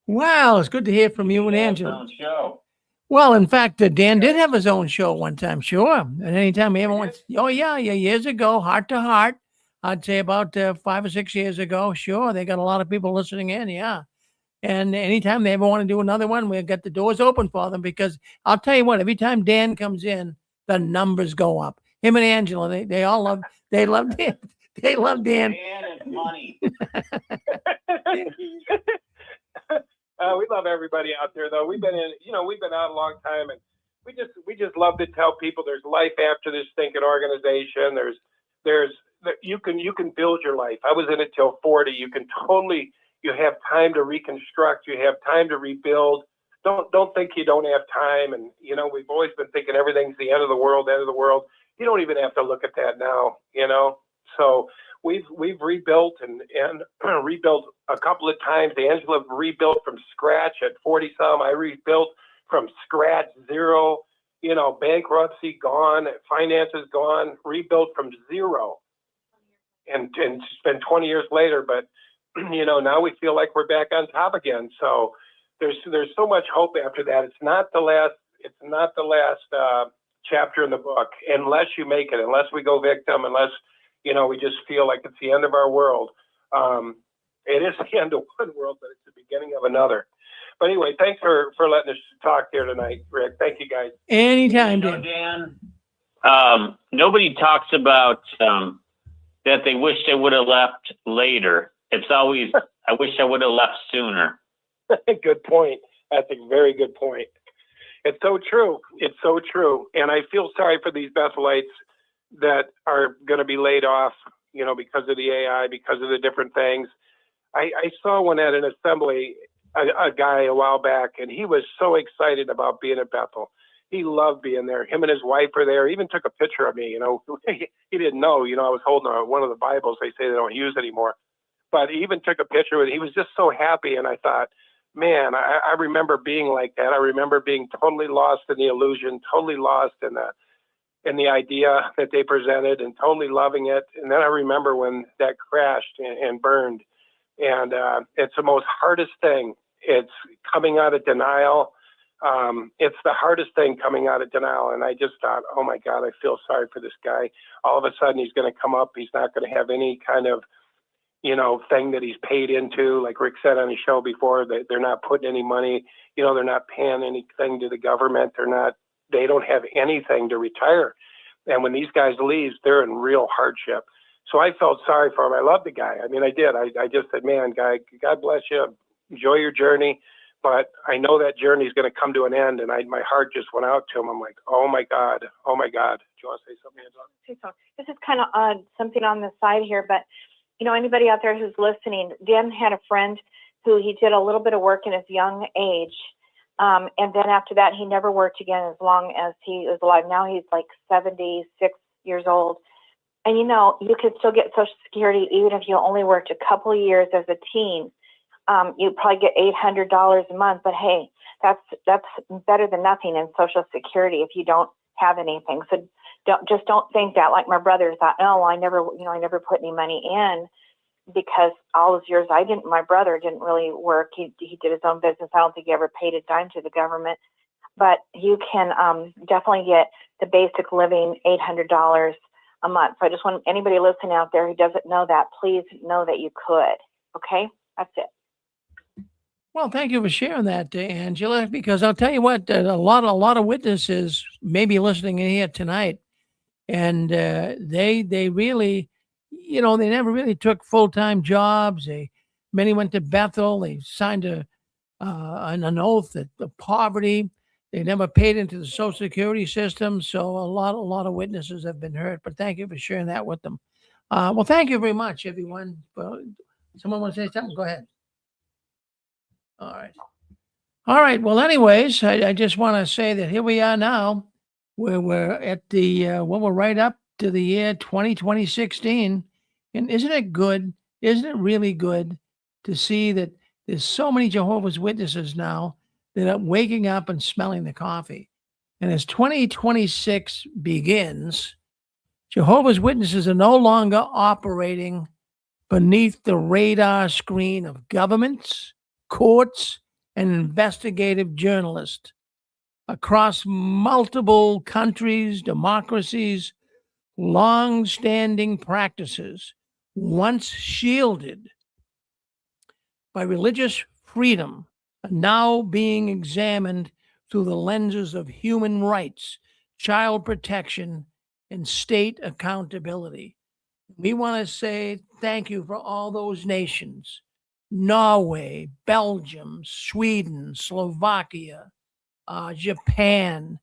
Wow, it's good to hear from you and Angela. Show. Well, in fact, Dan did have his own show one time, sure. And anytime he ever went, oh yeah, years ago, Heart to Heart, I'd say about 5 or 6 years ago, sure, they got a lot of people listening in, yeah. And anytime they ever want to do another one, we've got the doors open for them, because I'll tell you what, every time Dan comes in, the numbers go up. Him and Angela, they all love Dan. They love Dan. Dan is money. We love everybody out there, though. We've been out a long time, and we just love to tell people there's life after this stinking organization. You can build your life. I was in it till 40. You have time to reconstruct. You have time to rebuild. Don't think you don't have time. And you know, we've always been thinking everything's the end of the world. You don't even have to look at that now. You know, so we've rebuilt and rebuilt a couple of times. Angela rebuilt from scratch at 40 some. I rebuilt from scratch, zero. You know, bankruptcy gone, finances gone, rebuilt from zero. And it's been 20 years later, but you know, now we feel like we're back on top again. So there's so much hope after that. It's not the last chapter in the book, unless you make it, unless we go victim, unless, you know, we just feel like it's the end of our world. It is the end of one world, but it's the beginning of another. But anyway, thanks for letting us talk here tonight, Rick. Thank you, guys. Anytime, you know, Dan. Nobody talks about that they wish they would have left later. It's always, I wish I would have left sooner. Good point. That's a very good point. It's so true. It's so true. And I feel sorry for these Bethelites that are going to be laid off, you know, because of the AI, because of the different things. I saw one at an assembly, a guy a while back, and he was so excited about being at Bethel. He loved being there. Him and his wife were there. He even took a picture of me, you know. He didn't know, you know, I was holding one of the Bibles they say they don't use anymore. But he even took a picture with it. He was just so happy. And I thought, man, I remember being like that. I remember being totally lost in the illusion, totally lost in the idea that they presented, and totally loving it. And then I remember when that crashed and burned. And it's the most hardest thing. It's coming out of denial. It's the hardest thing, coming out of denial. And I just thought, oh my God, I feel sorry for this guy. All of a sudden he's going to come up. He's not going to have any kind of, you know, thing that he's paid into. Like Rick said on his show before, that they're not putting any money, you know, they're not paying anything to the government. They don't have anything to retire. And when these guys leave, they're in real hardship. So I felt sorry for him. I love the guy. I mean, I did. I just said, man, guy, God bless you. Enjoy your journey. But I know that journey is going to come to an end. And my heart just went out to him. I'm like, oh my God. Oh my God. Do you want to say something, Angela? This is kind of something on the side here, but you know, anybody out there who's listening, Dan had a friend who he did a little bit of work in his young age. And then after that, he never worked again as long as he was alive. Now he's like 76 years old. And, you know, you could still get Social Security even if you only worked a couple of years as a teen. You'd probably get $800 a month. But, hey, that's better than nothing in Social Security if you don't have anything. So don't think that, like my brother thought, oh, I never put any money in, because all those years my brother didn't really work. He did his own business. I don't think he ever paid a dime to the government. But you can definitely get the basic living $800 a month. So I just want anybody listening out there who doesn't know that, please know that you could. Okay, that's it. Well, thank you for sharing that, Angela, because I'll tell you what, a lot of witnesses may be listening in here tonight, and they really, they never really took full-time jobs. Many went to Bethel. They signed an oath that the poverty. They never paid into the Social Security system. So a lot of witnesses have been hurt. But thank you for sharing that with them. Well, thank you very much, everyone. Someone want to say something? Go ahead. All right. Well, anyways, I just want to say that here we are now, where we're at we're right up to the year 2016. And isn't it good? Isn't it really good to see that there's so many Jehovah's Witnesses now that are waking up and smelling the coffee? And as 2026 begins, Jehovah's Witnesses are no longer operating beneath the radar screen of governments, courts, and investigative journalists. Across multiple countries, democracies, long-standing practices, once shielded by religious freedom, are now being examined through the lenses of human rights, child protection, and state accountability. We want to say thank you for all those nations: Norway, Belgium, Sweden, Slovakia, Japan.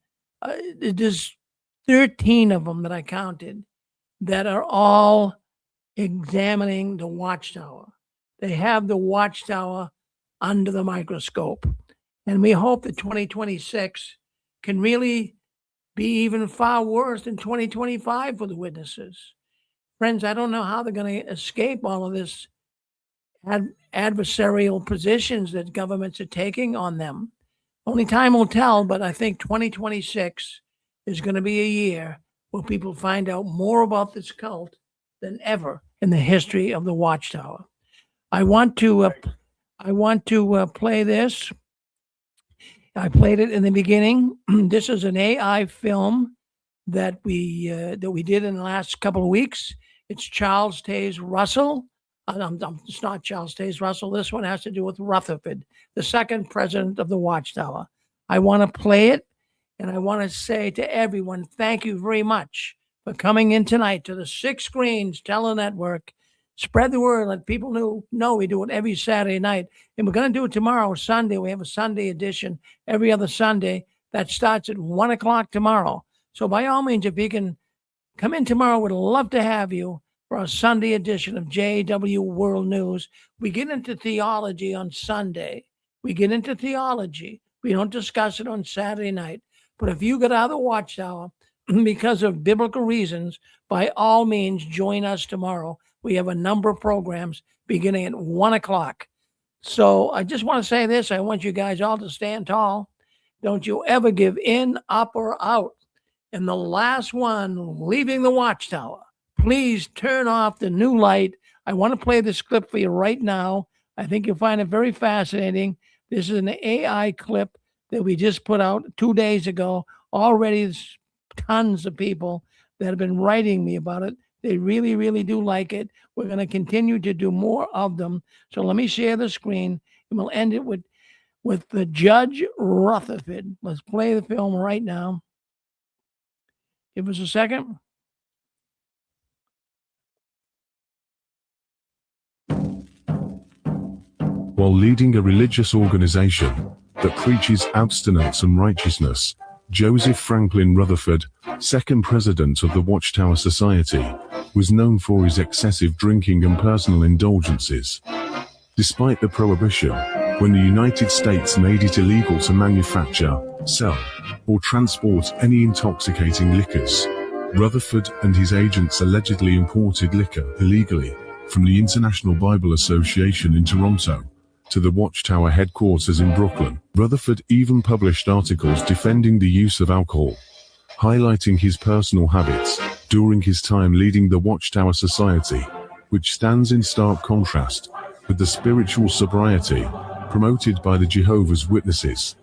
There's 13 of them that I counted that are all examining the Watchtower. They have the Watchtower under the microscope. And we hope that 2026 can really be even far worse than 2025 for the witnesses. Friends, I don't know how they're going to escape all of this adversarial positions that governments are taking on them. Only time will tell, but I think 2026 is going to be a year where people find out more about this cult than ever in the history of the Watchtower. I want to play this. I played it in the beginning. This is an AI film that we did in the last couple of weeks. It's Charles Taze Russell. It's not Charles Taze Russell. This one has to do with Rutherford, the second president of the Watchtower. I want to play it, and I want to say to everyone, thank you very much for coming in tonight to the 6 Screens Telenetwork. Spread the word. Let people know we do it every Saturday night. And we're going to do it tomorrow, Sunday. We have a Sunday edition every other Sunday. That starts at 1 o'clock tomorrow. So by all means, if you can come in tomorrow, we'd love to have you for our Sunday edition of JW World News. We get into theology on Sunday. We get into theology. We don't discuss it on Saturday night. But if you get out of the Watchtower because of biblical reasons, by all means, join us tomorrow. We have a number of programs beginning at 1 o'clock. So I just want to say this. I want you guys all to stand tall. Don't you ever give in, up, or out. And the last one, leaving the Watchtower, please turn off the new light. I want to play this clip for you right now. I think you'll find it very fascinating. This is an AI clip that we just put out 2 days ago. Already there's tons of people that have been writing me about it. They really, really do like it. We're going to continue to do more of them. So let me share the screen, and we'll end it with the Judge Rutherford. Let's play the film right now. Give us a second. While leading a religious organization that preaches abstinence and righteousness, Joseph Franklin Rutherford, second president of the Watchtower Society, was known for his excessive drinking and personal indulgences. Despite the prohibition, when the United States made it illegal to manufacture, sell, or transport any intoxicating liquors, Rutherford and his agents allegedly imported liquor illegally from the International Bible Association in Toronto to the Watchtower headquarters in Brooklyn. Rutherford even published articles defending the use of alcohol. highlighting his personal habits during his time leading the Watchtower Society, which stands in stark contrast with the spiritual sobriety promoted by the Jehovah's Witnesses.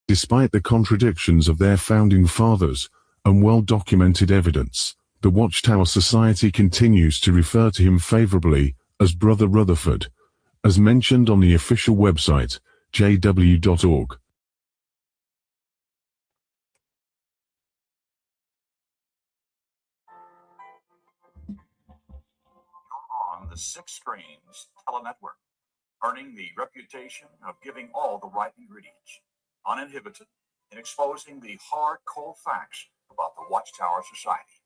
Despite the contradictions of their founding fathers and well-documented evidence, the Watchtower Society continues to refer to him favorably as Brother Rutherford, as mentioned on the official website, jw.org. On the Six Screens Telenetwork, earning the reputation of giving all the right ingredients, uninhibited in exposing the hard, cold facts about the Watchtower Society.